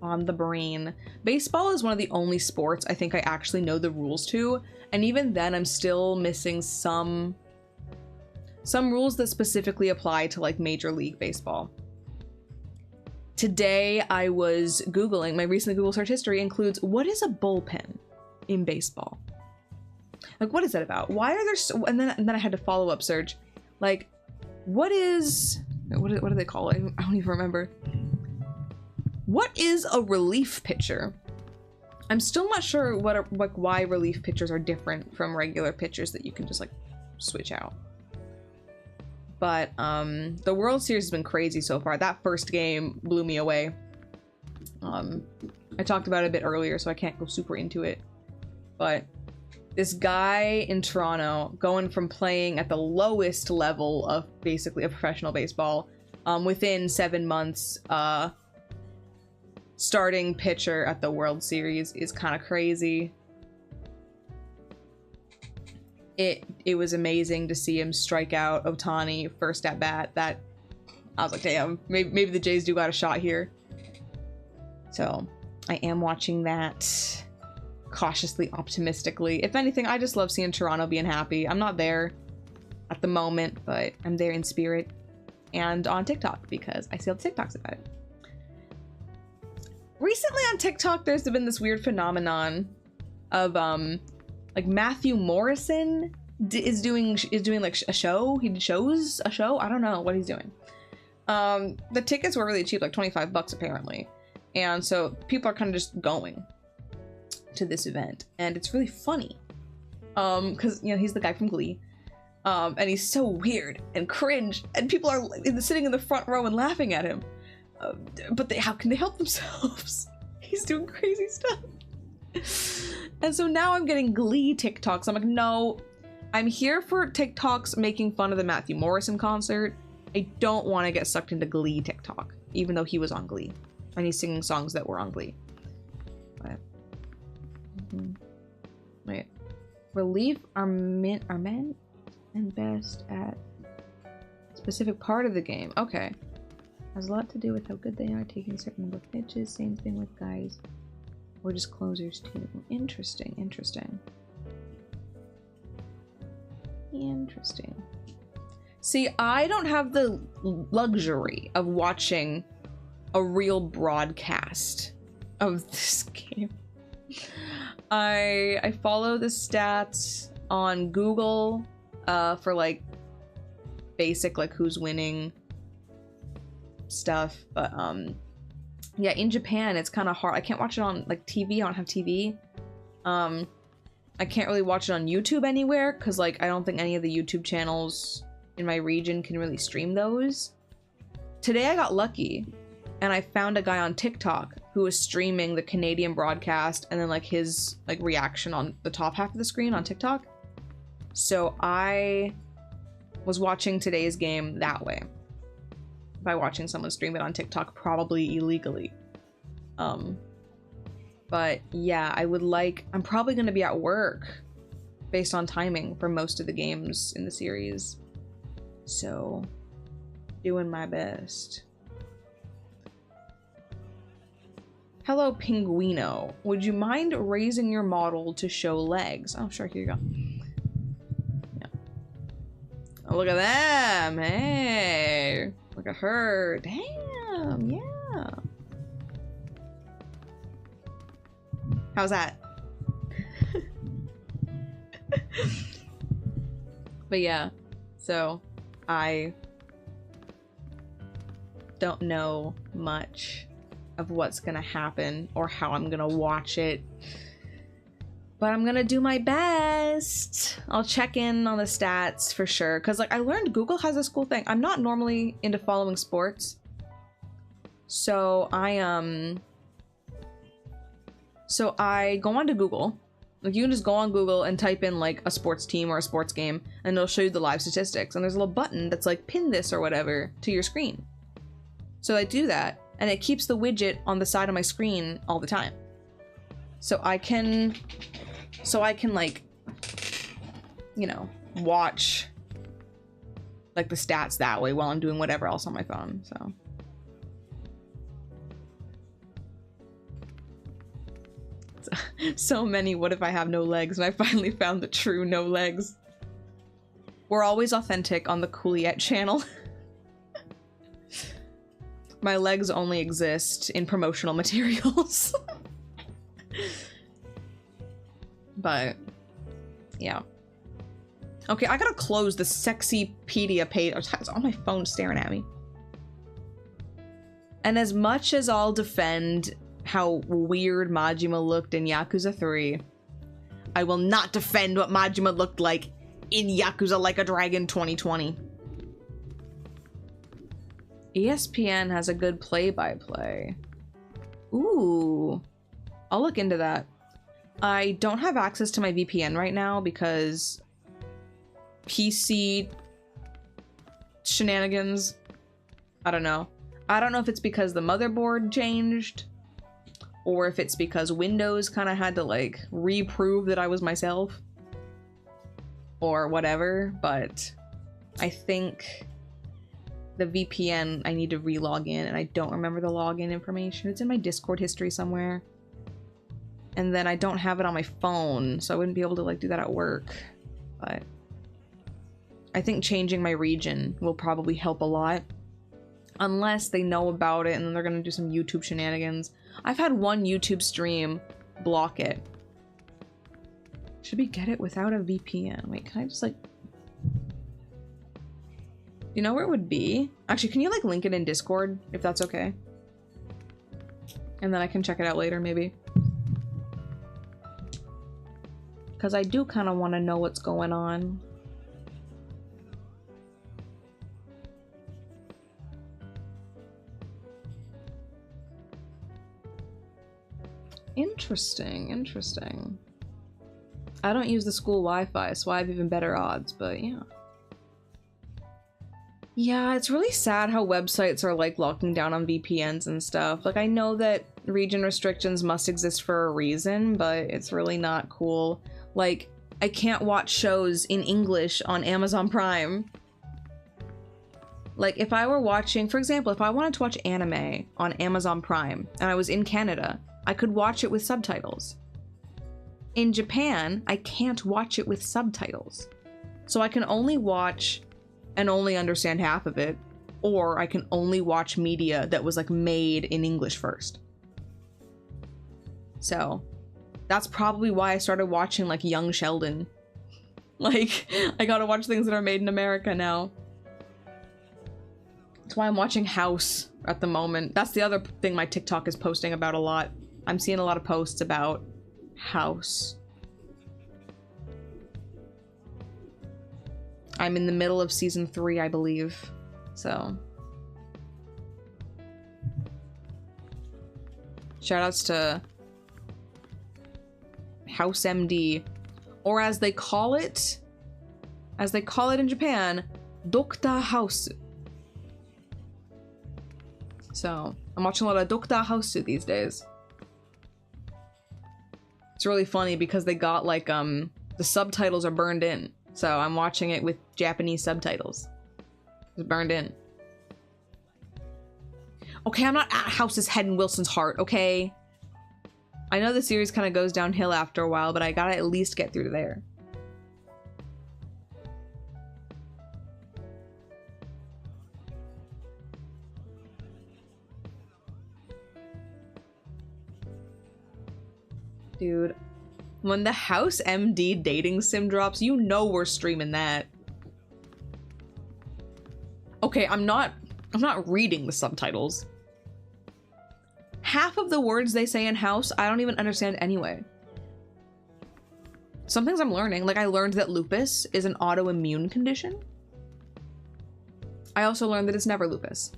on the brain. Baseball is one of the only sports I think I actually know the rules to, and even then I'm still missing some rules that specifically apply to like Major League Baseball. Today I was Googling, my recent Google search history includes, what is a bullpen in baseball? Like, what is that about? Why are there so, and then I had to follow up search. Like, what do they call it? I don't even remember. What is a relief pitcher? I'm still not sure why relief pitchers are different from regular pitchers that you can just like switch out. But the World Series has been crazy so far. That first game blew me away. I talked about it a bit earlier, so I can't go super into it. But this guy in Toronto going from playing at the lowest level of basically a professional baseball within 7 months, starting pitcher at the World Series is kind of crazy. It was amazing to see him strike out Ohtani first at bat. That I was like, damn, maybe the Jays do got a shot here. So I am watching that cautiously optimistically. If anything, I just love seeing Toronto being happy. I'm not there at the moment, but I'm there in spirit and on TikTok because I see all the TikToks about it. Recently on TikTok, there's been this weird phenomenon of like Matthew Morrison is doing like a show. He shows a show. I don't know what he's doing. The tickets were really cheap, like $25 apparently, and so people are kind of just going to this event, and it's really funny because you know he's the guy from Glee, and he's so weird and cringe, and people are sitting in the front row and laughing at him, but how can they help themselves? He's doing crazy stuff. And so now I'm getting Glee TikToks. I'm like, no, I'm here for TikToks making fun of the Matthew Morrison concert. I don't want to get sucked into Glee TikTok, even though he was on Glee and he's singing songs that were on Glee. But, wait, relief are meant and best at a specific part of the game. Okay, has a lot to do with how good they are taking a certain number of pitches. Same thing with guys. Or just closers too. Interesting, interesting. Interesting. See, I don't have the luxury of watching a real broadcast of this game. I follow the stats on Google for like basic like who's winning stuff, but yeah, in Japan it's kind of hard. I can't watch it on like TV. I don't have TV. I can't really watch it on YouTube anywhere because like I don't think any of the YouTube channels in my region can really stream those. Today I got lucky and I found a guy on TikTok who was streaming the Canadian broadcast and then like his like reaction on the top half of the screen on TikTok. So I was watching today's game that way by watching someone stream it on TikTok, probably illegally. But yeah, I'm probably going to be at work based on timing for most of the games in the series. So, doing my best. Hello, Pinguino. Would you mind raising your model to show legs? Oh, sure, here you go. Yeah. Oh, look at them. Hey. Look at her. Damn, yeah. How's that? But yeah, so I don't know much of what's gonna happen or how I'm gonna watch it, but I'm gonna do my best. I'll check in on the stats for sure, because like I learned Google has this cool thing. I'm not normally into following sports, so I go onto Google. Like you can just go on Google and type in like a sports team or a sports game and it'll show you the live statistics, and there's a little button that's like pin this or whatever to your screen. So I do that and it keeps the widget on the side of my screen all the time. So I can like, you know, watch like the stats that way while I'm doing whatever else on my phone. So so many what if I have no legs, and I finally found the true no legs. We're always authentic on the Cooliette channel. My legs only exist in promotional materials. But yeah. Okay, I gotta close the Sexypedia page. It's on my phone staring at me. And as much as I'll defend how weird Majima looked in Yakuza 3, I will not defend what Majima looked like in Yakuza Like a Dragon 2020. ESPN has a good play-by-play. Ooh, I'll look into that. I don't have access to my VPN right now because PC shenanigans. I don't know. I don't know if it's because the motherboard changed or if it's because Windows kind of had to like reprove that I was myself or whatever, but I think the VPN, I need to re-log in and I don't remember the login information. It's in my Discord history somewhere. And then I don't have it on my phone, so I wouldn't be able to like do that at work. But I think changing my region will probably help a lot. Unless they know about it and then they're gonna do some YouTube shenanigans. I've had one YouTube stream block it. Should we get it without a VPN? Wait, can I just like... You know where it would be? Actually, can you like link it in Discord if that's okay? And then I can check it out later maybe. Because I do kind of want to know what's going on. Interesting, interesting. I don't use the school Wi-Fi, so I have even better odds, but yeah. Yeah, it's really sad how websites are like locking down on VPNs and stuff. Like, I know that region restrictions must exist for a reason, but it's really not cool. Like, I can't watch shows in English on Amazon Prime. Like, if I were watching, for example, if I wanted to watch anime on Amazon Prime and I was in Canada, I could watch it with subtitles. In Japan, I can't watch it with subtitles. So I can only watch and only understand half of it, or I can only watch media that was like made in English first. So that's probably why I started watching like Young Sheldon. Like, I gotta watch things that are made in America now. That's why I'm watching House at the moment. That's the other thing my TikTok is posting about a lot. I'm seeing a lot of posts about House. I'm in the middle of season 3, I believe. So. Shoutouts to House MD. Or as they call it in Japan, Dr. House. So, I'm watching a lot of Dr. House these days. It's really funny because they got like, the subtitles are burned in. So I'm watching it with Japanese subtitles. It's burned in. Okay, I'm not at House's head in Wilson's heart, okay? I know the series kind of goes downhill after a while, but I gotta at least get through there. Dude. When the House MD dating sim drops, you know we're streaming that. Okay, I'm not reading the subtitles. Half of the words they say in House, I don't even understand anyway. Some things I'm learning, like I learned that lupus is an autoimmune condition. I also learned that it's never lupus.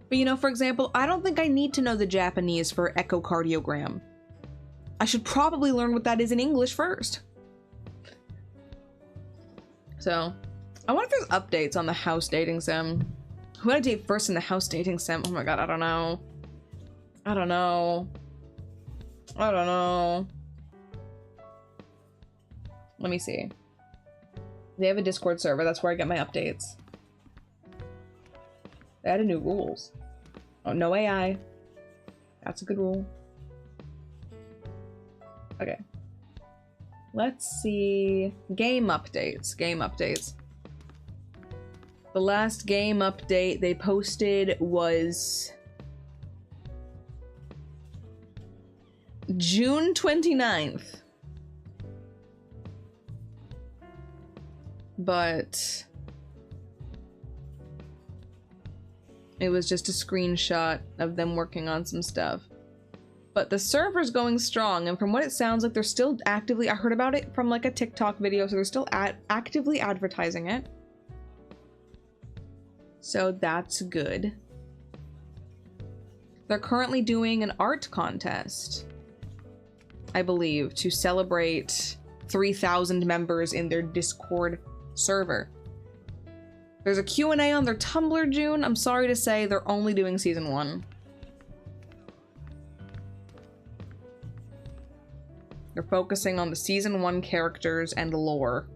But you know, for example, I don't think I need to know the Japanese for echocardiogram. I should probably learn what that is in English first. So, I wonder if there's updates on the House dating sim. Who would I date first in the House dating sim? Oh my god, I don't know. I don't know. I don't know. Let me see. They have a Discord server, that's where I get my updates. They added new rules. Oh, no AI. That's a good rule. Okay. Let's see. Game updates. Game updates. The last game update they posted was June 29th. But it was just a screenshot of them working on some stuff. But the server's going strong, and from what it sounds like, they're still actively... I heard about it from like a TikTok video, so they're still actively advertising it. So that's good. They're currently doing an art contest, I believe, to celebrate 3,000 members in their Discord server. There's a Q&A on their Tumblr, June. I'm sorry to say they're only doing season 1. They're focusing on the season 1 characters and lore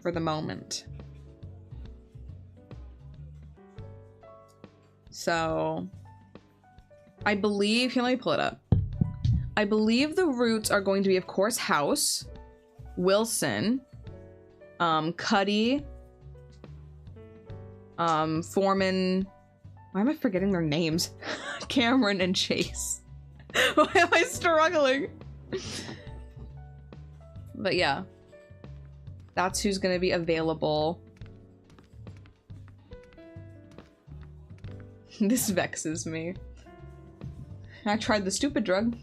for the moment. So, I believe, here, let me pull it up. I believe the roots are going to be, of course, House, Wilson, Cuddy, Foreman, why am I forgetting their names? Cameron and Chase. Why am I struggling? But yeah, that's who's gonna be available. This vexes me. I tried the stupid drug.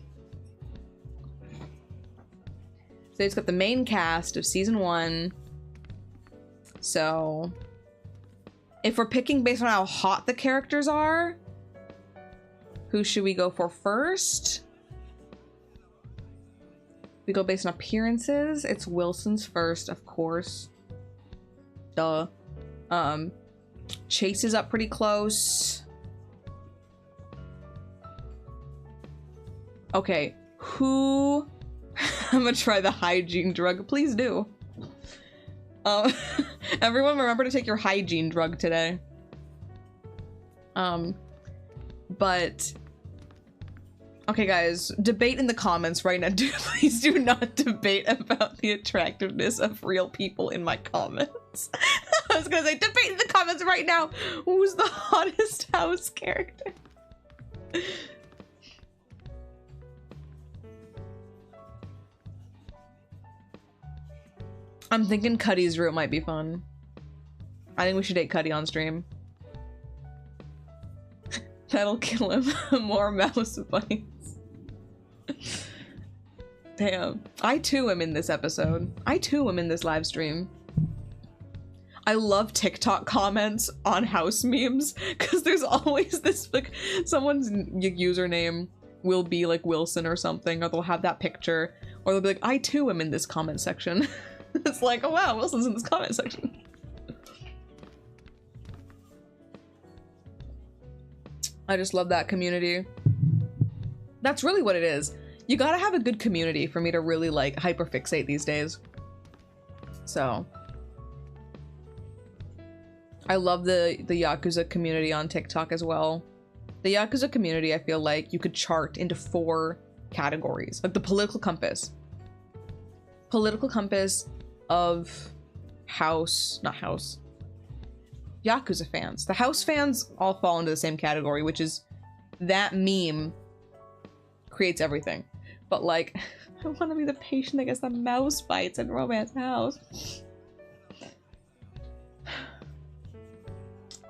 So it's got the main cast of season 1. So if we're picking based on how hot the characters are, who should we go for first? We go based on appearances. It's Wilson's first, of course. Duh. Chase is up pretty close. Okay, who... I'm gonna try the hygiene drug. Please do. Everyone remember to take your hygiene drug today. But... Okay, guys, debate in the comments right now. Please do not debate about the attractiveness of real people in my comments. I was gonna say, debate in the comments right now. Who's the hottest House character? I'm thinking Cuddy's route might be fun. I think we should date Cuddy on stream. That'll kill him. More mouse bites. Damn. I too am in this episode. I too am in this live stream. I love TikTok comments on House memes because there's always this, like, someone's username will be like Wilson or something, or they'll have that picture, or they'll be like, I too am in this comment section. It's like, oh wow, Wilson's in this comment section. I just love that community. That's really what it is. You gotta have a good community for me to really like hyperfixate these days. So I love the Yakuza community on TikTok as well. The Yakuza community, I feel like you could chart into 4 categories. Like the political compass. Political compass of Yakuza fans. The House fans all fall into the same category, which is that meme creates everything. But like, I want to be the patient that gets the mouse bites in Romance House.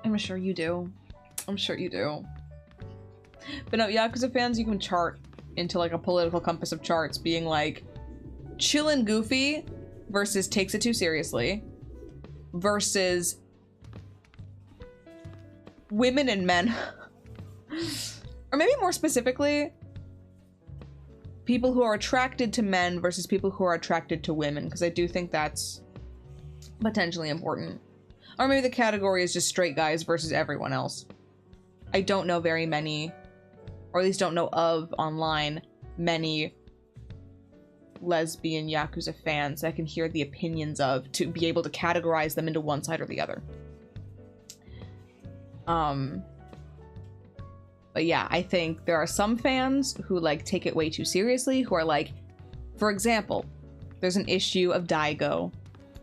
I'm sure you do. I'm sure you do. But no, Yakuza fans, you can chart into like a political compass of charts, being like chillin' goofy versus takes it too seriously versus women and men. Or maybe more specifically, people who are attracted to men versus people who are attracted to women, because I do think that's potentially important. Or maybe the category is just straight guys versus everyone else. I don't know very many, or at least don't know of online many lesbian Yakuza fans I can hear the opinions of to be able to categorize them into one side or the other. But yeah, I think there are some fans who like take it way too seriously, who are like, for example, there's an issue of Daigo.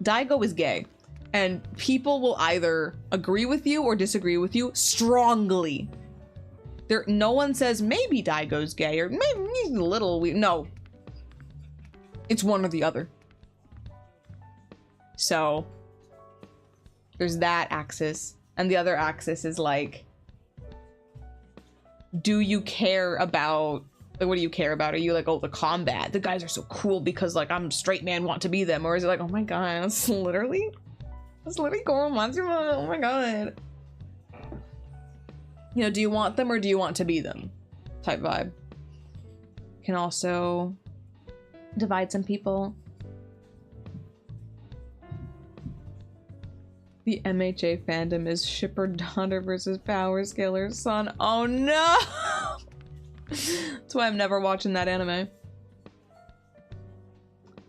Daigo is gay, and people will either agree with you or disagree with you strongly. No one says maybe Daigo's gay or maybe he's a little weird. No. It's one or the other. So there's that axis. And the other axis is like, do you care about, like, what do you care about? Are you like, oh, the combat, the guys are so cool because like I'm a straight man, want to be them? Or is it like, oh my god, that's literally Goro Matsuma, oh my god. You know, do you want them or do you want to be them? Type vibe. Can also divide some people. The MHA fandom is shipper daughter versus power scaler son. Oh no! That's why I'm never watching that anime.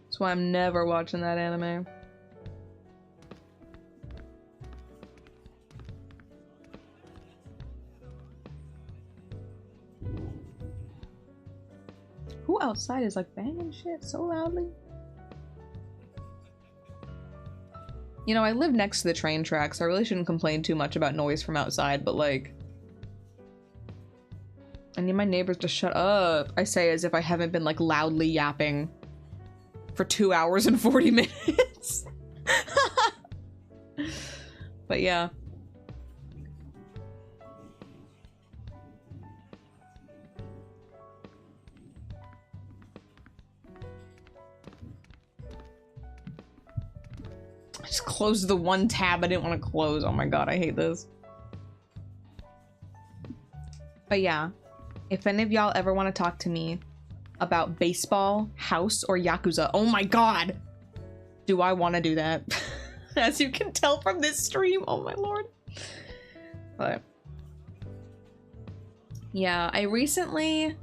That's why I'm never watching that anime. outside is like banging shit so loudly? You know, I live next to the train tracks, so I really shouldn't complain too much about noise from outside, but like, I need my neighbors to shut up. I say as if I haven't been like loudly yapping for 2 hours and 40 minutes. But yeah. I just closed the one tab I didn't want to close. Oh my god, I hate this. But yeah, if any of y'all ever want to talk to me about baseball, House, or Yakuza, oh my god! Do I want to do that? As you can tell from this stream, oh my lord. But yeah, I recently...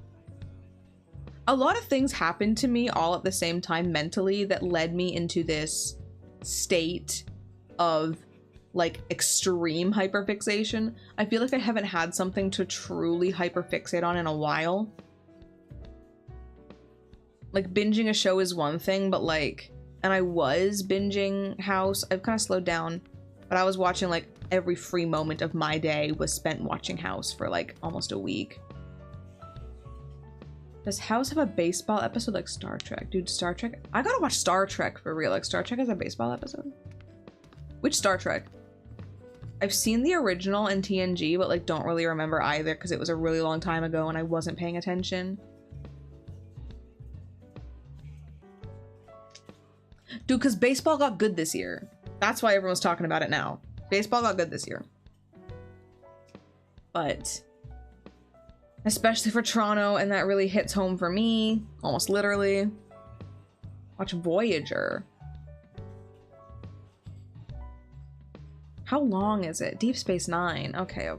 A lot of things happened to me all at the same time mentally that led me into this state of like extreme hyperfixation. I feel like I haven't had something to truly hyperfixate on in a while. Like binging a show is one thing, but like, and I was binging House. I've kind of slowed down, but I was watching like every free moment of my day was spent watching House for like almost a week. Does House have a baseball episode like Star Trek? Dude, Star Trek? I gotta watch Star Trek for real. Like, Star Trek has a baseball episode? Which Star Trek? I've seen the original in TNG, but like don't really remember either because it was a really long time ago and I wasn't paying attention. Dude, because baseball got good this year. That's why everyone's talking about it now. Baseball got good this year. But... especially for Toronto, and that really hits home for me, almost literally. Watch Voyager. How long is it? Deep Space Nine. Okay.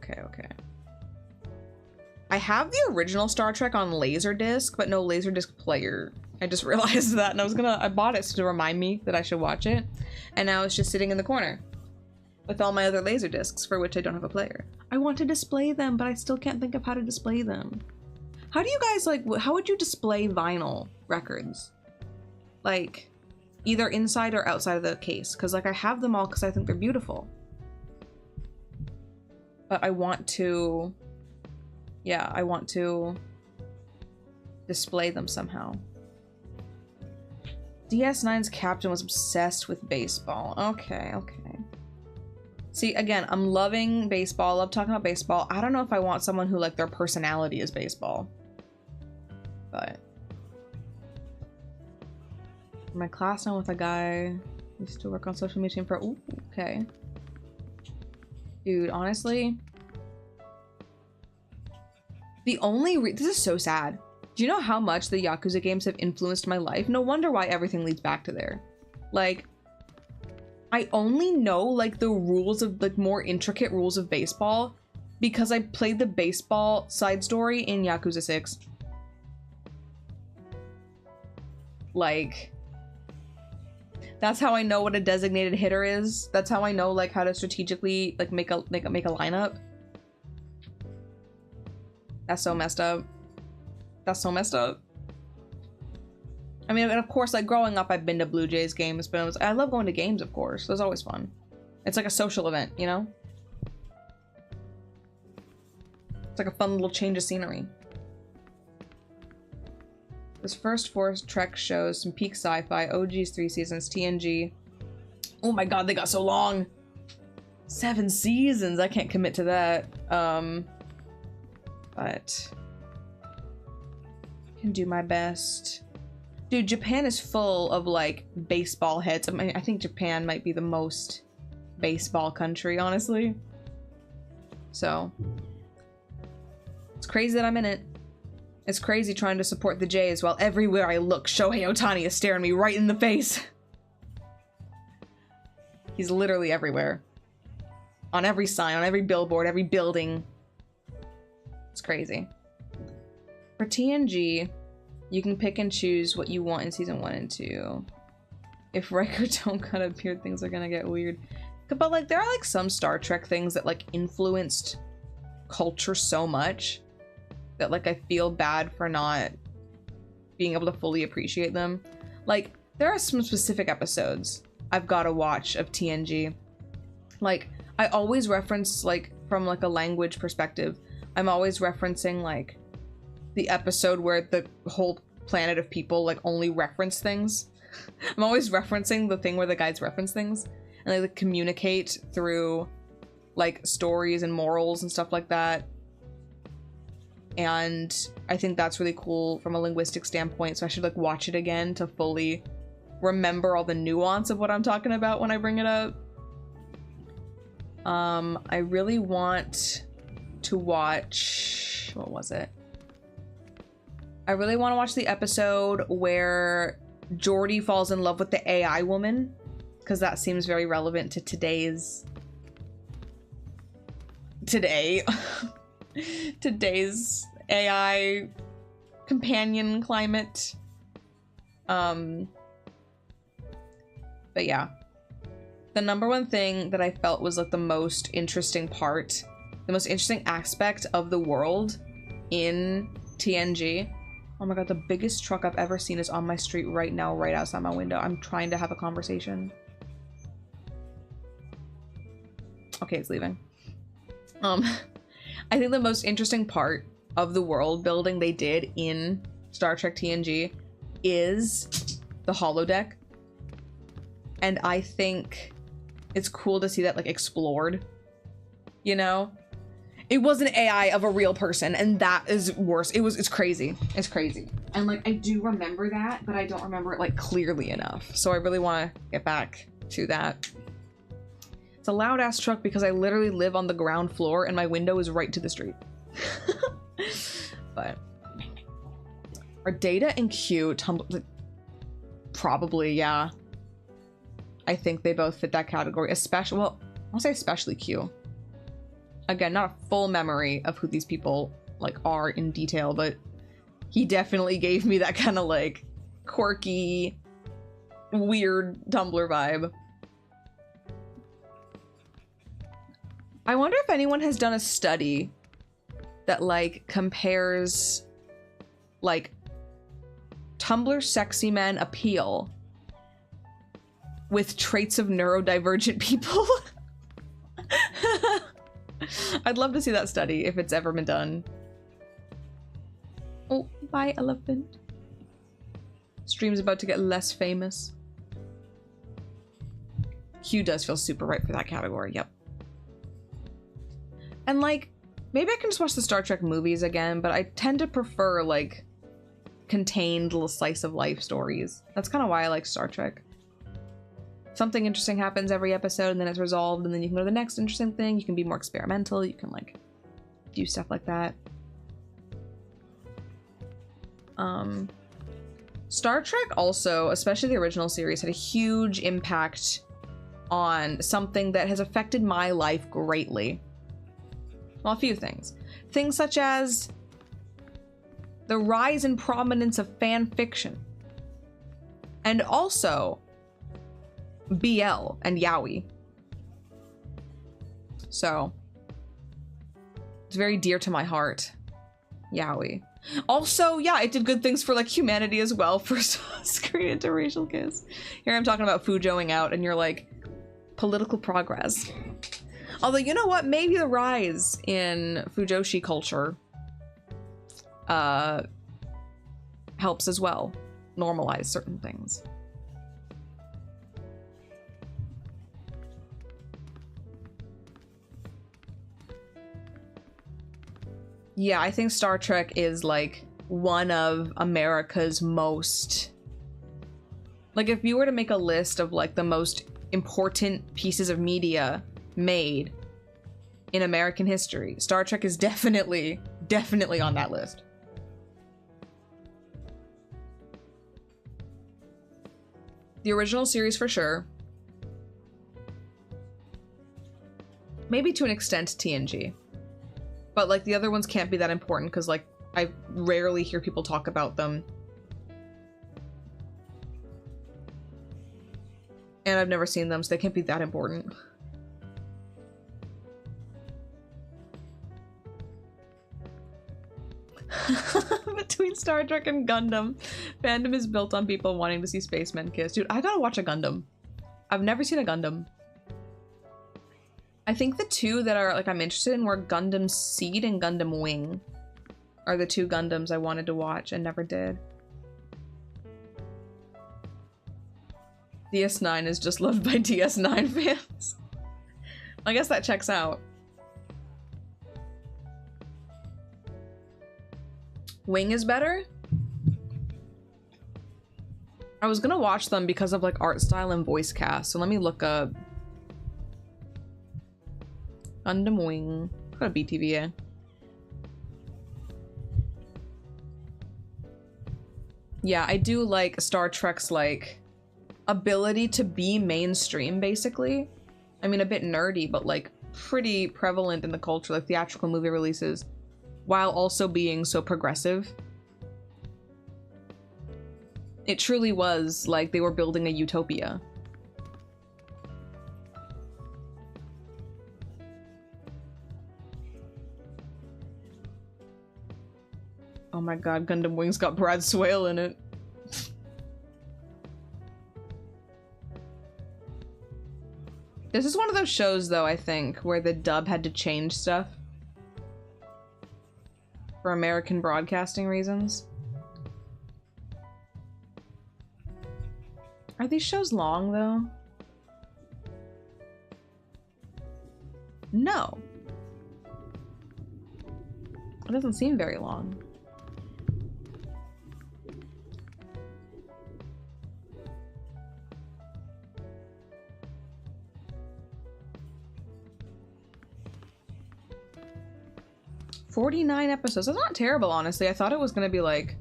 I have the original Star Trek on Laserdisc, but no Laserdisc player. I just realized that, and I bought it to remind me that I should watch it, and now it's just sitting in the corner with all my other Laserdiscs for which I don't have a player. I want to display them, but I still can't think of how to display them. How do you guys, like, how would you display vinyl records? Like, either inside or outside of the case? Because, like, I have them all because I think they're beautiful. But I want to... yeah, I want to display them somehow. DS9's captain was obsessed with baseball. Okay. See, again, I'm loving baseball. I love talking about baseball. I don't know if I want someone who, like, their personality is baseball. But... my class now with a guy who used to work on social media for... ooh, okay. Dude, honestly... the only this is so sad. Do you know how much the Yakuza games have influenced my life? No wonder why everything leads back to there. Like... I only know, like, the rules of, like, more intricate rules of baseball because I played the baseball side story in Yakuza 6. Like, that's how I know what a designated hitter is. That's how I know, like, how to strategically, like, make a lineup. That's so messed up. That's so messed up. I mean, and of course, like, growing up, I've been to Blue Jays games, but I love going to games, of course. It was always fun. It's like a social event, you know? It's like a fun little change of scenery. This first 4 Trek shows, some peak sci-fi, OG's 3 seasons, TNG. Oh my god, they got so long! 7 seasons! I can't commit to that. But... can do my best. Dude, Japan is full of, like, baseball heads. I mean, I think Japan might be the most baseball country, honestly. So, it's crazy that I'm in it. It's crazy trying to support the Jays while everywhere I look, Shohei Ohtani is staring me right in the face. He's literally everywhere. On every sign, on every billboard, every building. It's crazy. For TNG... you can pick and choose what you want in season 1 and 2. If Riker don't cut a beard, things are gonna get weird. But, like, there are, like, some Star Trek things that, like, influenced culture so much that, like, I feel bad for not being able to fully appreciate them. Like, there are some specific episodes I've got to watch of TNG. Like, I always reference, like, from, like, a language perspective, I'm always referencing, like, the episode where the whole planet of people, like, only reference things. I'm always referencing the thing where the guys reference things, and they, like, communicate through, like, stories and morals and stuff like that. And I think that's really cool from a linguistic standpoint, so I should, like, watch it again to fully remember all the nuance of what I'm talking about when I bring it up. I really want to watch... what was it? I really want to watch the episode where Geordi falls in love with the AI woman, because that seems very relevant to today's AI companion climate. But yeah. The number one thing that I felt was like the most interesting part, the most interesting aspect of the world in TNG. Oh my god, the biggest truck I've ever seen is on my street right now, right outside my window. I'm trying to have a conversation. Okay, it's leaving. I think the most interesting part of the world building they did in Star Trek TNG is the holodeck. And I think it's cool to see that, like, explored, you know? It was an AI of a real person, and that is worse. It's crazy. It's crazy. And, like, I do remember that, but I don't remember it, like, clearly enough. So I really want to get back to that. It's a loud-ass truck because I literally live on the ground floor, and my window is right to the street. But are Data and Q Tumblr? Probably, yeah. I think they both fit that category, especially, well, I'll say especially Q. Again, not a full memory of who these people, like, are in detail, but he definitely gave me that kind of, like, quirky, weird Tumblr vibe. I wonder if anyone has done a study that, like, compares, like, Tumblr sexy men appeal with traits of neurodivergent people. I'd love to see that study if it's ever been done. Oh, bye, elephant. Stream's about to get less famous. Q does feel super right for that category, yep. And, like, maybe I can just watch the Star Trek movies again, but I tend to prefer, like, contained little slice of life stories. That's kind of why I like Star Trek. Something interesting happens every episode, and then it's resolved, and then you can go to the next interesting thing. You can be more experimental. You can, like, do stuff like that. Star Trek also, especially the original series, had a huge impact on something that has affected my life greatly. Well, a few things. Things such as the rise in prominence of fan fiction. And also BL and yaoi. So it's very dear to my heart. Yaoi. Also, yeah, it did good things for, like, humanity as well. First screen interracial kiss. Here I'm talking about Fujoing out, and you're like, political progress. Although, you know what? Maybe the rise in Fujoshi culture helps as well. Normalize certain things. Yeah, I think Star Trek is, like, one of America's most... Like, if you were to make a list of, like, the most important pieces of media made in American history, Star Trek is definitely on that list. The original series for sure. Maybe to an extent TNG. But, like, the other ones can't be that important because, like, I rarely hear people talk about them. And I've never seen them, so they can't be that important. Between Star Trek and Gundam, fandom is built on people wanting to see spacemen kiss. Dude, I gotta watch a Gundam. I've never seen a Gundam. I think the two that are like I'm interested in were Gundam Seed and Gundam Wing. Are the two Gundams I wanted to watch and never did. DS9 is just loved by DS9 fans. I guess that checks out. Wing is better? I was gonna watch them because of like art style and voice cast, so let me look up Gundam Wing. Go to BTVA. Yeah, I do like Star Trek's like ability to be mainstream, basically. I mean, a bit nerdy, but like pretty prevalent in the culture, like theatrical movie releases, while also being so progressive. It truly was like they were building a utopia. Oh my god, Gundam Wing's got Brad Swale in it. This is one of those shows, though, I think, where the dub had to change stuff for American broadcasting reasons. Are these shows long, though? No. It doesn't seem very long. $49 episodes. That's not terrible, honestly. I thought it was gonna be like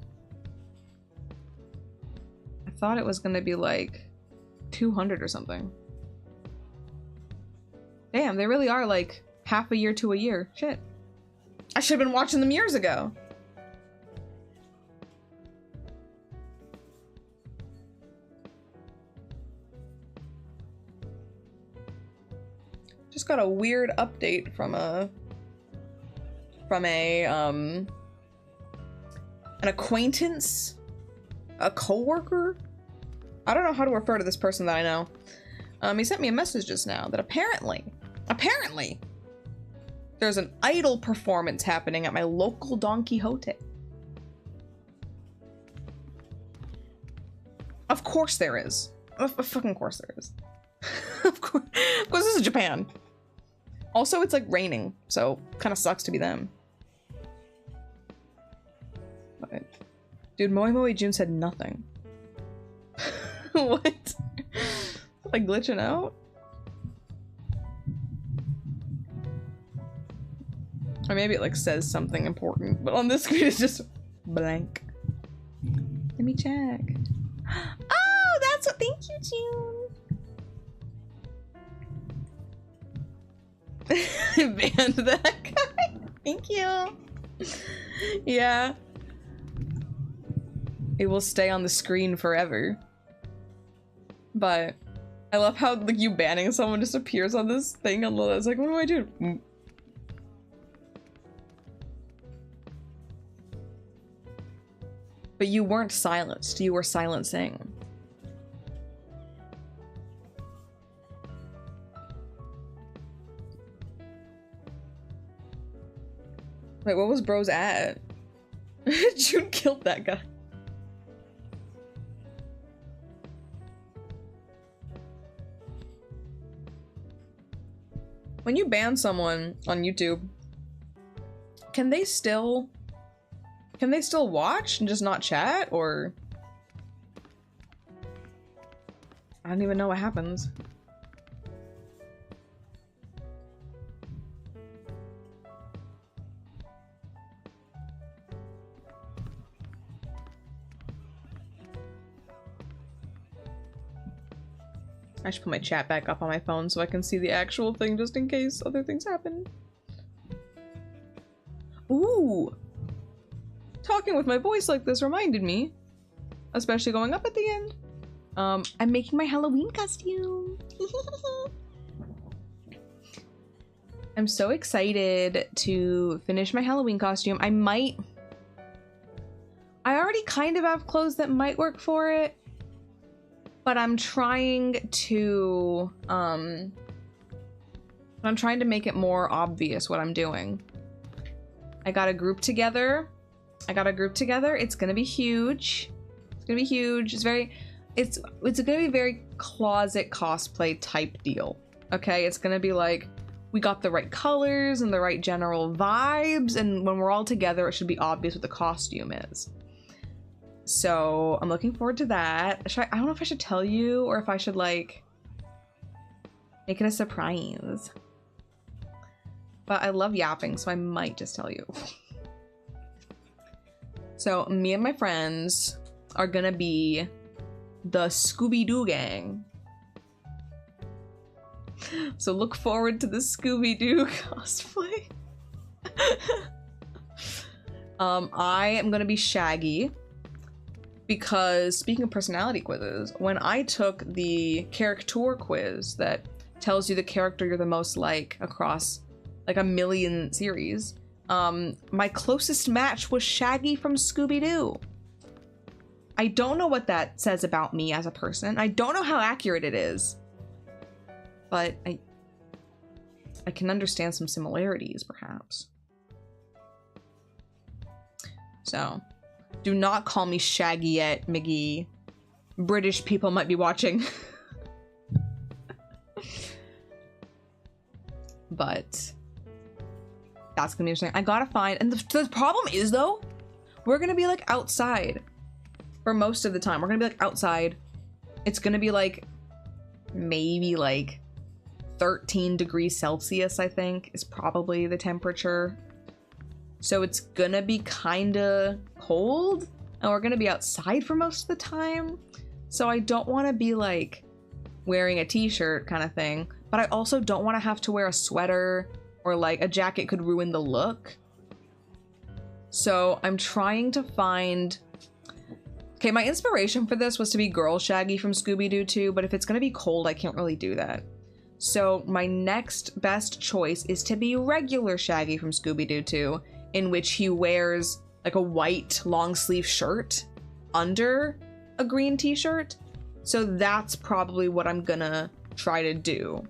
200 or something. Damn, they really are like half a year to a year. Shit. I should have been watching them years ago. Just got a weird update from an acquaintance, a coworker. I don't know how to refer to this person that I know. He sent me a message just now that apparently, there's an idol performance happening at my local Don Quixote. Of course there is. Of fucking course there is. Of course this is Japan. Also, it's like raining, so kind of sucks to be them. But, dude, Moe Moe Jun said nothing. What? Like glitching out? Or maybe it like says something important, but on this screen it's just blank. Let me check. Oh, that's what. Thank you, June. Banned that guy. Thank you. Yeah. It will stay on the screen forever. But I love how like you banning someone just appears on this thing on the. It's like, what do I do? But you weren't silenced. You were silencing. Wait, what was Bro's at? June killed that guy. When you ban someone on YouTube, can they still watch and just not chat, or I don't even know what happens. I should put my chat back up on my phone so I can see the actual thing just in case other things happen. Ooh! Talking with my voice like this reminded me, especially going up at the end, I'm making my Halloween costume. I'm so excited to finish my Halloween costume. I might already kind of have clothes that might work for it, but I'm trying to make it more obvious what I'm doing. I got a group together. It's gonna be huge. It's gonna be huge. It's gonna be very closet cosplay type deal. Okay, it's gonna be like, we got the right colors and the right general vibes, and when we're all together, it should be obvious what the costume is. So I'm looking forward to that. I don't know if I should tell you or if I should like make it a surprise. But I love yapping, so I might just tell you. So me and my friends are gonna be the Scooby-Doo gang. So look forward to the Scooby-Doo cosplay. I am gonna be Shaggy because, speaking of personality quizzes, when I took the character quiz that tells you the character you're the most like across like a million series, my closest match was Shaggy from Scooby-Doo. I don't know what that says about me as a person. I don't know how accurate it is. But I can understand some similarities, perhaps. So, do not call me Shaggy yet, McGee. British people might be watching. But that's gonna be interesting. I gotta find, and the problem is though, we're gonna be like outside for most of the time. We're gonna be like outside. It's gonna be like maybe like 13 degrees Celsius, I think, is probably the temperature. So it's gonna be kinda cold, and we're gonna be outside for most of the time. So I don't wanna be like wearing a t-shirt kind of thing, but I also don't wanna have to wear a sweater or like a jacket could ruin the look. So I'm trying to find... Okay, my inspiration for this was to be Girl Shaggy from Scooby-Doo too, but if it's gonna be cold, I can't really do that. So my next best choice is to be regular Shaggy from Scooby-Doo 2, in which he wears like a white long sleeve shirt under a green t-shirt. So that's probably what I'm gonna try to do.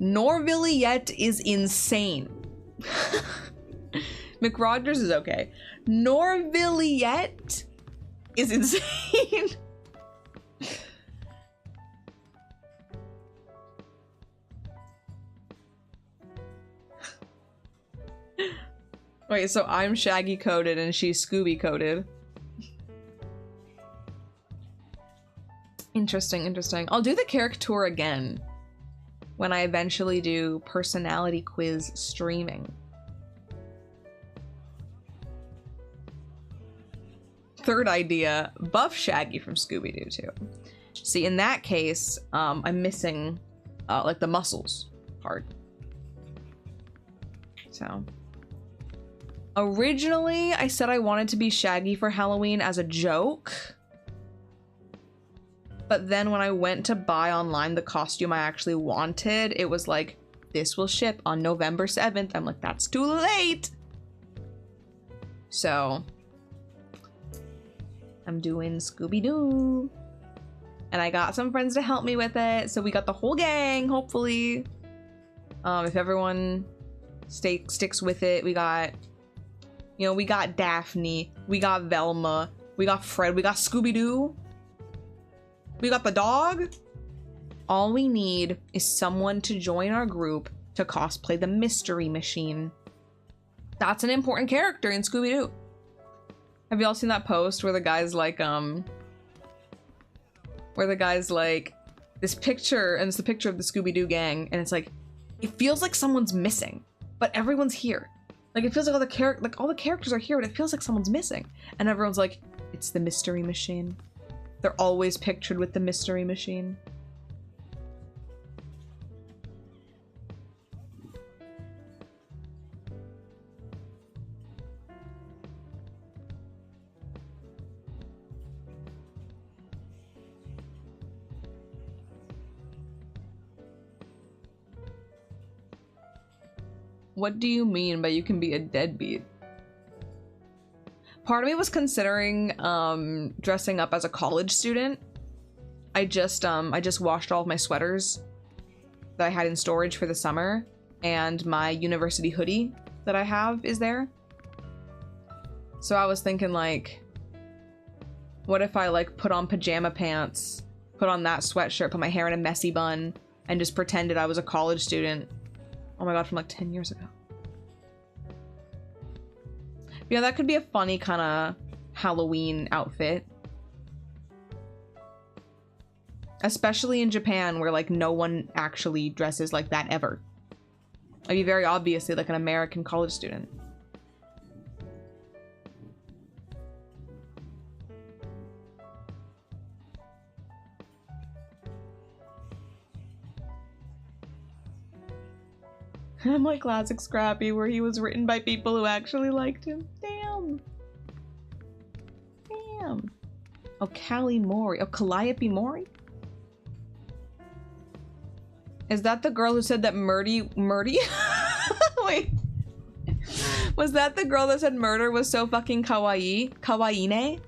Norvilliette is insane. McRogers is okay. Norvilliette is insane. Wait, so I'm Shaggy coded and she's Scooby coded. Interesting, interesting. I'll do the caricature again when I eventually do personality quiz streaming. Third idea, buff Shaggy from Scooby-Doo too. See, in that case, I'm missing like the muscles part. So originally I said I wanted to be Shaggy for Halloween as a joke, but then when I went to buy online the costume I actually wanted, it was like, this will ship on November 7th. I'm like, that's too late. So I'm doing Scooby-Doo. And I got some friends to help me with it. So we got the whole gang, hopefully. If everyone sticks with it. We got, you know, we got Daphne. We got Velma. We got Fred. We got Scooby-Doo. We got the dog. All we need is someone to join our group to cosplay the Mystery Machine. That's an important character in Scooby-Doo. Have you all seen that post where the guy's like, this picture, and it's the picture of the Scooby-Doo gang, and it's like, it feels like someone's missing, but everyone's here. Like, it feels like all the characters are here, but it feels like someone's missing. And everyone's like, it's the Mystery Machine. They're always pictured with the Mystery Machine. What do you mean by you can be a deadbeat? Part of me was considering dressing up as a college student. I just washed all of my sweaters that I had in storage for the summer, and my university hoodie that I have is there. So I was thinking, like, what if I like put on pajama pants, put on that sweatshirt, put my hair in a messy bun, and just pretended I was a college student. Oh my god, from like 10 years ago. Yeah, that could be a funny kind of Halloween outfit. Especially in Japan, where like no one actually dresses like that ever. I'd be very obviously like an American college student. I'm like classic Scrappy, where he was written by people who actually liked him. Damn. Damn. Oh, Callie Mori. Oh, Calliope Mori? Is that the girl who said that Murdy? Wait. Was that the girl that said murder was so fucking kawaii? Kawaii-ne?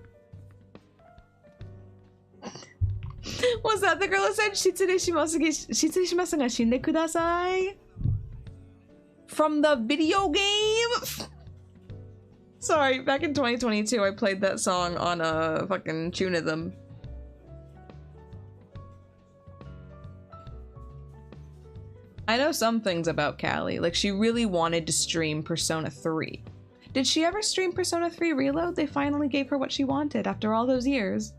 Was that the girl that said shitsure shimasu ga shinde kudasai? From the video game? Sorry, back in 2022 I played that song on a fucking Tunism. I know some things about Callie. Like, she really wanted to stream Persona 3. Did she ever stream Persona 3 Reload? They finally gave her what she wanted after all those years.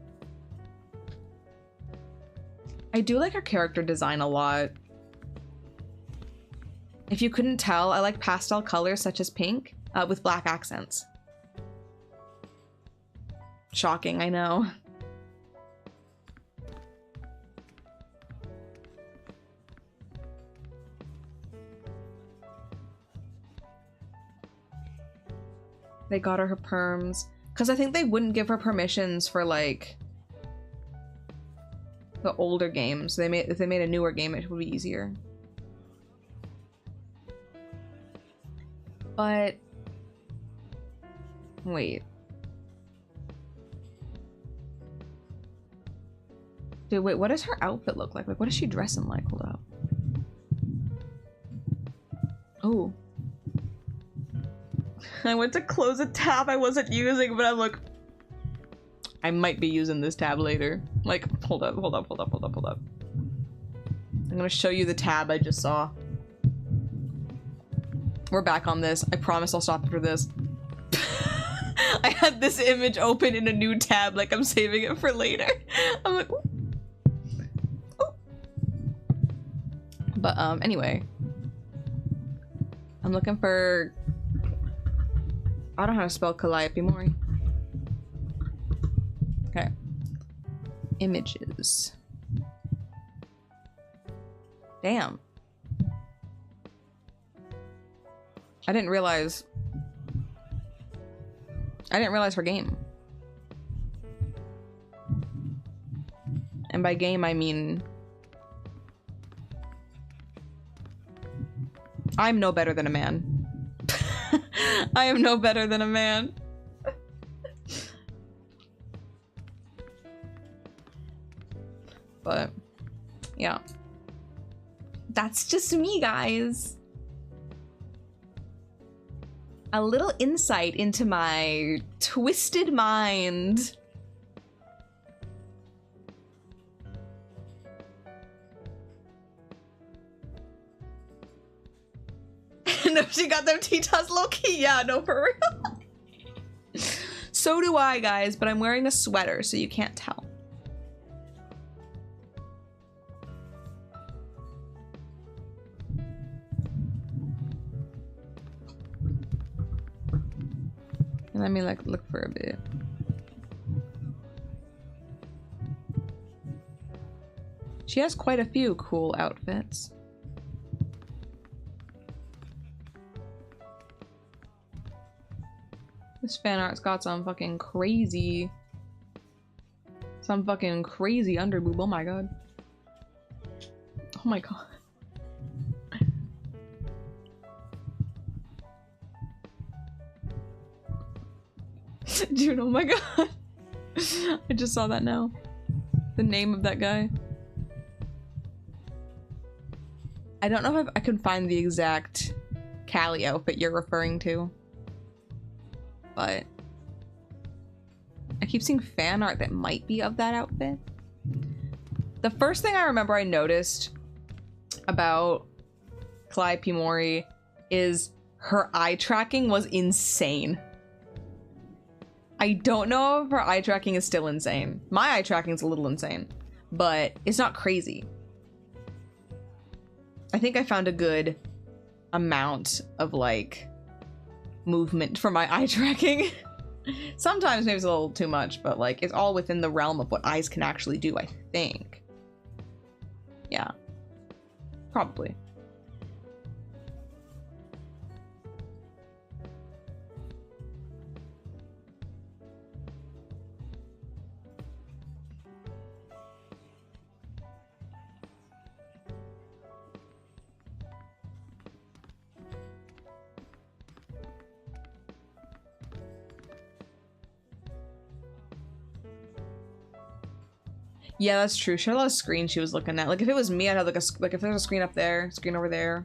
I do like her character design a lot. If you couldn't tell, I like pastel colors such as pink with black accents. Shocking, I know. They got her perms. Because I think they wouldn't give her permissions for, like, the older games. If they made a newer game, it would be easier. But... wait. Dude, wait, what does her outfit look like? Like, what is she dressing like? Hold up. Oh. I went to close a tab I wasn't using, but I'm like, I might be using this tab later. Like, hold up. I'm gonna show you the tab I just saw. We're back on this. I promise I'll stop after this. I had this image open in a new tab, like I'm saving it for later. I'm like, ooh. Ooh. But, anyway. I'm looking for... I don't know how to spell Calliope Mori. Okay. Images. Damn. I didn't realize her game. And by game, I mean... I'm no better than a man. I am no better than a man. But, yeah. That's just me, guys. A little insight into my twisted mind. No, she got them Titas low-key. Yeah, no, for real. So do I, guys, but I'm wearing a sweater, so you can't tell. Let me like look for a bit. She has quite a few cool outfits. This fan art's got some fucking crazy underboob. Oh my god. Oh my god. Dude, oh my god. I just saw that now. The name of that guy. I don't know if I can find the exact Callie outfit you're referring to. But I keep seeing fan art that might be of that outfit. The first thing I remember I noticed about Calliope Mori is her eye tracking was insane. I don't know if her eye tracking is still insane. My eye tracking is a little insane, but it's not crazy. I think I found a good amount of like movement for my eye tracking. Sometimes maybe it's a little too much, but like it's all within the realm of what eyes can actually do, I think. Yeah, probably. Yeah, that's true. She had a lot of screens she was looking at. Like if it was me, I'd have like if there's a screen up there, screen over there.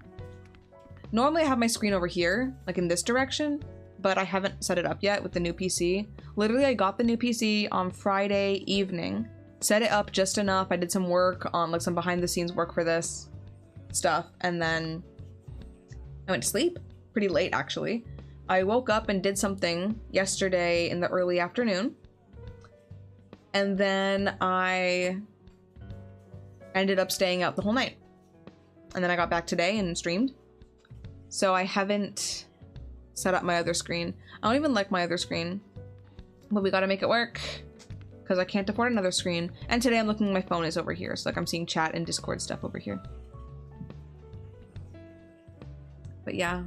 Normally I have my screen over here, like in this direction, but I haven't set it up yet with the new PC. Literally, I got the new PC on Friday evening, set it up just enough. I did some work on like some behind the scenes work for this stuff, and then I went to sleep pretty late actually. I woke up and did something yesterday in the early afternoon. And then I ended up staying out the whole night. And then I got back today and streamed. So I haven't set up my other screen. I don't even like my other screen. But we gotta make it work. Because I can't afford another screen. And today I'm looking, my phone is over here. So like I'm seeing chat and Discord stuff over here. But yeah.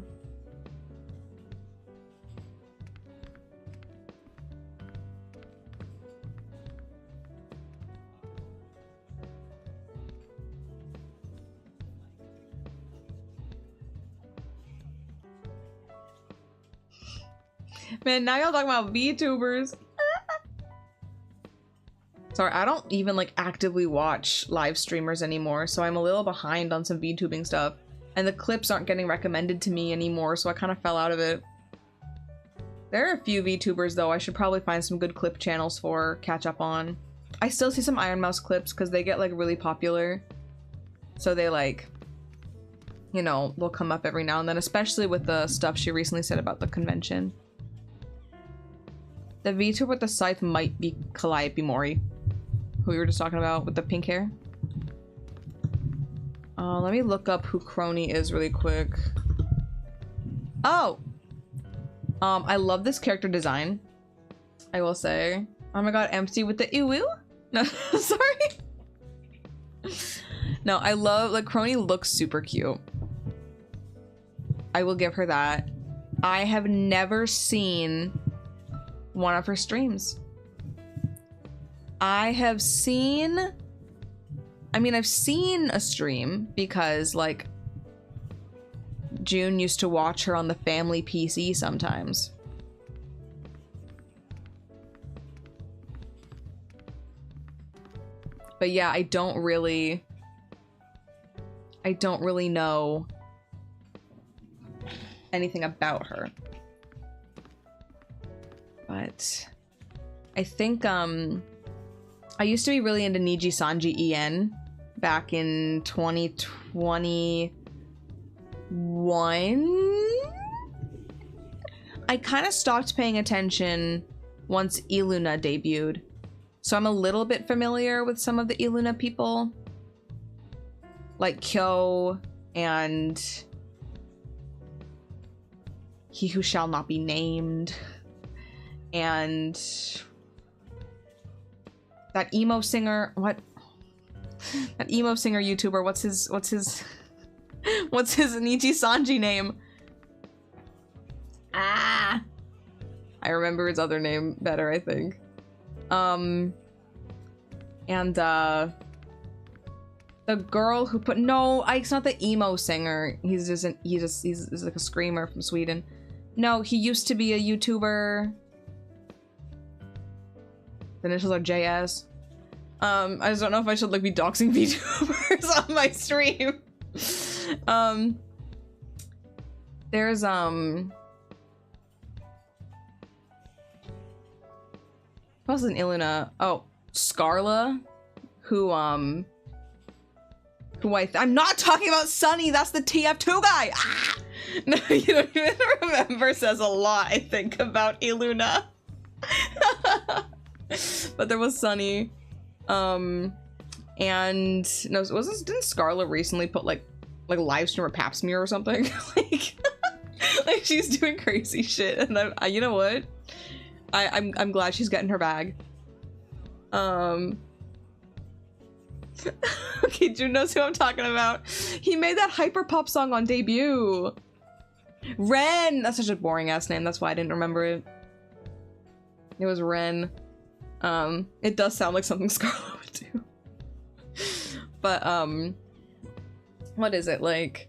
Man, now y'all talking about VTubers. Sorry, I don't even like actively watch live streamers anymore, so I'm a little behind on some VTubing stuff. And the clips aren't getting recommended to me anymore, so I kind of fell out of it. There are a few VTubers though I should probably find some good clip channels for, catch up on. I still see some Iron Mouse clips because they get like really popular. So they like, you know, they'll come up every now and then, especially with the stuff she recently said about the convention. The VTuber with the scythe might be Calliope Mori, who we were just talking about with the pink hair. Let me look up who Crony is really quick. Oh! I love this character design, I will say. Oh my god, empty with the ew-ew? No, sorry. No, I love, like, Crony looks super cute. I will give her that. I have never seen one of her streams. I've seen a stream because like June used to watch her on the family PC sometimes. But yeah, I don't really know anything about her. But I think I used to be really into Niji Sanji EN back in 2021. I kind of stopped paying attention once Iluna debuted. So I'm a little bit familiar with some of the Iluna people. Like Kyo and He Who Shall Not Be Named. And that emo singer, what? That emo singer YouTuber, what's his Niji Sanji name? Ah! I remember his other name better, I think. And the girl who put, no, it's not the emo singer. He's like a screamer from Sweden. No, he used to be a YouTuber. The initials are JS. I just don't know if I should like be doxing VTubers on my stream. There's what else is an Iluna? Oh, Scarla, who I'm not talking about Sunny, that's the TF2 guy! Ah! No, you don't even remember says a lot, I think, about Iluna. But there was Sunny. And no, didn't Scarla recently put like live stream or pap smear or something? like she's doing crazy shit, and I you know what? I'm glad she's getting her bag. Okay, June knows who I'm talking about. He made that hyper pop song on debut. Ren! That's such a boring ass name, that's why I didn't remember it. It was Ren. It does sound like something Scarlet would do. But, what is it, like...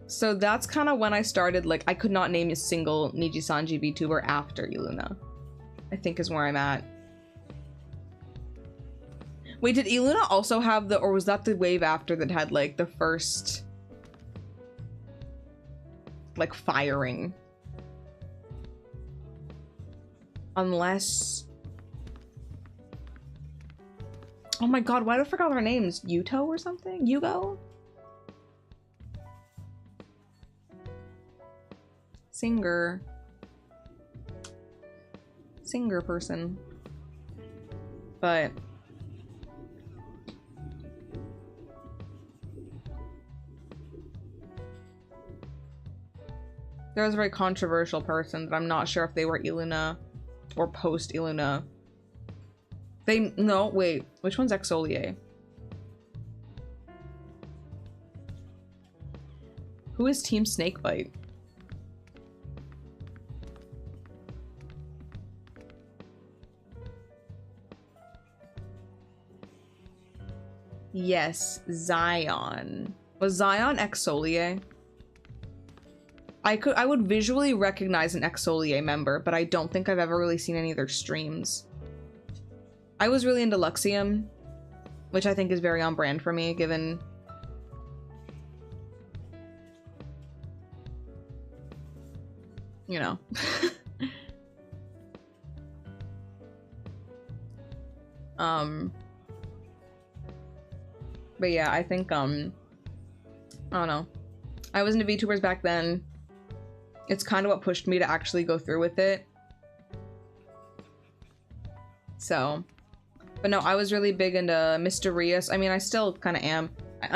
So that's kind of when I started, like, I could not name a single Niji-sanji VTuber after Iluna. I think is where I'm at. Wait, did Iluna also have the, or was that the wave after that had, like, the first... like, firing? Unless... Oh my god, why do I forget their names? Yuto or something? Yugo? Singer person. But... there was a very controversial person, but I'm not sure if they were Iluna or post Iluna. No, wait. Which one's Exolier? Who is Team Snakebite? Yes, Zion. Was Zion Exolier? I would visually recognize an Exolier member, but I don't think I've ever really seen any of their streams. I was really into Luxium, which I think is very on brand for me, given... you know. But yeah, I think, I don't know. I was into VTubers back then. It's kind of what pushed me to actually go through with it. So, but no, I was really big into Mysterious. I mean, I still kind of am.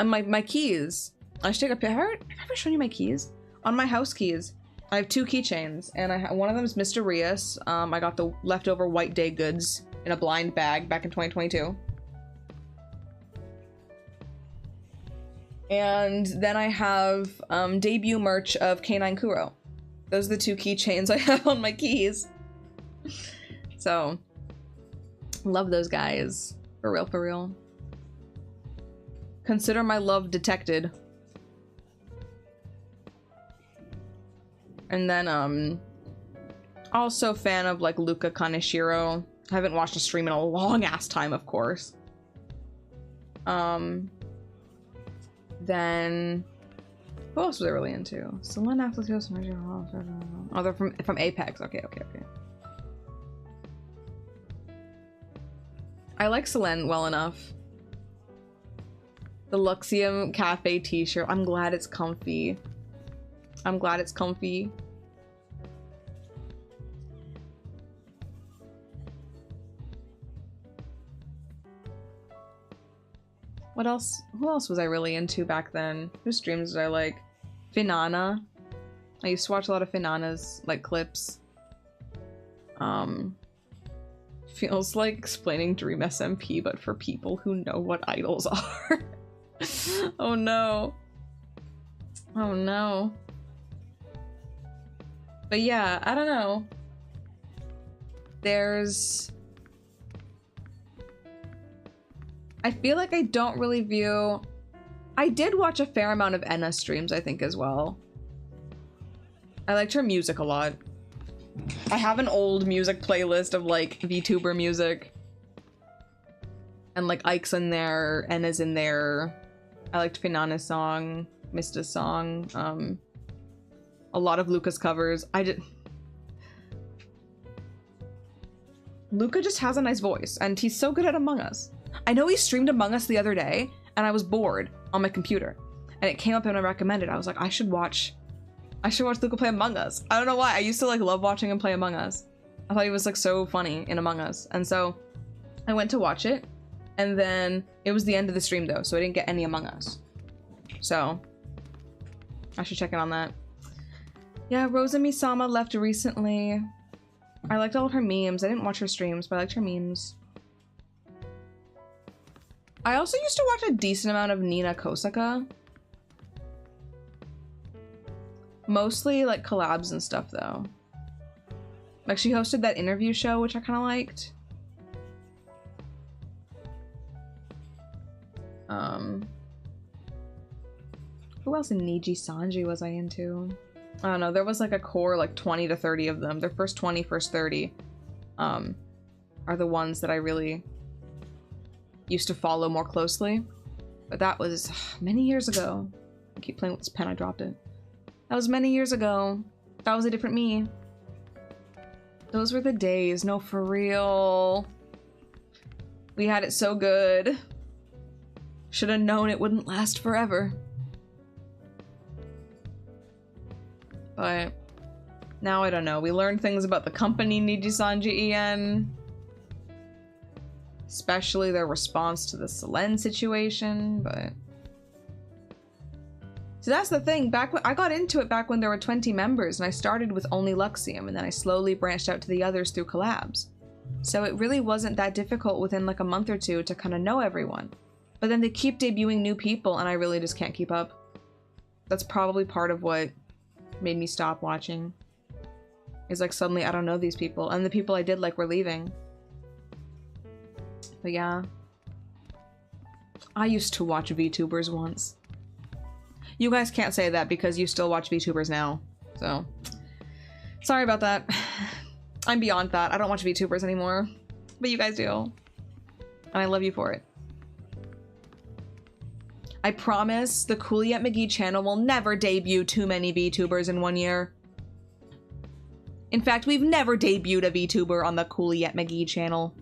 My keys. I should take a picture. Have I ever shown you my keys? On my house keys, I have 2 keychains, and one of them is Mysterious. I got the leftover White Day goods in a blind bag back in 2022. And then I have debut merch of K9 Kuro. Those are the 2 keychains I have on my keys. So, love those guys. For real, for real. Consider my love detected. And then, also fan of, like, Luca Kaneshiro. Haven't watched a stream in a long-ass time, of course. Then... who else was I really into? Selena, oh, they're from Apex. Okay. I like Selene well enough. The Luxium Cafe t-shirt. I'm glad it's comfy. What else? Who else was I really into back then? Whose streams did I like? Finana. I used to watch a lot of Finana's, like, clips. Feels like explaining Dream SMP, but for people who know what idols are. Oh no. Oh no. But yeah, I don't know. There's... I feel like I don't really view... I did watch a fair amount of Enna streams, I think, as well. I liked her music a lot. I have an old music playlist of like VTuber music. And like Ike's in there, Enna's in there. I liked Pinana's song, Mista's song, a lot of Luca's covers. Luca just has a nice voice, and he's so good at Among Us. I know he streamed Among Us the other day, and I was bored on my computer. And it came up and I recommended. I was like, I should watch Luca play Among Us. I don't know why. I used to like love watching him play Among Us. I thought he was like so funny in Among Us. And so I went to watch it, and then it was the end of the stream though, so I didn't get any Among Us. So I should check in on that. Yeah, Rosa Misama left recently. I liked all of her memes. I didn't watch her streams, but I liked her memes. I also used to watch a decent amount of Nina Kosaka. Mostly like collabs and stuff though. Like she hosted that interview show, which I kind of liked. Who else in Niji Sanji was I into? I don't know, there was like a core like 20 to 30 of them. Their first 20, first 30 are the ones that I really used to follow more closely. But that was many years ago. I keep playing with this pen, I dropped it. That was many years ago. That was a different me. Those were the days, no, for real. We had it so good. Should have known it wouldn't last forever. But now I don't know. We learned things about the company Nijisanji En. Especially their response to the Selen situation, but... So that's the thing. Back when I got into it back when there were 20 members, and I started with only Luxium, and then I slowly branched out to the others through collabs. So it really wasn't that difficult within like a month or two to kind of know everyone. But then they keep debuting new people, and I really just can't keep up. That's probably part of what made me stop watching. Is like suddenly I don't know these people, and the people I did like were leaving. But yeah. I used to watch VTubers once. You guys can't say that because you still watch VTubers now. So, sorry about that. I'm beyond that. I don't watch VTubers anymore. But you guys do. And I love you for it. I promise the Cooley McGee channel will never debut too many VTubers in 1 year. In fact, we've never debuted a VTuber on the Cooley McGee channel.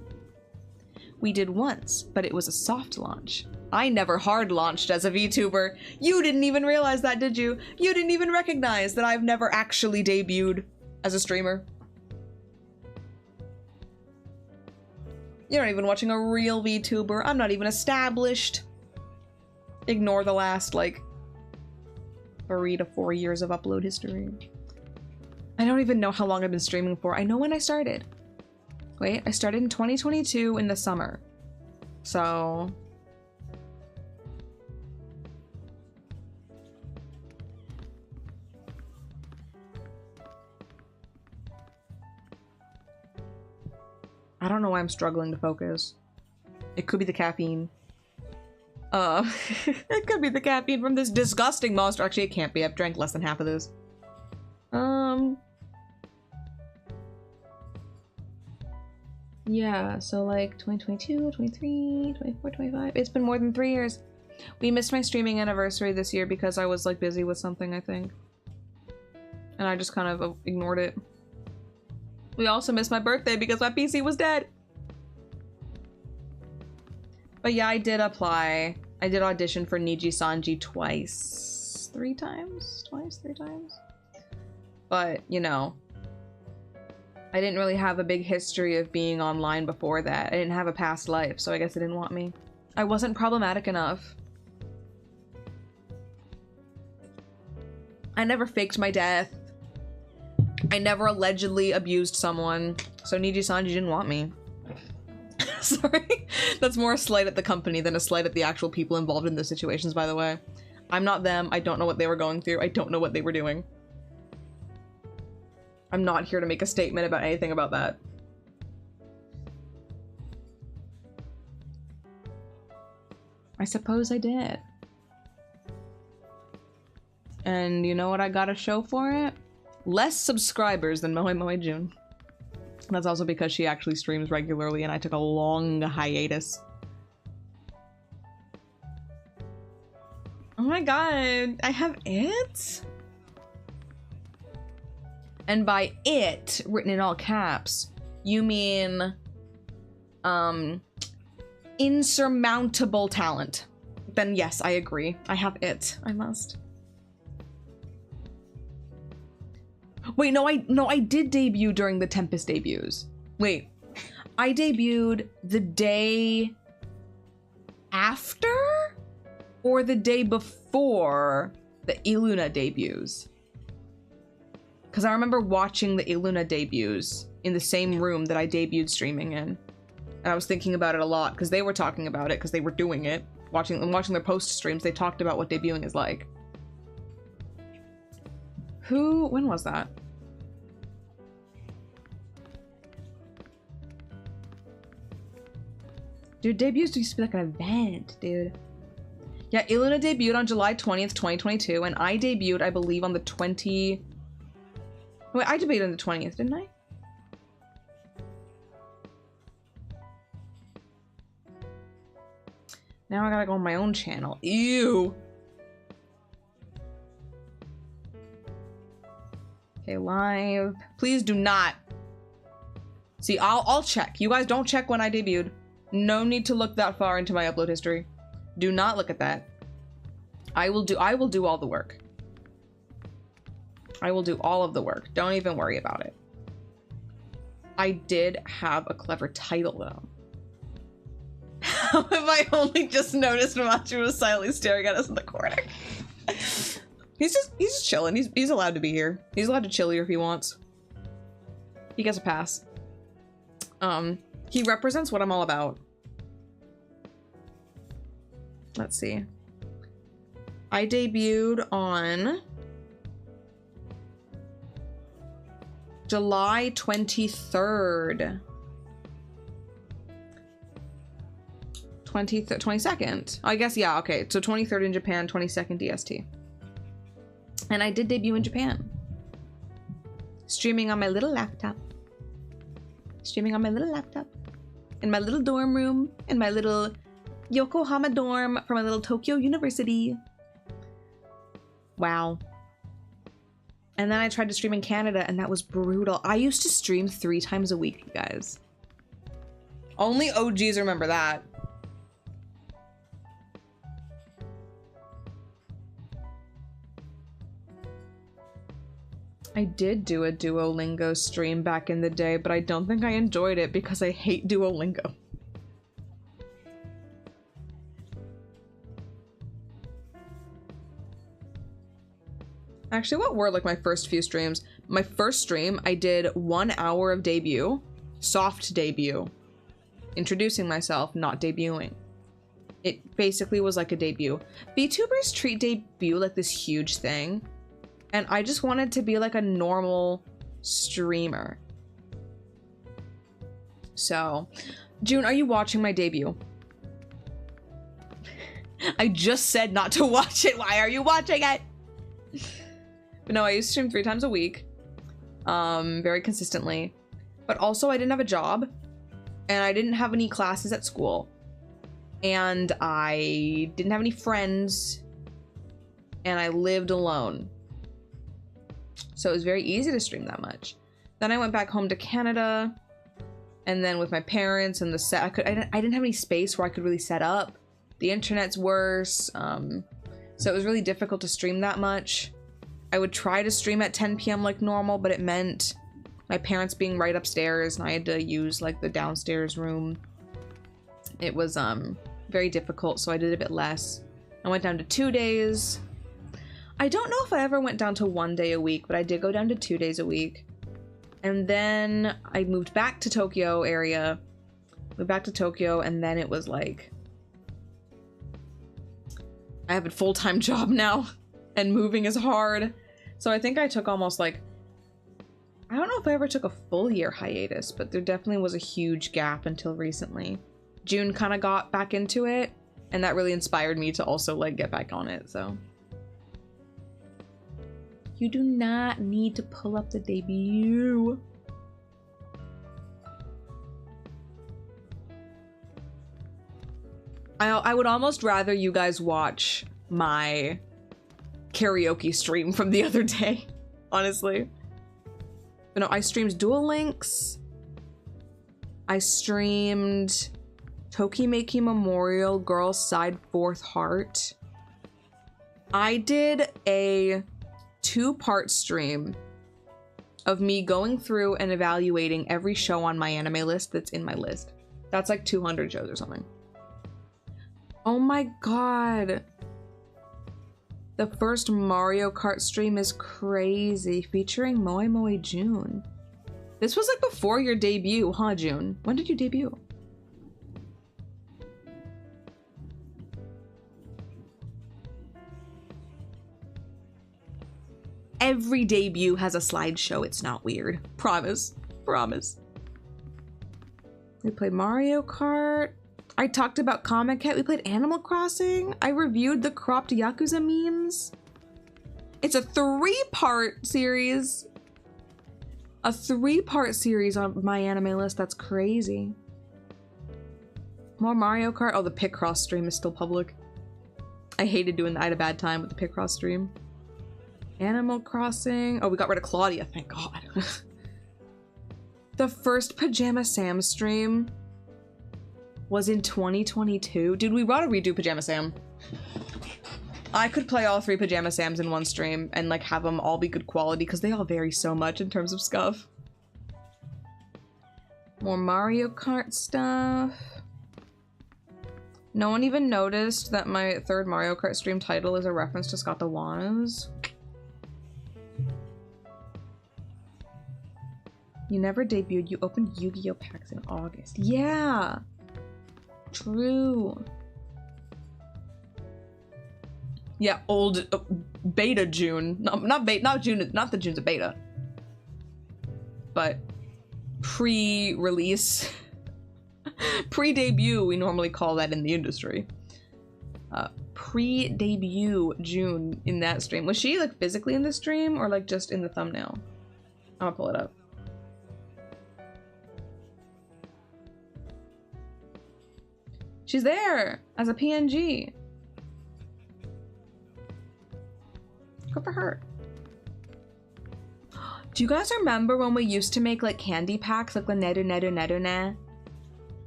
We did once, but it was a soft launch. I never hard launched as a VTuber. You didn't even realize that, did you? You didn't even recognize that I've never actually debuted as a streamer. You're not even watching a real VTuber. I'm not even established. Ignore the last, like, 3 to 4 years of upload history. I don't even know how long I've been streaming for. I know when I started. Wait, I started in 2022 in the summer. So... I don't know why I'm struggling to focus. It could be the caffeine. It could be the caffeine from this disgusting monster. Actually, it can't be. I've drank less than half of this. Yeah, so like 2022, 23, 24, 25. It's been more than 3 years. We missed my streaming anniversary this year because I was like busy with something, I think. And I just kind of ignored it. We also missed my birthday because my PC was dead. But yeah, I did apply. I did audition for Niji Sanji twice. 3 times? Twice? 3 times? But, you know, I didn't really have a big history of being online before that. I didn't have a past life, so I guess they didn't want me. I wasn't problematic enough. I never faked my death. I never allegedly abused someone, so Niji Sanji didn't want me. Sorry. That's more a slight at the company than a slight at the actual people involved in those situations, by the way. I'm not them. I don't know what they were going through. I don't know what they were doing. I'm not here to make a statement about anything about that. I suppose I did. And you know what I got to show for it? less subscribers than Moe Moe June. That's also because she actually streams regularly and I took a long hiatus. Oh my god, I have it? And by it, written in all caps, you mean, insurmountable talent. Then yes, I agree. I have it. I must. Wait, no, I did debut during the Tempest debuts. Wait, I debuted the day after or the day before the Iluna debuts? Because I remember watching the Iluna debuts in the same room that I debuted streaming in. And I was thinking about it a lot because they were talking about it because they were doing it. Watching their post streams, they talked about what debuting is like. When was that? Dude, debuts used to be like an event, dude. Yeah, Iluna debuted on July 20th, 2022, and I debuted, I believe, on the 20... Wait, I debuted on the 20th, didn't I? Now I gotta go on my own channel. Ew! Okay, live. Please do not. See, I'll check. You guys don't check when I debuted. No need to look that far into my upload history. Do not look at that. I will do all the work. I will do all of the work. Don't even worry about it. I did have a clever title though. How have I only just noticed Machu was silently staring at us in the corner? He's just chilling. He's allowed to be here. He's allowed to chill here if he wants. He gets a pass. He represents what I'm all about. Let's see. I debuted on July 23rd. 22nd. I guess, yeah, okay. So 23rd in Japan, 22nd DST. And I did debut in Japan. Streaming on my little laptop. Streaming on my little laptop. In my little dorm room. In my little Yokohama dorm from my little Tokyo University. Wow. And then I tried to stream in Canada and that was brutal. I used to stream 3 times a week, you guys. Only OGs remember that. I did do a Duolingo stream back in the day, but I don't think I enjoyed it because I hate Duolingo. Actually, what were like my first few streams? My first stream, I did 1 hour of debut, soft debut, introducing myself, not debuting. It basically was like a debut. VTubers treat debut like this huge thing. And I just wanted to be like a normal streamer. So, June, are you watching my debut? I just said not to watch it. Why are you watching it? But no, I used to stream 3 times a week. Very consistently. But also I didn't have a job. And I didn't have any classes at school. And I didn't have any friends. And I lived alone. So it was very easy to stream that much. Then I went back home to Canada, and then with my parents and the set, I didn't have any space where I could really set up. The internet's worse, so it was really difficult to stream that much. I would try to stream at 10 p.m. like normal, but it meant my parents being right upstairs, and I had to use like the downstairs room. It was very difficult, so I did a bit less. I went down to 2 days. I don't know if I ever went down to 1 day a week, but I did go down to 2 days a week. And then I moved back to Tokyo area. Moved back to Tokyo, and then it was like... I have a full-time job now, and moving is hard. So I think I took almost like... I don't know if I ever took a full year hiatus, but there definitely was a huge gap until recently. June kind of got back into it, and that really inspired me to also like get back on it, so... You do not need to pull up the debut. I would almost rather you guys watch my karaoke stream from the other day, honestly. But no, I streamed Duel Links. I streamed Tokimeki Memorial Girls Side 4th Heart. I did a 2-part stream of me going through and evaluating every show on my anime list that's in my list. That's like 200 shows or something. Oh my god. The first Mario Kart stream is crazy, featuring Moe Moe June. This was like before your debut, huh, June? When did you debut? Every debut has a slideshow. It's not weird. Promise. Promise. We played Mario Kart. I talked about Comic Cat. We played Animal Crossing. I reviewed the cropped Yakuza memes. It's a 3-part series. A 3-part series on my anime list. That's crazy. More Mario Kart. Oh, the Picross stream is still public. I hated doing that. I had a bad time with the Picross stream. Animal Crossing. Oh, we got rid of Claudia. Thank God. The first Pajama Sam stream was in 2022. Dude, we gotta redo Pajama Sam. I could play all 3 Pajama Sams in one stream and like have them all be good quality because they all vary so much in terms of scuff. More Mario Kart stuff. No one even noticed that my 3rd Mario Kart stream title is a reference to Scott the Wannas. You never debuted. You opened Yu-Gi-Oh! Packs in August. Yeah! True. Yeah, old beta June. Not June, not the June's a beta. But pre-release. Pre-debut, we normally call that in the industry. Pre-debut June in that stream. Was she like physically in the stream or like just in the thumbnail? I'm gonna pull it up. She's there as a PNG. Good for her. Do you guys remember when we used to make like candy packs, like the Nedu Nedu Nedu Ne?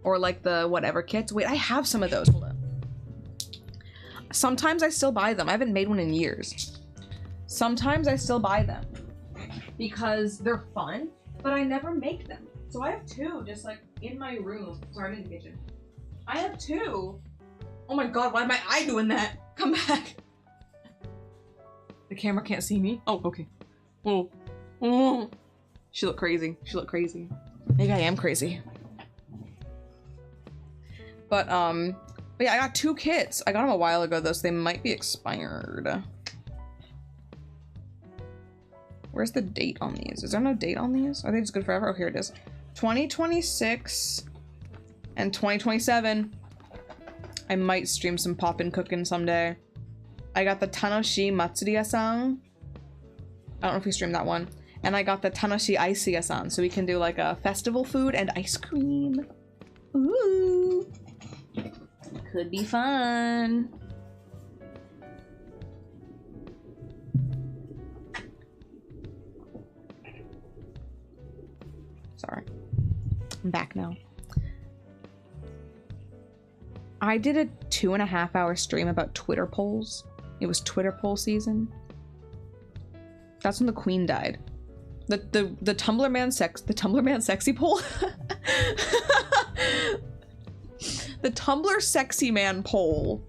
Or like the whatever kits? Wait, I have some of those. Hold on. Sometimes I still buy them. I haven't made one in years. Sometimes I still buy them because they're fun, but I never make them. So I have 2 just like in my room. Sorry, I'm in the kitchen. I have 2. Oh my god, why am I doing that? Come back. The camera can't see me. Oh, okay. Oh. Oh. She looked crazy. She looked crazy. Maybe I am crazy. But yeah, I got 2 kits. I got them a while ago though, so they might be expired. Where's the date on these? Is there no date on these? Are they just good forever? Oh, here it is. 2026 and 2027. I might stream some poppin' cooking someday. I got the Tanoshi Matsuri-san. I don't know if we streamed that one. And I got the Tanoshi Ice-san, so we can do like a festival food and ice cream. Ooh. Could be fun. Sorry. I'm back now. I did a 2.5-hour stream about Twitter polls. It was Twitter poll season. That's when the Queen died. The Tumblr man sexy poll? The Tumblr sexy man poll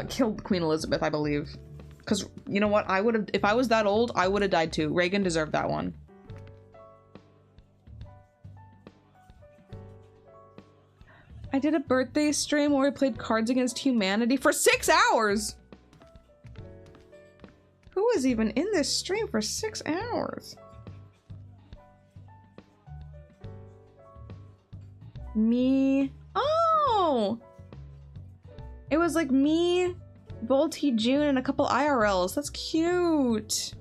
killed Queen Elizabeth, I believe. Because, you know what? I would have, if I was that old, I would have died too. Reagan deserved that one. I did a birthday stream where we played Cards Against Humanity for 6 hours! Who was even in this stream for 6 hours? Me. Oh! It was like me, Volty, June, and a couple IRLs. That's cute.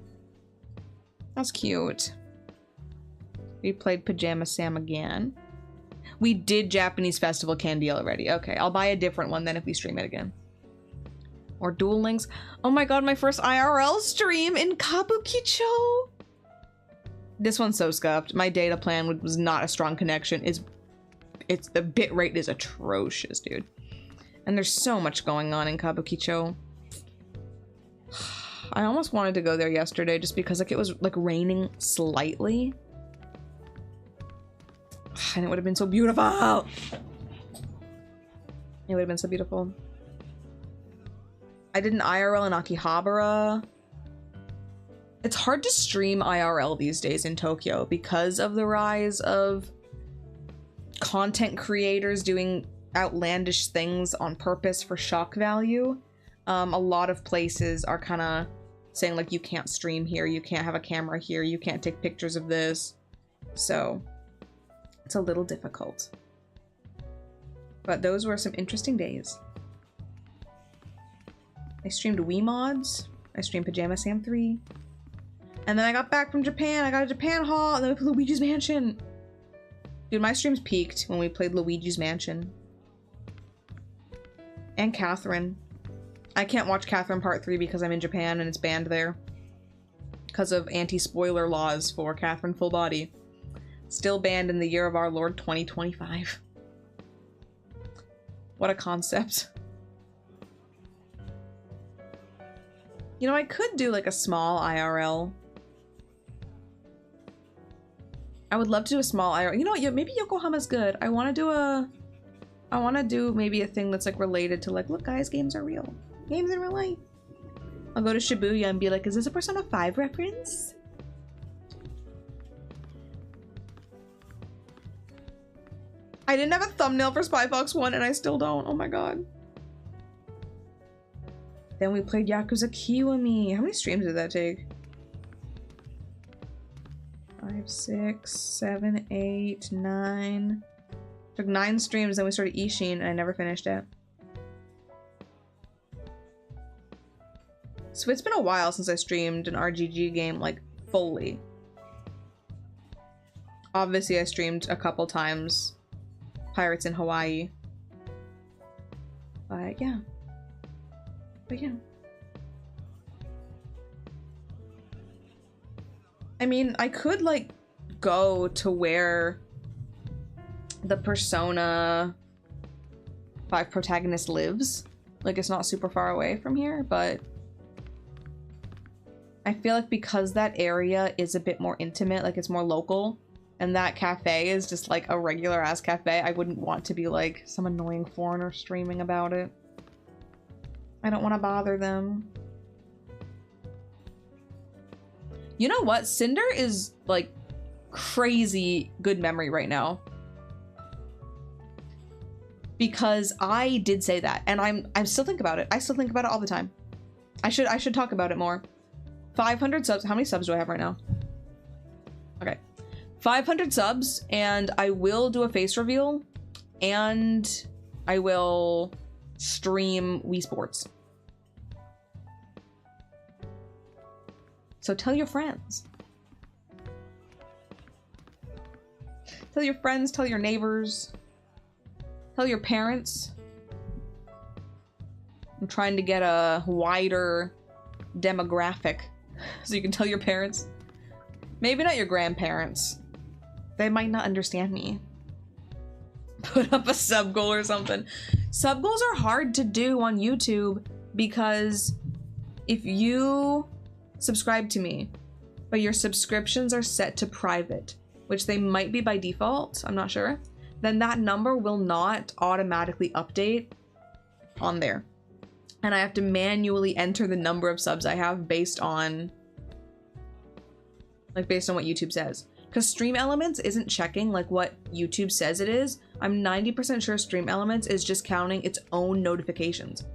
That's cute. We played Pajama Sam again. We did Japanese Festival Candy already. Okay, I'll buy a different one then if we stream it again. Or Duel Links. Oh my god, my first IRL stream in Kabukicho! This one's so scuffed. My data plan was not a strong connection. It's the bit rate is atrocious, dude. And there's so much going on in Kabukicho. I almost wanted to go there yesterday just because like it was like raining slightly. And it would have been so beautiful. It would have been so beautiful. I did an IRL in Akihabara. It's hard to stream IRL these days in Tokyo because of the rise of content creators doing outlandish things on purpose for shock value. A lot of places are kind of saying like, you can't stream here, you can't have a camera here, you can't take pictures of this. So it's a little difficult. But those were some interesting days. I streamed Wii Mods. I streamed Pajama Sam 3. And then I got back from Japan. I got a Japan haul, and then we played Luigi's Mansion. Dude, my streams peaked when we played Luigi's Mansion. And Catherine. I can't watch Catherine Part 3 because I'm in Japan and it's banned there. Because of anti-spoiler laws for Catherine Full Body. Still banned in the year of our Lord 2025. What a concept. You know, I could do like a small IRL. I would love to do a small IRL. You know what? Maybe Yokohama's good. I want to do maybe a thing that's like related to like, look guys, games are real. Games in real life. I'll go to Shibuya and be like, is this a Persona 5 reference? I didn't have a thumbnail for Spy Fox 1 and I still don't. Oh my god. Then we played Yakuza Kiwami. How many streams did that take? 5, 6, 7, 8, 9. Took 9 streams, then we started Ishin and I never finished it. So it's been a while since I streamed an RGG game, like, fully. Obviously I streamed a couple times Pirates in Hawaii. But yeah. I mean, I could, like, go to where the Persona 5 protagonist lives. Like, it's not super far away from here, but I feel like because that area is a bit more intimate, like, it's more local, and that cafe is just, like, a regular-ass cafe, I wouldn't want to be, like, some annoying foreigner streaming about it. I don't want to bother them. You know what? Cinder is, like, crazy good memory right now. Because I did say that, and I still think about it. I still think about it all the time. I should talk about it more. 500 subs. How many subs do I have right now? Okay. 500 subs, and I will do a face reveal, and I will stream Wii Sports. So tell your friends. Tell your friends, tell your neighbors, tell your parents. I'm trying to get a wider demographic so you can tell your parents. Maybe not your grandparents. They might not understand me. Put up a sub goal or something. Sub goals are hard to do on YouTube because if you subscribe to me, but your subscriptions are set to private, which they might be by default, I'm not sure, then that number will not automatically update on there. And I have to manually enter the number of subs I have based on what YouTube says. Because Stream Elements isn't checking like what YouTube says it is. I'm 90% sure Stream Elements is just counting its own notifications.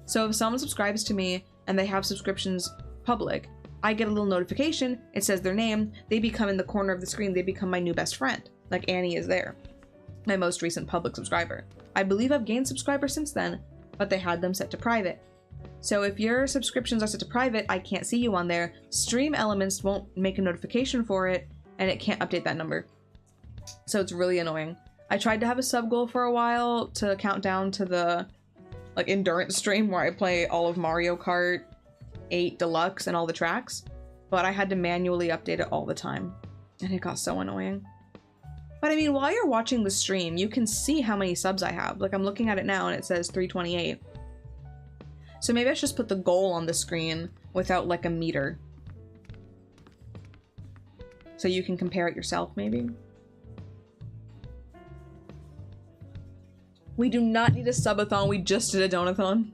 So if someone subscribes to me and they have subscriptions public, I get a little notification, it says their name, they become in the corner of the screen, they become my new best friend. Like Annie is there, my most recent public subscriber. I believe I've gained subscribers since then, but they had them set to private. So if your subscriptions are set to private, I can't see you on there. Stream Elements won't make a notification for it, and it can't update that number. So it's really annoying. I tried to have a sub goal for a while to count down to the like endurance stream where I play all of Mario Kart 8 Deluxe and all the tracks, but I had to manually update it all the time, and it got so annoying. But I mean, while you're watching the stream, you can see how many subs I have. Like, I'm looking at it now and it says 328. So maybe I should just put the goal on the screen without like a meter. So you can compare it yourself, maybe. We do not need a subathon, we just did a donathon.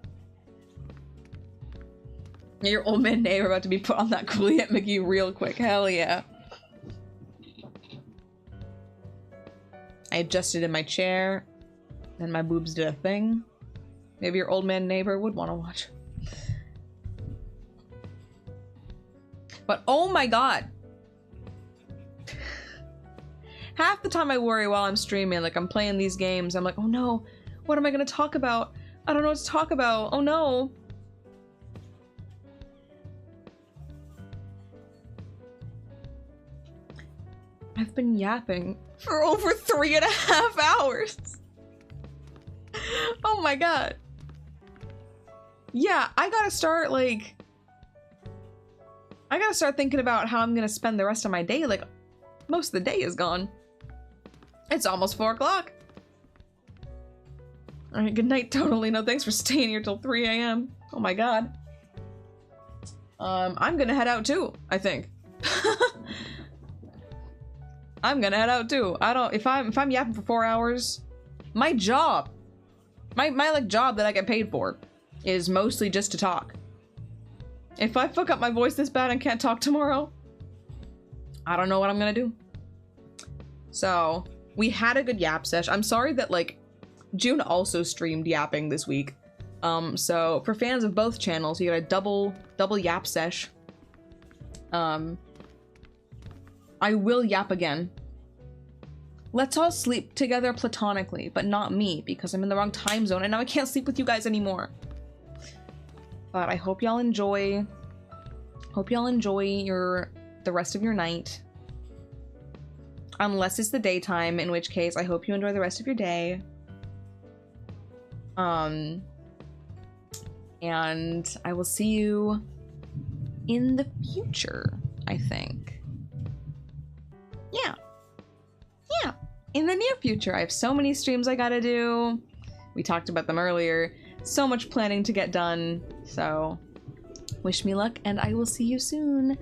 Your old man neighbor about to be put on that Cooley at Mickey real quick, hell yeah. I adjusted in my chair, and my boobs did a thing. Maybe your old man neighbor would want to watch. But oh my god! Half the time I worry while I'm streaming, like I'm playing these games, I'm like, oh no, what am I gonna talk about? I don't know what to talk about, oh no! I've been yapping for over 3.5 hours! Oh my god. Yeah, I gotta start, like... I gotta start thinking about how I'm gonna spend the rest of my day, like, most of the day is gone. It's almost 4 o'clock. Alright, good night, Tonalino. Thanks for staying here till 3 a.m. Oh my god. I'm gonna head out too, I think. I'm gonna head out too. I don't- if I'm yapping for 4 hours, my job, my like job that I get paid for is mostly just to talk. If I fuck up my voice this bad and can't talk tomorrow, I don't know what I'm gonna do. So, we had a good yap sesh. I'm sorry that, like, June also streamed yapping this week. So for fans of both channels, you got a double yap sesh. I will yap again. Let's all sleep together platonically, but not me, because I'm in the wrong time zone and now I can't sleep with you guys anymore. But I hope y'all enjoy. Hope y'all enjoy the rest of your night. Unless it's the daytime, in which case I hope you enjoy the rest of your day. And I will see you in the future, I think. Yeah. Yeah. In the near future. I have so many streams I gotta do. We talked about them earlier. So much planning to get done. So, wish me luck, and I will see you soon.